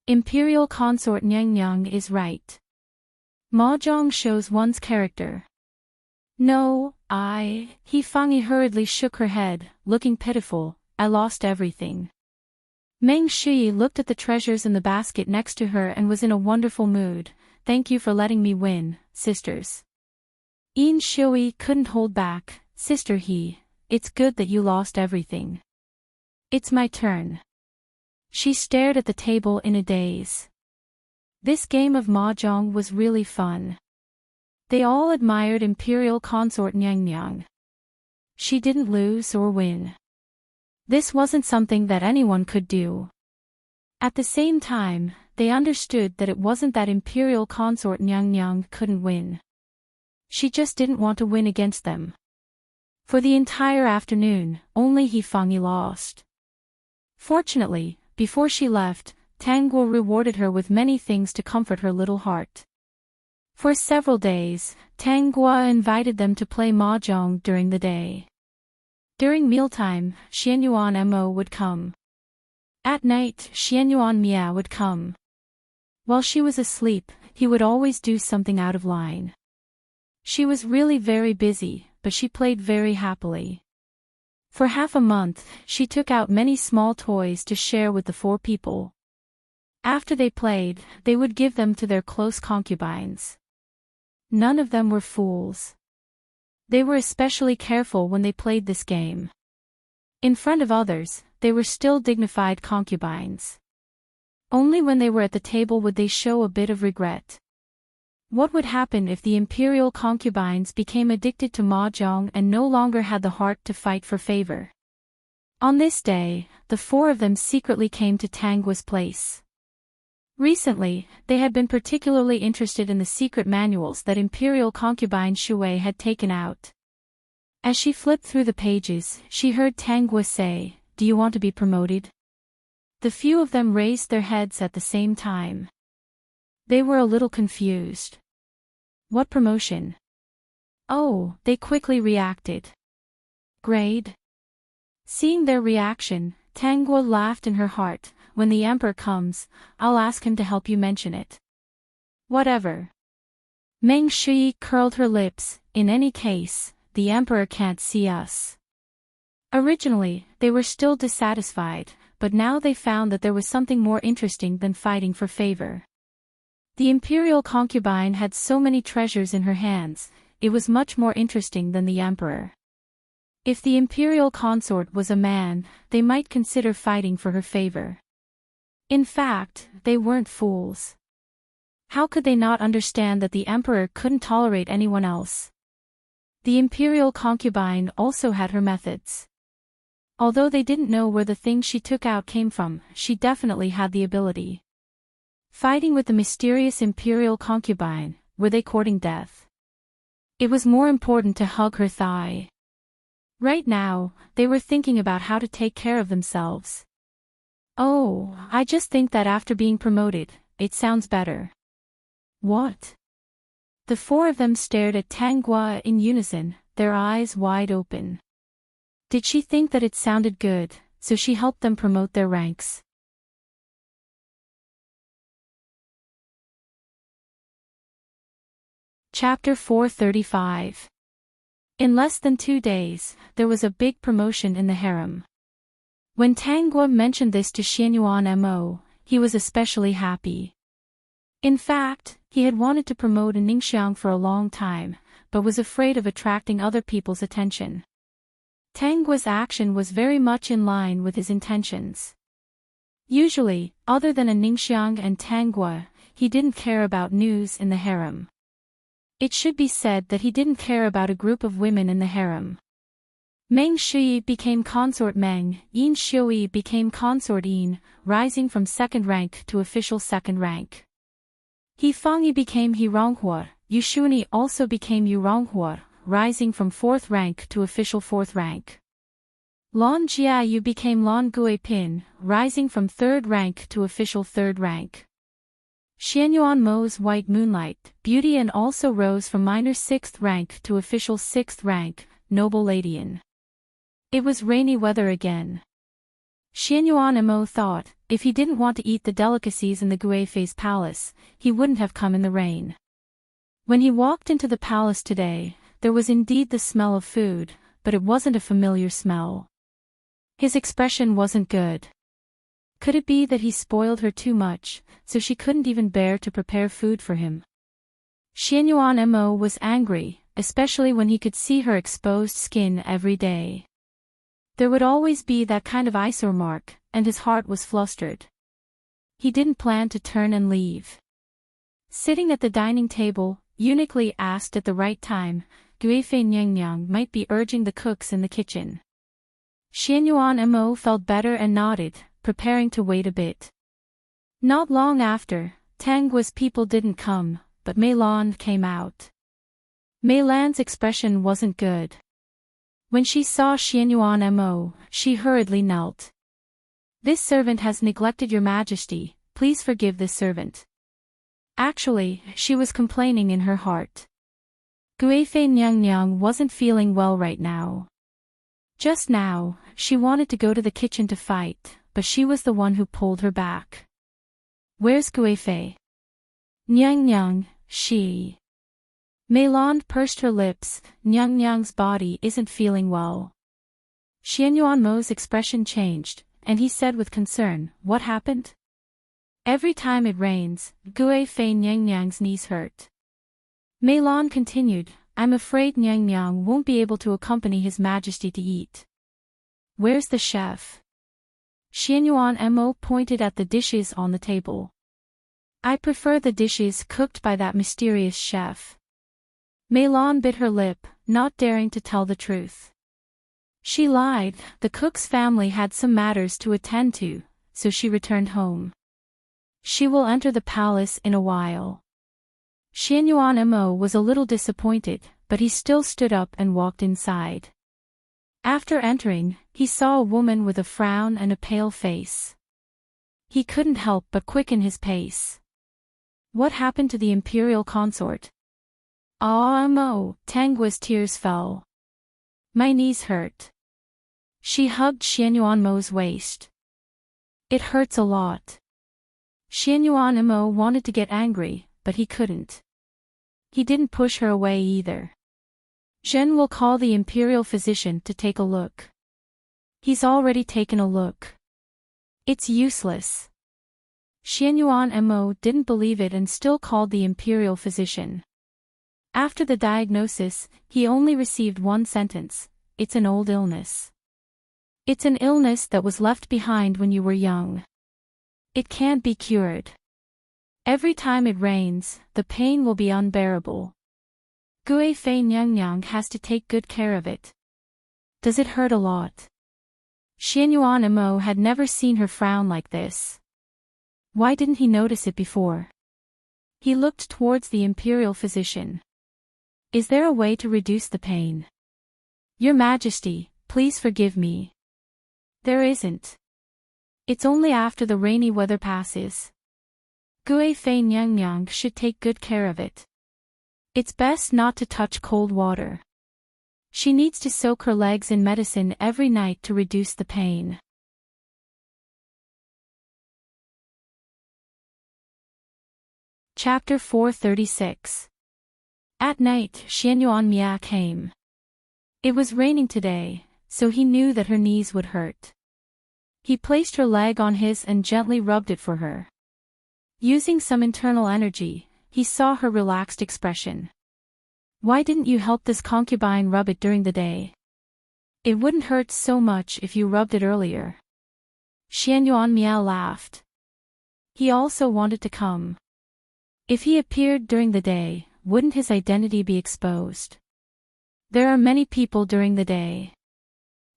Imperial Consort Nyang Nyang is right. Mahjong shows one's character. No, He Fangi hurriedly shook her head, looking pitiful. I lost everything. Meng Shui looked at the treasures in the basket next to her and was in a wonderful mood. Thank you for letting me win, sisters. Yin Shui couldn't hold back. Sister He, it's good that you lost everything. It's my turn. She stared at the table in a daze. This game of mahjong was really fun. They all admired Imperial Consort Nyang Nyang. She didn't lose or win. This wasn't something that anyone could do. At the same time, they understood that it wasn't that Imperial Consort Nyang Nyang couldn't win. She just didn't want to win against them. For the entire afternoon, only He Fangi lost. Fortunately, before she left, Tang Guo rewarded her with many things to comfort her little heart. For several days, Tang Guo invited them to play mahjong during the day. During mealtime, Xianyuan Mo would come. At night, Xianyuan Mia would come. While she was asleep, he would always do something out of line. She was really very busy, but she played very happily. For half a month, she took out many small toys to share with the 4 people. After they played, they would give them to their close concubines. None of them were fools. They were especially careful when they played this game. In front of others, they were still dignified concubines. Only when they were at the table would they show a bit of regret. What would happen if the imperial concubines became addicted to mahjong and no longer had the heart to fight for favor? On this day, the 4 of them secretly came to Tang Guo's place. Recently, they had been particularly interested in the secret manuals that imperial concubine Shui had taken out. As she flipped through the pages, she heard Tang Guo say, "Do you want to be promoted?" The few of them raised their heads at the same time. They were a little confused. What promotion? Oh, they quickly reacted. Grade? Seeing their reaction, Tang Guo laughed in her heart. When the emperor comes, I'll ask him to help you mention it. Whatever. Meng Shui curled her lips. In any case, the emperor can't see us. Originally, they were still dissatisfied, but now they found that there was something more interesting than fighting for favor. The imperial concubine had so many treasures in her hands, it was much more interesting than the emperor. If the imperial consort was a man, they might consider fighting for her favor. In fact, they weren't fools. How could they not understand that the emperor couldn't tolerate anyone else? The imperial concubine also had her methods. Although they didn't know where the things she took out came from, she definitely had the ability. Fighting with the mysterious imperial concubine, were they courting death? It was more important to hug her thigh. Right now, they were thinking about how to take care of themselves. Oh, I just think that after being promoted, it sounds better. What? The 4 of them stared at Tang Guo in unison, their eyes wide open. Did she think that it sounded good, so she helped them promote their ranks? Chapter 435. In less than 2 days, there was a big promotion in the harem. When Tang Guo mentioned this to Xianyuan Mo, he was especially happy. In fact, he had wanted to promote a Ningxiang for a long time, but was afraid of attracting other people's attention. Tang Guo's action was very much in line with his intentions. Usually, other than a Ningxiang and Tang Guo, he didn't care about news in the harem. It should be said that he didn't care about a group of women in the harem. Meng Shui became consort Meng, Yin Shui became consort Yin, rising from 2nd rank to official 2nd rank. He Fangi became He Ronghua, Yu Shuni also became Yu Ronghua, rising from 4th rank to official 4th rank. Lon Jiayu became Lon Gui Pin, rising from 3rd rank to official 3rd rank. Xianyuan Mo's White Moonlight, Beauty and also rose from minor 6th rank to official 6th rank, Noble Ladian. It was rainy weather again. Xianyuan Mo thought, if he didn't want to eat the delicacies in the Guifei's palace, he wouldn't have come in the rain. When he walked into the palace today, There was indeed the smell of food, but it wasn't a familiar smell. His expression wasn't good. Could it be that he spoiled her too much, so she couldn't even bear to prepare food for him? Xianyuan Mo was angry, especially when he could see her exposed skin every day. There would always be that kind of eyesore mark, and his heart was flustered. He didn't plan to turn and leave. Sitting at the dining table, uniquely asked at the right time, Guifei Nyang might be urging the cooks in the kitchen. Xianyuan Mo felt better and nodded, preparing to wait a bit. Not long after, Tanggua's people didn't come, but Meilan came out. Meilan's expression wasn't good. When she saw Xianyuan Mo, she hurriedly knelt. "This servant has neglected your majesty, please forgive this servant." Actually, she was complaining in her heart. Guifei Nyang wasn't feeling well right now. Just now, she wanted to go to the kitchen to fight, but she was the one who pulled her back. "Where's Guifei?" "Nyang, she." Meilan pursed her lips. Nyang's body isn't feeling well. Xianyuan Mo's expression changed, and he said with concern, "What happened?" "Every time it rains, Guifei Nyang's knees hurt." Meilan continued, "I'm afraid Nyang won't be able to accompany His Majesty to eat." "Where's the chef?" Xianyuan Mo pointed at the dishes on the table. "I prefer the dishes cooked by that mysterious chef." Meilan bit her lip, not daring to tell the truth. She lied. The cook's family had some matters to attend to, so she returned home. She will enter the palace in a while. Xianyuan Mo was a little disappointed, but he still stood up and walked inside. After entering, he saw a woman with a frown and a pale face. He couldn't help but quicken his pace. What happened to the imperial consort? "Ah, Mo," Tanggua's tears fell. "My knees hurt." She hugged Xianyuan Mo's waist. "It hurts a lot." Xianyuan Mo wanted to get angry, but he couldn't. He didn't push her away either. "Zhen will call the imperial physician to take a look." "He's already taken a look." "It's useless." Xianyuan Mo didn't believe it and still called the imperial physician. After the diagnosis, he only received one sentence: "It's an old illness. It's an illness that was left behind when you were young. It can't be cured. Every time it rains, the pain will be unbearable. Guifei Nyang has to take good care of it." "Does it hurt a lot?" Xianyuan Mo had never seen her frown like this. Why didn't he notice it before? He looked towards the imperial physician. "Is there a way to reduce the pain?" "Your Majesty, please forgive me." "There isn't. It's only after the rainy weather passes. Guifei Nyang should take good care of it. It's best not to touch cold water. She needs to soak her legs in medicine every night to reduce the pain." Chapter 436. At night, Xianyuan Mia came. It was raining today, so he knew that her knees would hurt. He placed her leg on his and gently rubbed it for her. Using some internal energy, he saw her relaxed expression. "Why didn't you help this concubine rub it during the day? It wouldn't hurt so much if you rubbed it earlier." Xianyuan Mia laughed. He also wanted to come. If he appeared during the day, wouldn't his identity be exposed? There are many people during the day.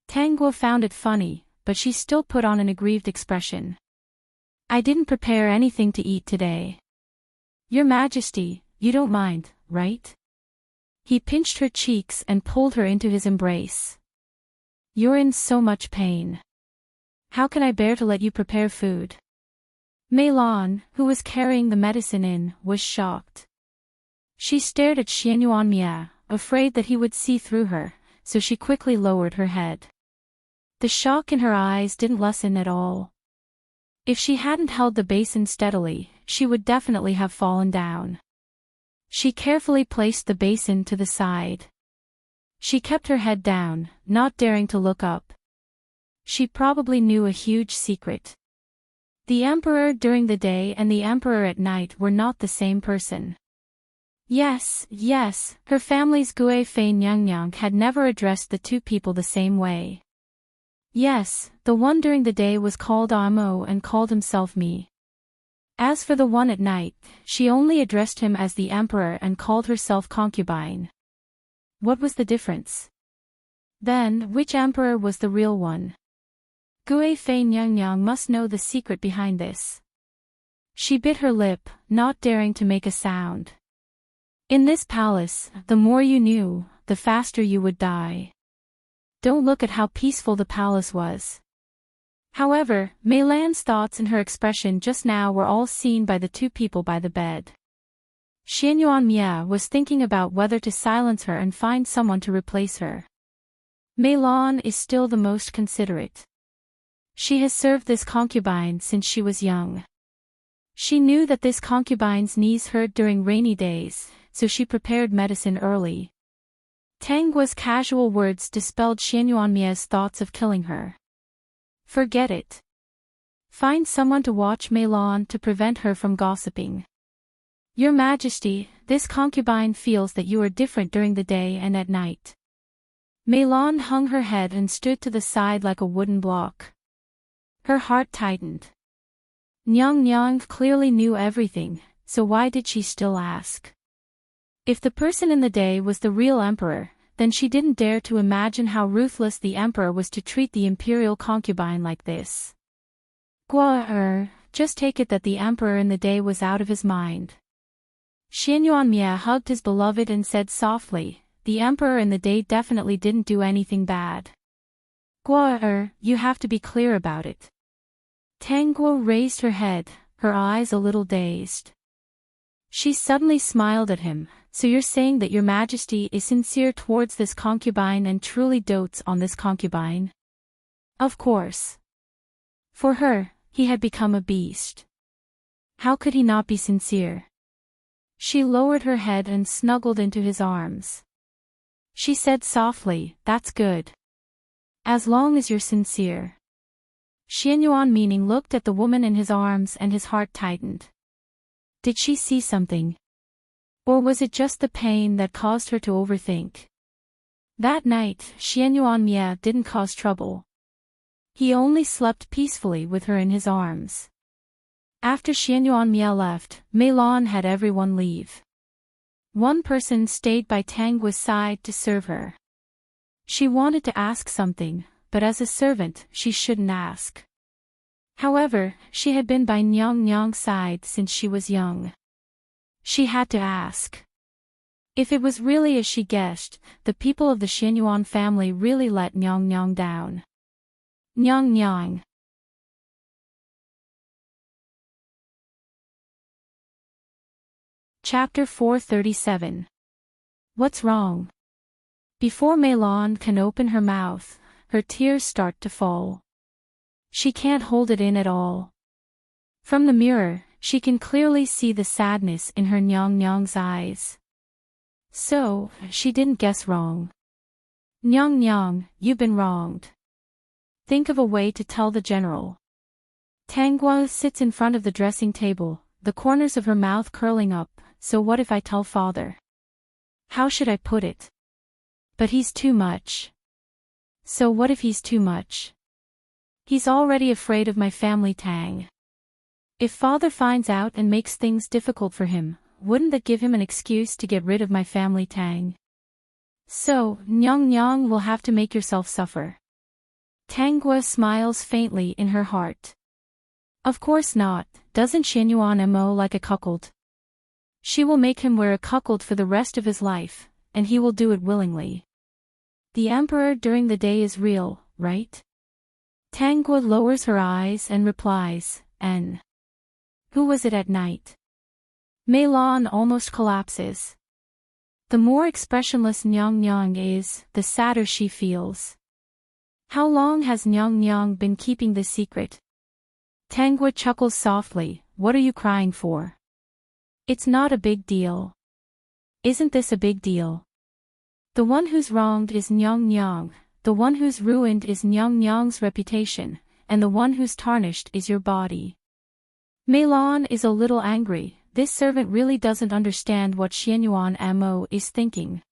Tanggua found it funny, but she still put on an aggrieved expression. "I didn't prepare anything to eat today." "Your Majesty, you don't mind, right?" He pinched her cheeks and pulled her into his embrace. "You're in so much pain. How can I bear to let you prepare food?" Meilan, who was carrying the medicine in, was shocked. She stared at Xianyuan Mia, afraid that he would see through her, so she quickly lowered her head. The shock in her eyes didn't lessen at all. If she hadn't held the basin steadily, she would definitely have fallen down. She carefully placed the basin to the side. She kept her head down, not daring to look up. She probably knew a huge secret. The emperor during the day and the emperor at night were not the same person. Yes, her family's Gui Fei Nyang had never addressed the two people the same way. Yes, the one during the day was called Amo and called himself Me. As for the one at night, she only addressed him as the emperor and called herself concubine. What was the difference? Then, which emperor was the real one? Gui Fei Nyang must know the secret behind this. She bit her lip, not daring to make a sound. In this palace, the more you knew, the faster you would die. Don't look at how peaceful the palace was. However, Mei Lan's thoughts and her expression just now were all seen by the two people by the bed. Xianyuan Mia was thinking about whether to silence her and find someone to replace her. Mei Lan is still the most considerate. She has served this concubine since she was young. She knew that this concubine's knees hurt during rainy days, so she prepared medicine early. Tanggua's casual words dispelled Xianyuan Mia's thoughts of killing her. Forget it. Find someone to watch Mei Lan to prevent her from gossiping. Your Majesty, this concubine feels that you are different during the day and at night. Mei Lan hung her head and stood to the side like a wooden block. Her heart tightened. Nyang clearly knew everything, so why did she still ask? If the person in the day was the real emperor, then she didn't dare to imagine how ruthless the emperor was to treat the imperial concubine like this. Just take it that the emperor in the day was out of his mind. Xianyuan Mia hugged his beloved and said softly, the emperor in the day definitely didn't do anything bad. You have to be clear about it. Tangguo raised her head, her eyes a little dazed. She suddenly smiled at him. So you're saying that your Majesty is sincere towards this concubine and truly dotes on this concubine? Of course. For her, he had become a beast. How could he not be sincere? She lowered her head and snuggled into his arms. She said softly, that's good. As long as you're sincere. Xianyuan meaning looked at the woman in his arms and his heart tightened. Did she see something? Or was it just the pain that caused her to overthink? That night, Xianyuan Mia didn't cause trouble. He only slept peacefully with her in his arms. After Xianyuan Mia left, Mei Lan had everyone leave. One person stayed by Tanggua's side to serve her. She wanted to ask something, but as a servant, she shouldn't ask. However, she had been by Nyang's side since she was young. She had to ask. If it was really as she guessed, the people of the Xianyuan family really let Nyang down. Nyang. Chapter 437. What's wrong? Before Mei Lan can open her mouth, her tears start to fall. She can't hold it in at all. From the mirror, she can clearly see the sadness in her Nyang's eyes. So, she didn't guess wrong. Nyang, you've been wronged. Think of a way to tell the general. Tanggua sits in front of the dressing table, the corners of her mouth curling up. So what if I tell father? How should I put it? But he's too much. So what if he's too much? He's already afraid of my family Tang. If father finds out and makes things difficult for him, wouldn't that give him an excuse to get rid of my family Tang? So, Nyang will have to make yourself suffer. Tanggua smiles faintly in her heart. Of course not, doesn't Xianyuan Mo like a cuckold? She will make him wear a cuckold for the rest of his life, and he will do it willingly. The emperor during the day is real, right? Tanggua lowers her eyes and replies, N. Who was it at night? Mei Lan almost collapses. The more expressionless Nyang is, the sadder she feels. How long has Nyang been keeping this secret? Tanggua chuckles softly, what are you crying for? It's not a big deal. Isn't this a big deal? The one who's wronged is Nyang Nyang, the one who's ruined is Nyang Nyang's reputation, and the one who's tarnished is your body. Meilon is a little angry. This servant really doesn't understand what Xianyuan Mo is thinking.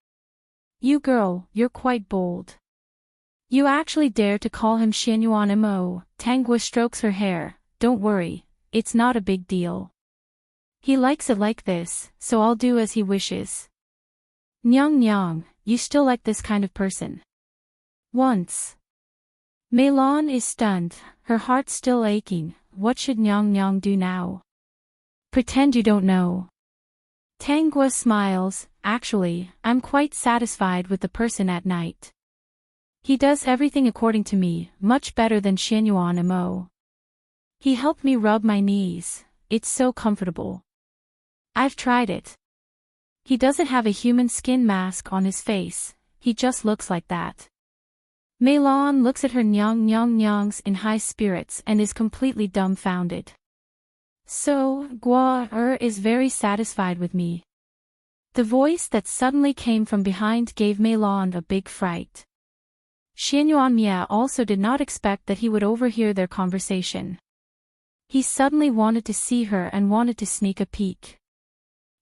You girl, you're quite bold. You actually dare to call him Xianyuan Mo. Tangua strokes her hair. Don't worry, it's not a big deal. He likes it like this, so I'll do as he wishes. Nyang Nyang, you still like this kind of person. Once. Meilon is stunned, her heart still aching. What should Nyang Nyang do now? Pretend you don't know. Tangua smiles. Actually, I'm quite satisfied with the person at night. He does everything according to me, much better than Xianyuan Mo. He helped me rub my knees. It's so comfortable. I've tried it. He doesn't have a human skin mask on his face, he just looks like that. Meilon looks at her Nyang Nyang Nyangs in high spirits and is completely dumbfounded. So, Gua is very satisfied with me. The voice that suddenly came from behind gave Meilon a big fright. Xianyuan Mia also did not expect that he would overhear their conversation. He suddenly wanted to see her and wanted to sneak a peek.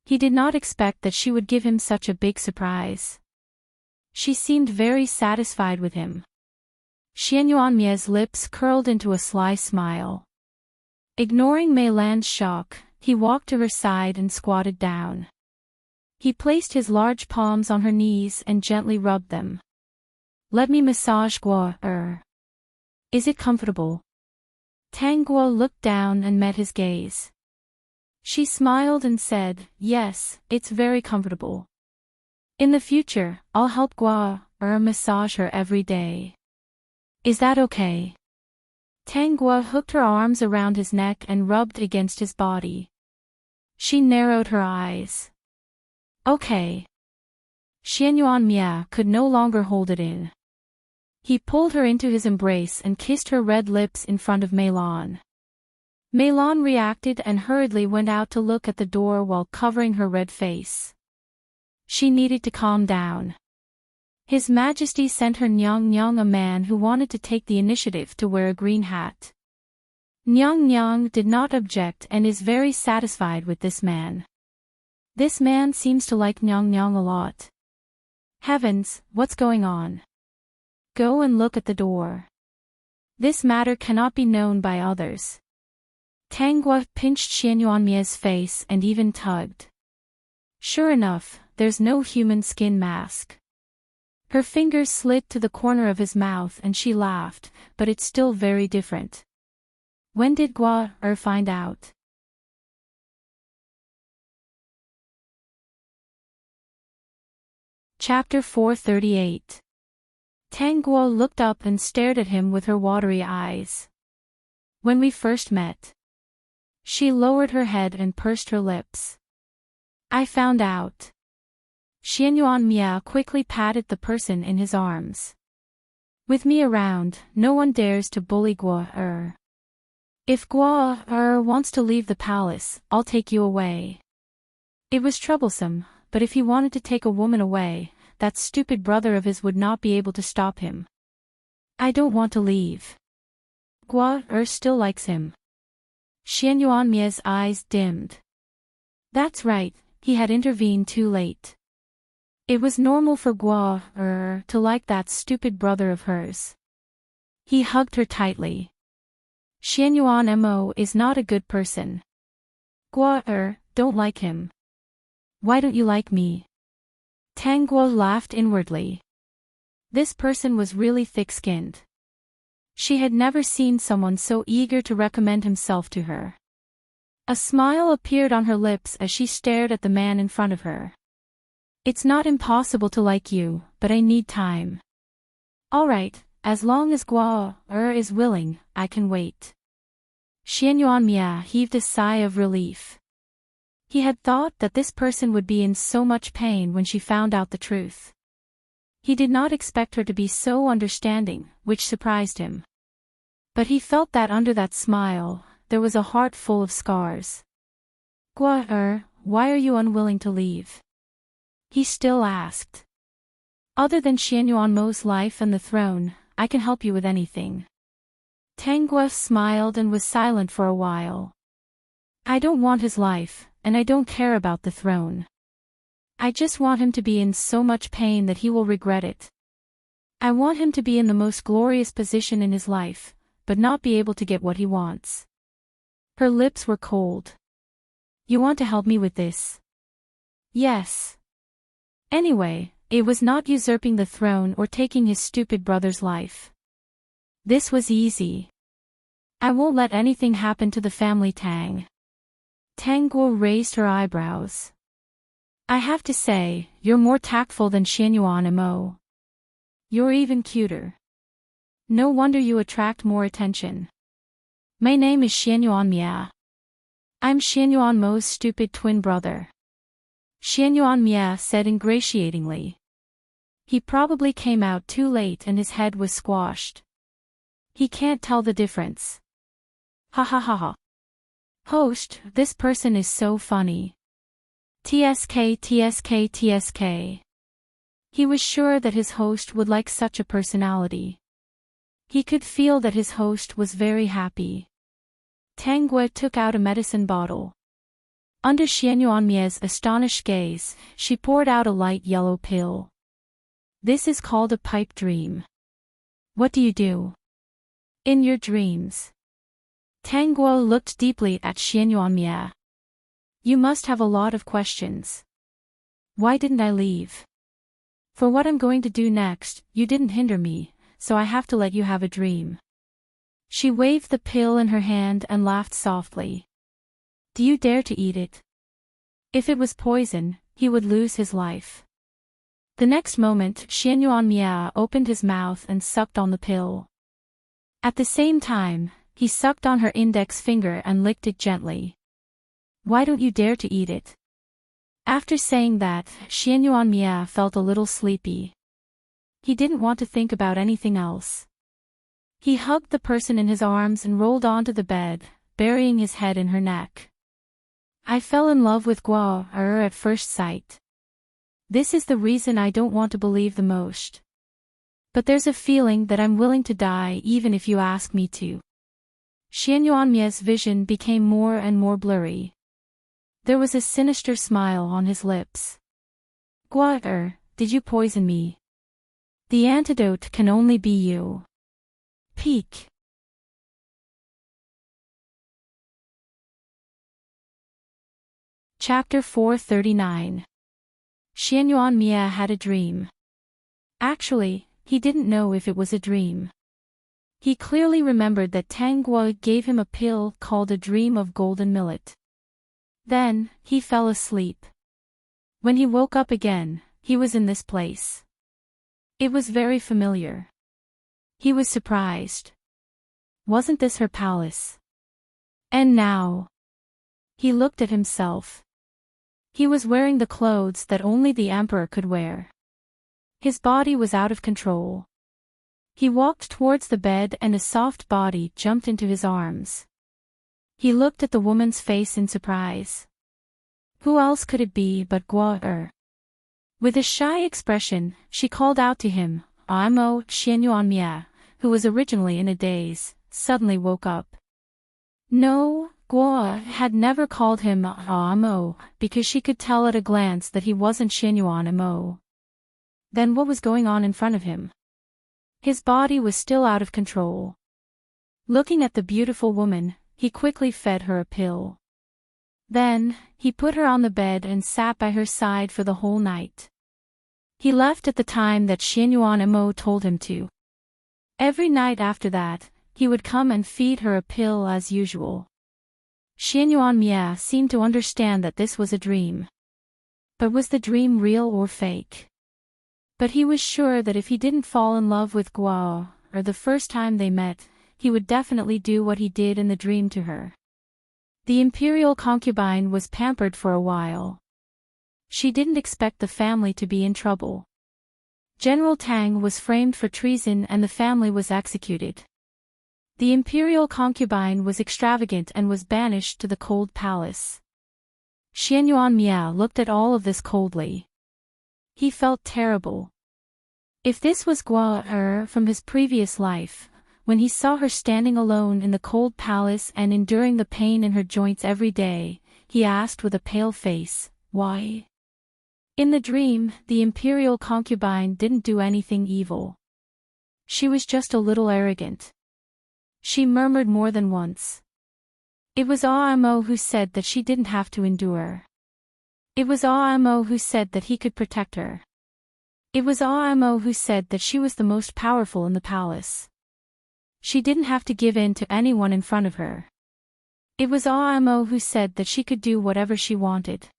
He did not expect that she would give him such a big surprise. She seemed very satisfied with him. Xianyuan Mia's lips curled into a sly smile. Ignoring Meilan's shock, he walked to her side and squatted down. He placed his large palms on her knees and gently rubbed them. Let me massage Gua. Is it comfortable? Tangua looked down and met his gaze. She smiled and said, yes, it's very comfortable. In the future, I'll help Gua massage her every day. Is that okay? Tangua hooked her arms around his neck and rubbed against his body. She narrowed her eyes. Okay. Xianyuan Mia could no longer hold it in. He pulled her into his embrace and kissed her red lips in front of Meilon. Meilon reacted and hurriedly went out to look at the door while covering her red face. She needed to calm down. His Majesty sent her Nyang Nyang, a man who wanted to take the initiative to wear a green hat. Nyang Nyang did not object and is very satisfied with this man. This man seems to like Nyang Nyang a lot. Heavens, what's going on? Go and look at the door. This matter cannot be known by others. Tangua pinched Xianyuan Mia's face and even tugged. Sure enough, there's no human skin mask. Her fingers slid to the corner of his mouth and she laughed, but it's still very different. When did Gua find out? Chapter 438. Tangua looked up and stared at him with her watery eyes. When we first met. She lowered her head and pursed her lips. I found out. Xianyuan Mia quickly patted the person in his arms. With me around, no one dares to bully Gua. If Gua wants to leave the palace, I'll take you away. It was troublesome, but if he wanted to take a woman away, that stupid brother of his would not be able to stop him. I don't want to leave. Gua still likes him. Xianyuan Mia's eyes dimmed. That's right, he had intervened too late. It was normal for Gua to like that stupid brother of hers. He hugged her tightly. Xianyuan Mo is not a good person. Gua don't like him. Why don't you like me? Tangua laughed inwardly. This person was really thick-skinned. She had never seen someone so eager to recommend himself to her. A smile appeared on her lips as she stared at the man in front of her. It's not impossible to like you, but I need time. All right, as long as Gua is willing, I can wait. Xianyuan Mia heaved a sigh of relief. He had thought that this person would be in so much pain when she found out the truth. He did not expect her to be so understanding, which surprised him. But he felt that under that smile, there was a heart full of scars. Gua why are you unwilling to leave? He still asked. Other than Xianyuanmo's life and the throne, I can help you with anything. Tang Guo smiled and was silent for a while. I don't want his life, and I don't care about the throne. I just want him to be in so much pain that he will regret it. I want him to be in the most glorious position in his life, but not be able to get what he wants. Her lips were cold. You want to help me with this? Yes. Anyway, it was not usurping the throne or taking his stupid brother's life. This was easy. I won't let anything happen to the family Tang. Tang Guo raised her eyebrows. I have to say, you're more tactful than Xianyuan. You're even cuter. No wonder you attract more attention. My name is Xianyuan. I'm Xianyuanmo's stupid twin brother. Xianyuan said ingratiatingly. He probably came out too late and his head was squashed. He can't tell the difference. Ha ha ha ha. Host, this person is so funny. TSK TSK TSK. He was sure that his host would like such a personality. He could feel that his host was very happy. Tang Guo took out a medicine bottle. Under Xianyuan's astonished gaze, she poured out a light yellow pill. This is called a pipe dream. What do you do? In your dreams. Tang Guo looked deeply at Xianyuan. You must have a lot of questions. Why didn't I leave? For what I'm going to do next, you didn't hinder me, so I have to let you have a dream. She waved the pill in her hand and laughed softly. Do you dare to eat it? If it was poison, he would lose his life. The next moment, Xianyuan opened his mouth and sucked on the pill. At the same time, he sucked on her index finger and licked it gently. Why don't you dare to eat it? After saying that, Xianyuan felt a little sleepy. He didn't want to think about anything else. He hugged the person in his arms and rolled onto the bed, burying his head in her neck. I fell in love with Guo at first sight. This is the reason I don't want to believe the most. But there's a feeling that I'm willing to die even if you ask me to. Xianyuan's vision became more and more blurry. There was a sinister smile on his lips. Guo, did you poison me? The antidote can only be you. Peek. Chapter 439. Xianyuan had a dream. Actually, he didn't know if it was a dream. He clearly remembered that Tang Guo gave him a pill called a dream of golden millet. Then, he fell asleep. When he woke up again, he was in this place. It was very familiar. He was surprised. Wasn't this her palace? And now? He looked at himself. He was wearing the clothes that only the emperor could wear. His body was out of control. He walked towards the bed and a soft body jumped into his arms. He looked at the woman's face in surprise. Who else could it be but Guo? With a shy expression, she called out to him. Xianyuan, who was originally in a daze, suddenly woke up. No, Guo had never called him Amo, because she could tell at a glance that he wasn't Xianyuan. Then what was going on in front of him? His body was still out of control. Looking at the beautiful woman, he quickly fed her a pill. Then, he put her on the bed and sat by her side for the whole night. He left at the time that Xianyuan told him to. Every night after that, he would come and feed her a pill as usual. Xianyuan seemed to understand that this was a dream. But was the dream real or fake? But he was sure that if he didn't fall in love with Guo, or the first time they met, he would definitely do what he did in the dream to her. The imperial concubine was pampered for a while. She didn't expect the family to be in trouble. General Tang was framed for treason and the family was executed. The imperial concubine was extravagant and was banished to the cold palace. Xianyuan looked at all of this coldly. He felt terrible. If this was Gua from his previous life, when he saw her standing alone in the cold palace and enduring the pain in her joints every day, he asked with a pale face, why? In the dream, the imperial concubine didn't do anything evil. She was just a little arrogant. She murmured more than once. It was Amo who said that she didn't have to endure. It was Amo who said that he could protect her. It was Amo who said that she was the most powerful in the palace. She didn't have to give in to anyone in front of her. It was Amo who said that she could do whatever she wanted.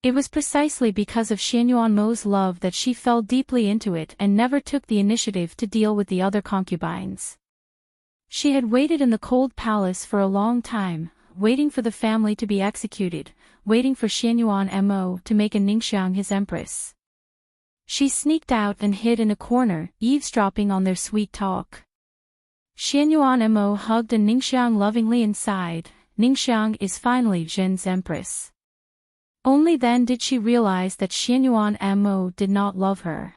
It was precisely because of Xianyuanmo's love that she fell deeply into it and never took the initiative to deal with the other concubines. She had waited in the cold palace for a long time, waiting for the family to be executed, waiting for Xianyuanmo to make a Ningxiang his empress. She sneaked out and hid in a corner, eavesdropping on their sweet talk. Xianyuanmo hugged a Ningxiang lovingly and sighed. Ningxiang is finally Zhen's empress. Only then did she realize that Xianyuanmo did not love her.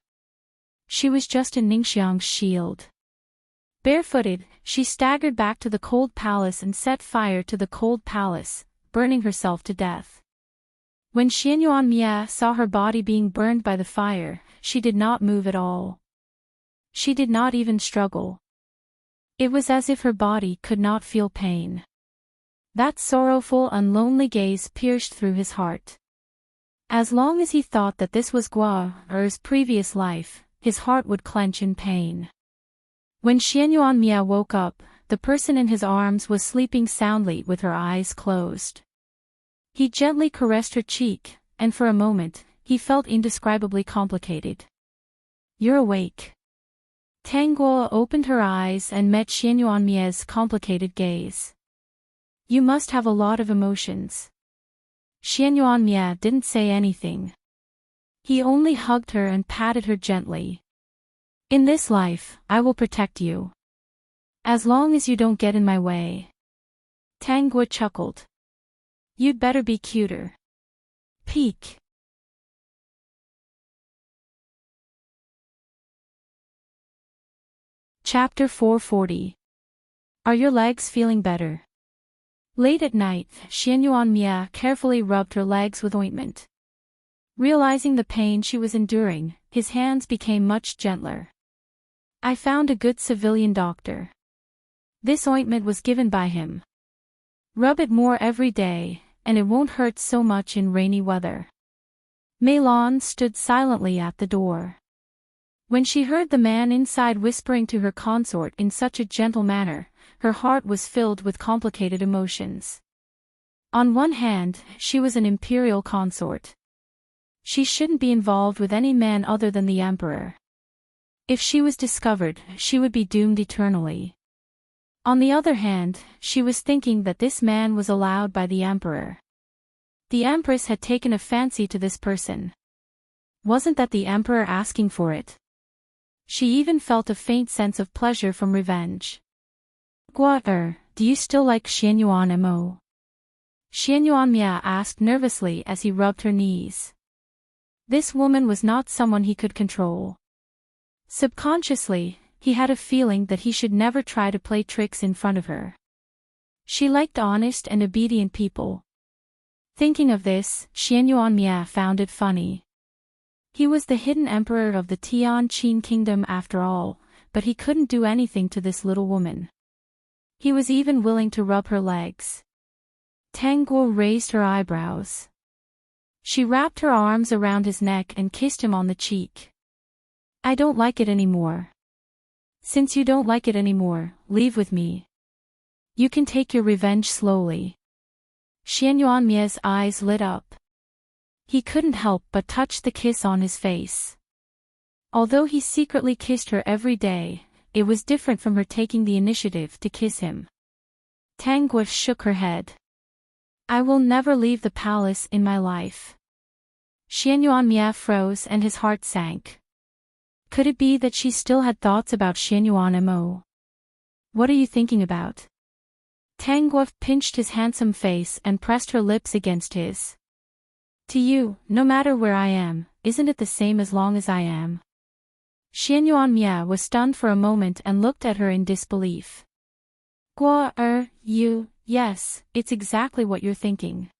She was just a Ningxiang's shield. Barefooted, she staggered back to the cold palace and set fire to the cold palace, burning herself to death. When Xianyuanmia saw her body being burned by the fire, she did not move at all. She did not even struggle. It was as if her body could not feel pain. That sorrowful and lonely gaze pierced through his heart. As long as he thought that this was Gua's previous life, his heart would clench in pain. When Xianyuanmia woke up, the person in his arms was sleeping soundly with her eyes closed. He gently caressed her cheek, and for a moment, he felt indescribably complicated. You're awake. Tangguo opened her eyes and met Xianyuanmia's complicated gaze. You must have a lot of emotions. Xianyuanmia didn't say anything. He only hugged her and patted her gently. In this life, I will protect you. As long as you don't get in my way. Tangguo chuckled. You'd better be cuter. Peek. Chapter 440. Are your legs feeling better? Late at night, Xianyuanmia carefully rubbed her legs with ointment. Realizing the pain she was enduring, his hands became much gentler. I found a good civilian doctor. This ointment was given by him. Rub it more every day, and it won't hurt so much in rainy weather. Meilon stood silently at the door. When she heard the man inside whispering to her consort in such a gentle manner, her heart was filled with complicated emotions. On one hand, she was an imperial consort. She shouldn't be involved with any man other than the emperor. If she was discovered, she would be doomed eternally. On the other hand, she was thinking that this man was allowed by the emperor. The empress had taken a fancy to this person. Wasn't that the emperor asking for it? She even felt a faint sense of pleasure from revenge. Do you still like Xianyuanmo? Xianyuanmia asked nervously as he rubbed her knees. This woman was not someone he could control. Subconsciously, he had a feeling that he should never try to play tricks in front of her. She liked honest and obedient people. Thinking of this, Xianyuanmia found it funny. He was the hidden emperor of the Tianqin kingdom after all, but he couldn't do anything to this little woman. He was even willing to rub her legs. Tangguo raised her eyebrows. She wrapped her arms around his neck and kissed him on the cheek. I don't like it anymore. Since you don't like it anymore, leave with me. You can take your revenge slowly. Xianyuanmia's eyes lit up. He couldn't help but touch the kiss on his face. Although he secretly kissed her every day, it was different from her taking the initiative to kiss him. Tangguo shook her head. I will never leave the palace in my life. Xianyuanmia froze and his heart sank. Could it be that she still had thoughts about Xianyuanmo? What are you thinking about? Tangguo pinched his handsome face and pressed her lips against his. To you, no matter where I am, isn't it the same as long as I am? Xianyuan Mia was stunned for a moment and looked at her in disbelief. Yes, it's exactly what you're thinking.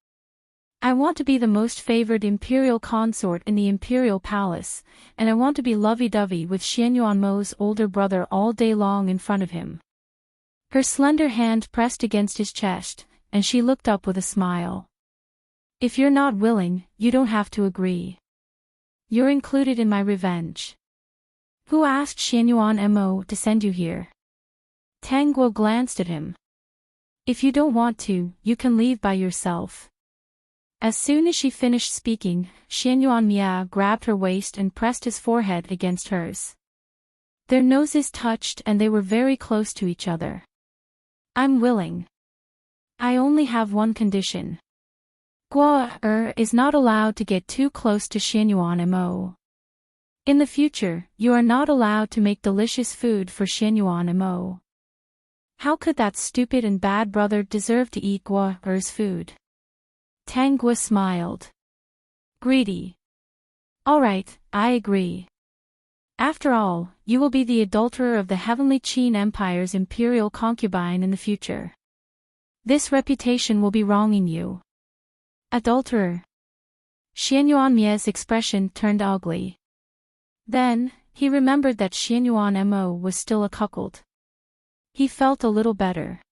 I want to be the most favored imperial consort in the imperial palace, and I want to be lovey-dovey with Xianyuan Mo's older brother all day long in front of him. Her slender hand pressed against his chest, and she looked up with a smile. If you're not willing, you don't have to agree. You're included in my revenge. Who asked Xianyuan Mo to send you here? Tang Guo glanced at him. If you don't want to, you can leave by yourself. As soon as she finished speaking, Xianyuan Mia grabbed her waist and pressed his forehead against hers. Their noses touched and they were very close to each other. I'm willing. I only have one condition. Guo is not allowed to get too close to Xianyuan Mo. In the future, you are not allowed to make delicious food for Xianyuan Mo. How could that stupid and bad brother deserve to eat Guo's food? Tang Guo smiled. Greedy. All right, I agree. After all, you will be the adulterer of the Heavenly Qin Empire's imperial concubine in the future. This reputation will be wronging you. Adulterer. Xianyuan Mia's expression turned ugly. Then, he remembered that Xianyuan Mo was still a cuckold. He felt a little better.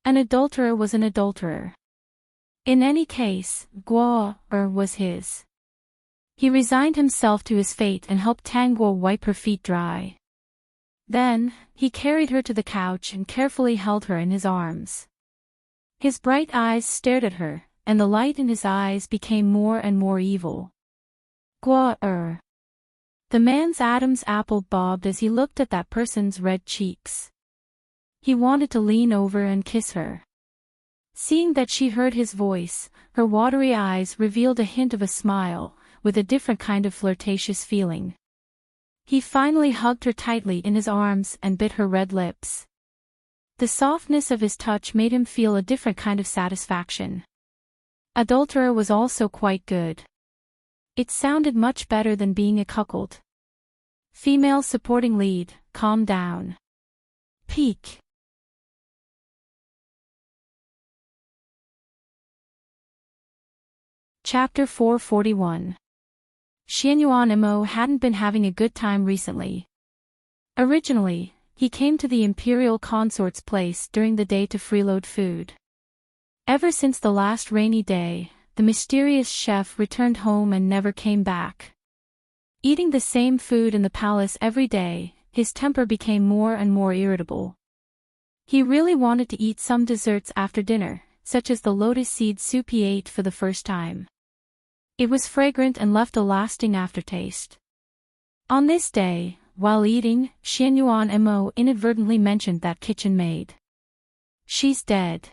An adulterer was an adulterer. In any case, Guo was his. He resigned himself to his fate and helped Tang Guo wipe her feet dry. Then, he carried her to the couch and carefully held her in his arms. His bright eyes stared at her, and the light in his eyes became more and more evil. Guo. The man's Adam's apple bobbed as he looked at that person's red cheeks. He wanted to lean over and kiss her. Seeing that she heard his voice, her watery eyes revealed a hint of a smile, with a different kind of flirtatious feeling. He finally hugged her tightly in his arms and bit her red lips. The softness of his touch made him feel a different kind of satisfaction. Adulterer was also quite good. It sounded much better than being a cuckold. Female supporting lead, calm down. Peak. Chapter 441. Xianyuan Mo hadn't been having a good time recently. Originally, he came to the imperial consort's place during the day to freeload food. Ever since the last rainy day, the mysterious chef returned home and never came back. Eating the same food in the palace every day, his temper became more and more irritable. He really wanted to eat some desserts after dinner, such as the lotus seed soup he ate for the first time. It was fragrant and left a lasting aftertaste. On this day, while eating, Xianyuan Mo inadvertently mentioned that kitchen maid. She's dead.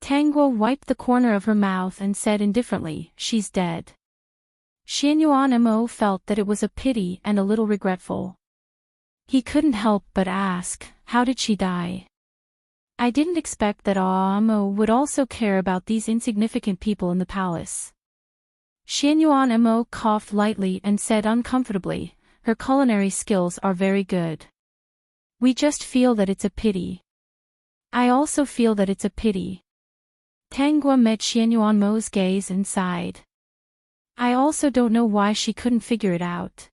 Tang Guo wiped the corner of her mouth and said indifferently, she's dead. Xianyuan Mo felt that it was a pity and a little regretful. He couldn't help but ask, how did she die? I didn't expect that Mo would also care about these insignificant people in the palace. Xianyuan Mo coughed lightly and said uncomfortably, her culinary skills are very good. We just feel that it's a pity. I also feel that it's a pity. Tang Guo met Xianyuan Mo's gaze and sighed. I also don't know why she couldn't figure it out.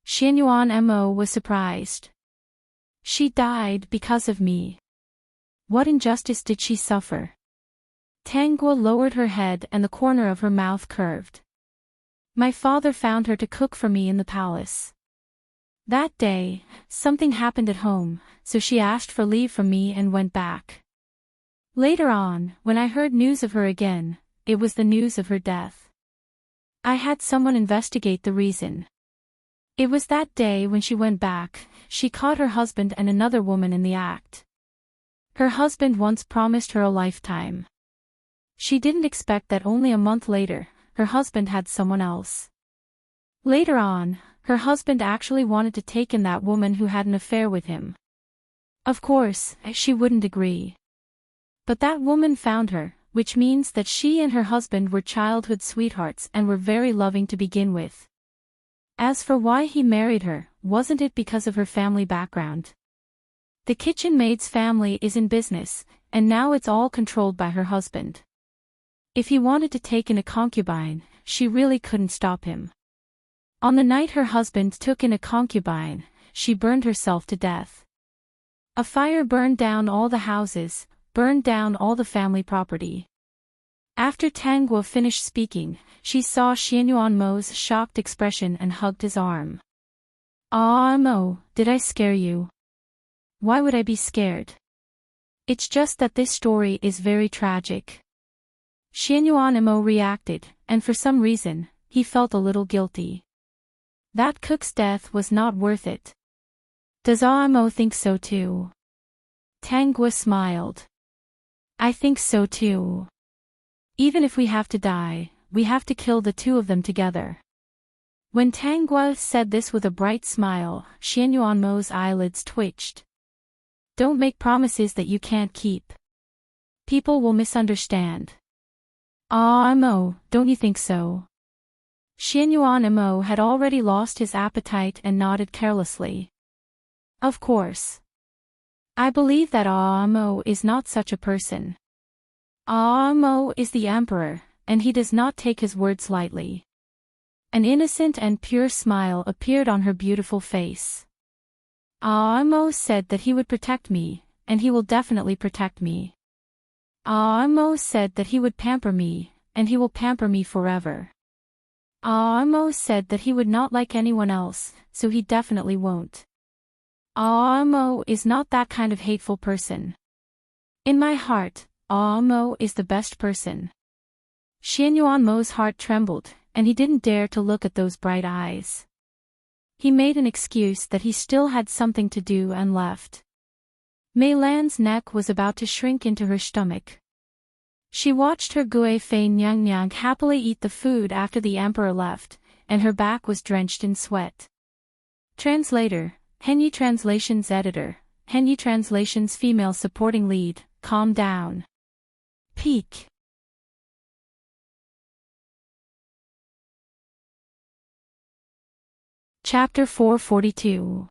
Xianyuan Mo was surprised. She died because of me. What injustice did she suffer? Tang Guo lowered her head and the corner of her mouth curved. My father found her to cook for me in the palace. That day, something happened at home, so she asked for leave from me and went back. Later on, when I heard news of her again, it was the news of her death. I had someone investigate the reason. It was that day when she went back, she caught her husband and another woman in the act. Her husband once promised her a lifetime. She didn't expect that only a month later, her husband had someone else. Later on, her husband actually wanted to take in that woman who had an affair with him. Of course, she wouldn't agree. But that woman found her, which means that she and her husband were childhood sweethearts and were very loving to begin with. As for why he married her, wasn't it because of her family background? The kitchen maid's family is in business, and now it's all controlled by her husband. If he wanted to take in a concubine, she really couldn't stop him. On the night her husband took in a concubine, she burned herself to death. A fire burned down all the houses, burned down all the family property. After Tang Guo finished speaking, she saw Xianyuan Mo's shocked expression and hugged his arm. "Ah, Mo, did I scare you? Why would I be scared? It's just that this story is very tragic." Xianyuan Mo reacted, and for some reason, he felt a little guilty. That cook's death was not worth it. Does Mo think so too? Tang Guo smiled. I think so too. Even if we have to die, we have to kill the two of them together. When Tang Guo said this with a bright smile, Xianyuan Mo's eyelids twitched. Don't make promises that you can't keep. People will misunderstand. Mo, don't you think so? Xianyuan Mo had already lost his appetite and nodded carelessly. Of course. I believe that Mo is not such a person. Mo is the emperor, and he does not take his words lightly. An innocent and pure smile appeared on her beautiful face. Mo said that he would protect me, and he will definitely protect me. Mo said that he would pamper me, and he will pamper me forever. Mo said that he would not like anyone else, so he definitely won't. Mo is not that kind of hateful person. In my heart, Mo is the best person. Xianyuan Mo's heart trembled, and he didn't dare to look at those bright eyes. He made an excuse that he still had something to do and left. Mei Lan's neck was about to shrink into her stomach. She watched her Gui Fei Nyang Nyang happily eat the food after the emperor left, and her back was drenched in sweat. Translator, Henyi Translations Editor, Henyi Translations Female Supporting Lead, calm down. Peak. Chapter 442.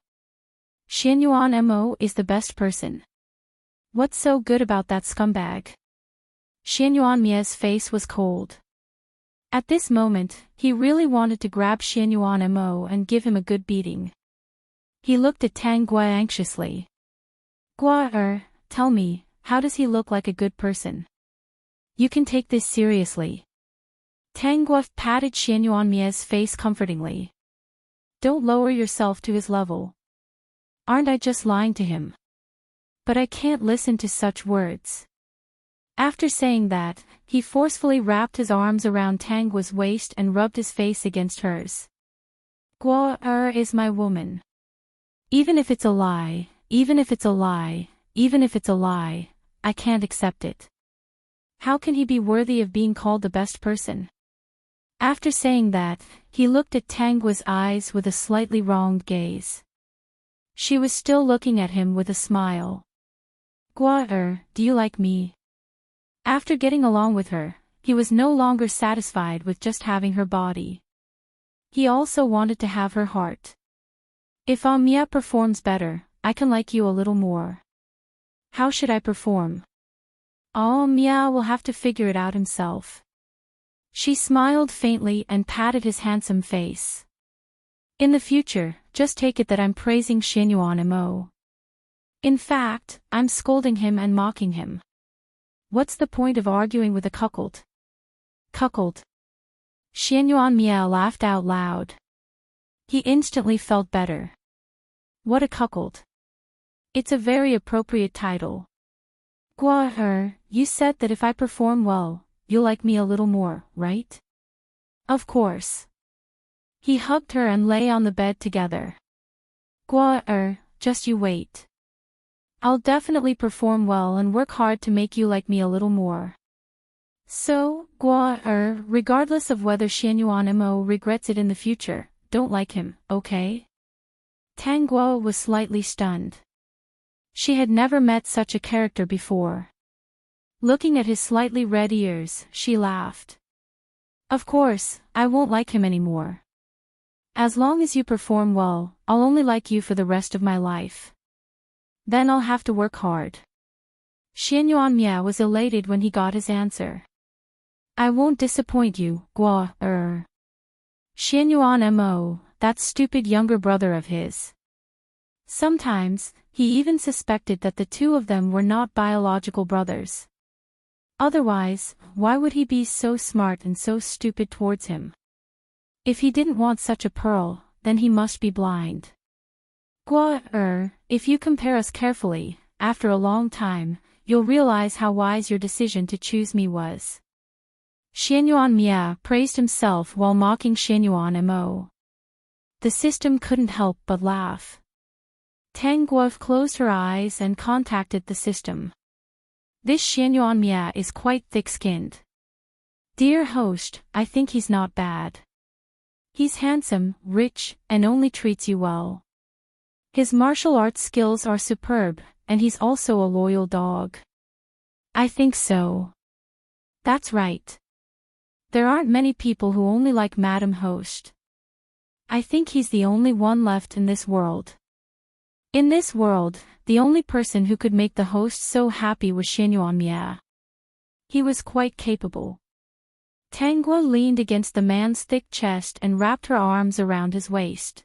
Xianyuan Mo is the best person. What's so good about that scumbag? Xianyuan Mie's face was cold. At this moment, he really wanted to grab Xianyuan Mo and give him a good beating. He looked at Tang Guo anxiously. Guo, tell me, how does he look like a good person? You can take this seriously. Tang Guo patted Xianyuan Mie's face comfortingly. Don't lower yourself to his level. Aren't I just lying to him? But I can't listen to such words. After saying that, he forcefully wrapped his arms around Tang Guo's waist and rubbed his face against hers. Guo is my woman. Even if it's a lie, even if it's a lie, even if it's a lie, I can't accept it. How can he be worthy of being called the best person? After saying that, he looked at Tang Guo's eyes with a slightly wronged gaze. She was still looking at him with a smile. Guo, do you like me? After getting along with her, he was no longer satisfied with just having her body. He also wanted to have her heart. If Mia performs better, I can like you a little more. How should I perform? Mia will have to figure it out himself. She smiled faintly and patted his handsome face. In the future, just take it that I'm praising Xianyuan Mo. In fact, I'm scolding him and mocking him. What's the point of arguing with a cuckold? Cuckold. Xianyuan Mia laughed out loud. He instantly felt better. What a cuckold. It's a very appropriate title. Guo, you said that if I perform well, you'll like me a little more, right? Of course. He hugged her and lay on the bed together. Guo, just you wait. I'll definitely perform well and work hard to make you like me a little more. So, Guo, regardless of whether Xianyuan Mo regrets it in the future, don't like him, okay? Tang Guo was slightly stunned. She had never met such a character before. Looking at his slightly red ears, she laughed. Of course, I won't like him anymore. As long as you perform well, I'll only like you for the rest of my life. Then I'll have to work hard. Xianyuan Mia was elated when he got his answer. I won't disappoint you, Guo. Xianyuan Mo, that stupid younger brother of his. Sometimes, he even suspected that the two of them were not biological brothers. Otherwise, why would he be so smart and so stupid towards him? If he didn't want such a pearl, then he must be blind. Guo, if you compare us carefully, after a long time, you'll realize how wise your decision to choose me was. Xianyuan Mia praised himself while mocking Xianyuan Mo. The system couldn't help but laugh. Tang Guo closed her eyes and contacted the system. This Xianyuan Mia is quite thick-skinned. Dear host, I think he's not bad. He's handsome, rich, and only treats you well. His martial arts skills are superb, and he's also a loyal dog. I think so. That's right. There aren't many people who only like Madam Host. I think he's the only one left in this world. In this world, the only person who could make the host so happy was Xianyuan Mia. He was quite capable. Tang Guo leaned against the man's thick chest and wrapped her arms around his waist.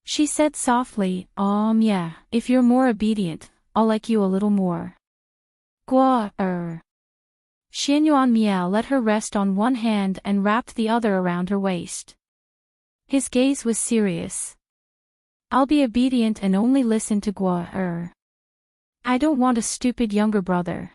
She said softly, Mia, if you're more obedient, I'll like you a little more. Guo. Xianyuan Mia let her rest on one hand and wrapped the other around her waist. His gaze was serious. I'll be obedient and only listen to Guo. I don't want a stupid younger brother.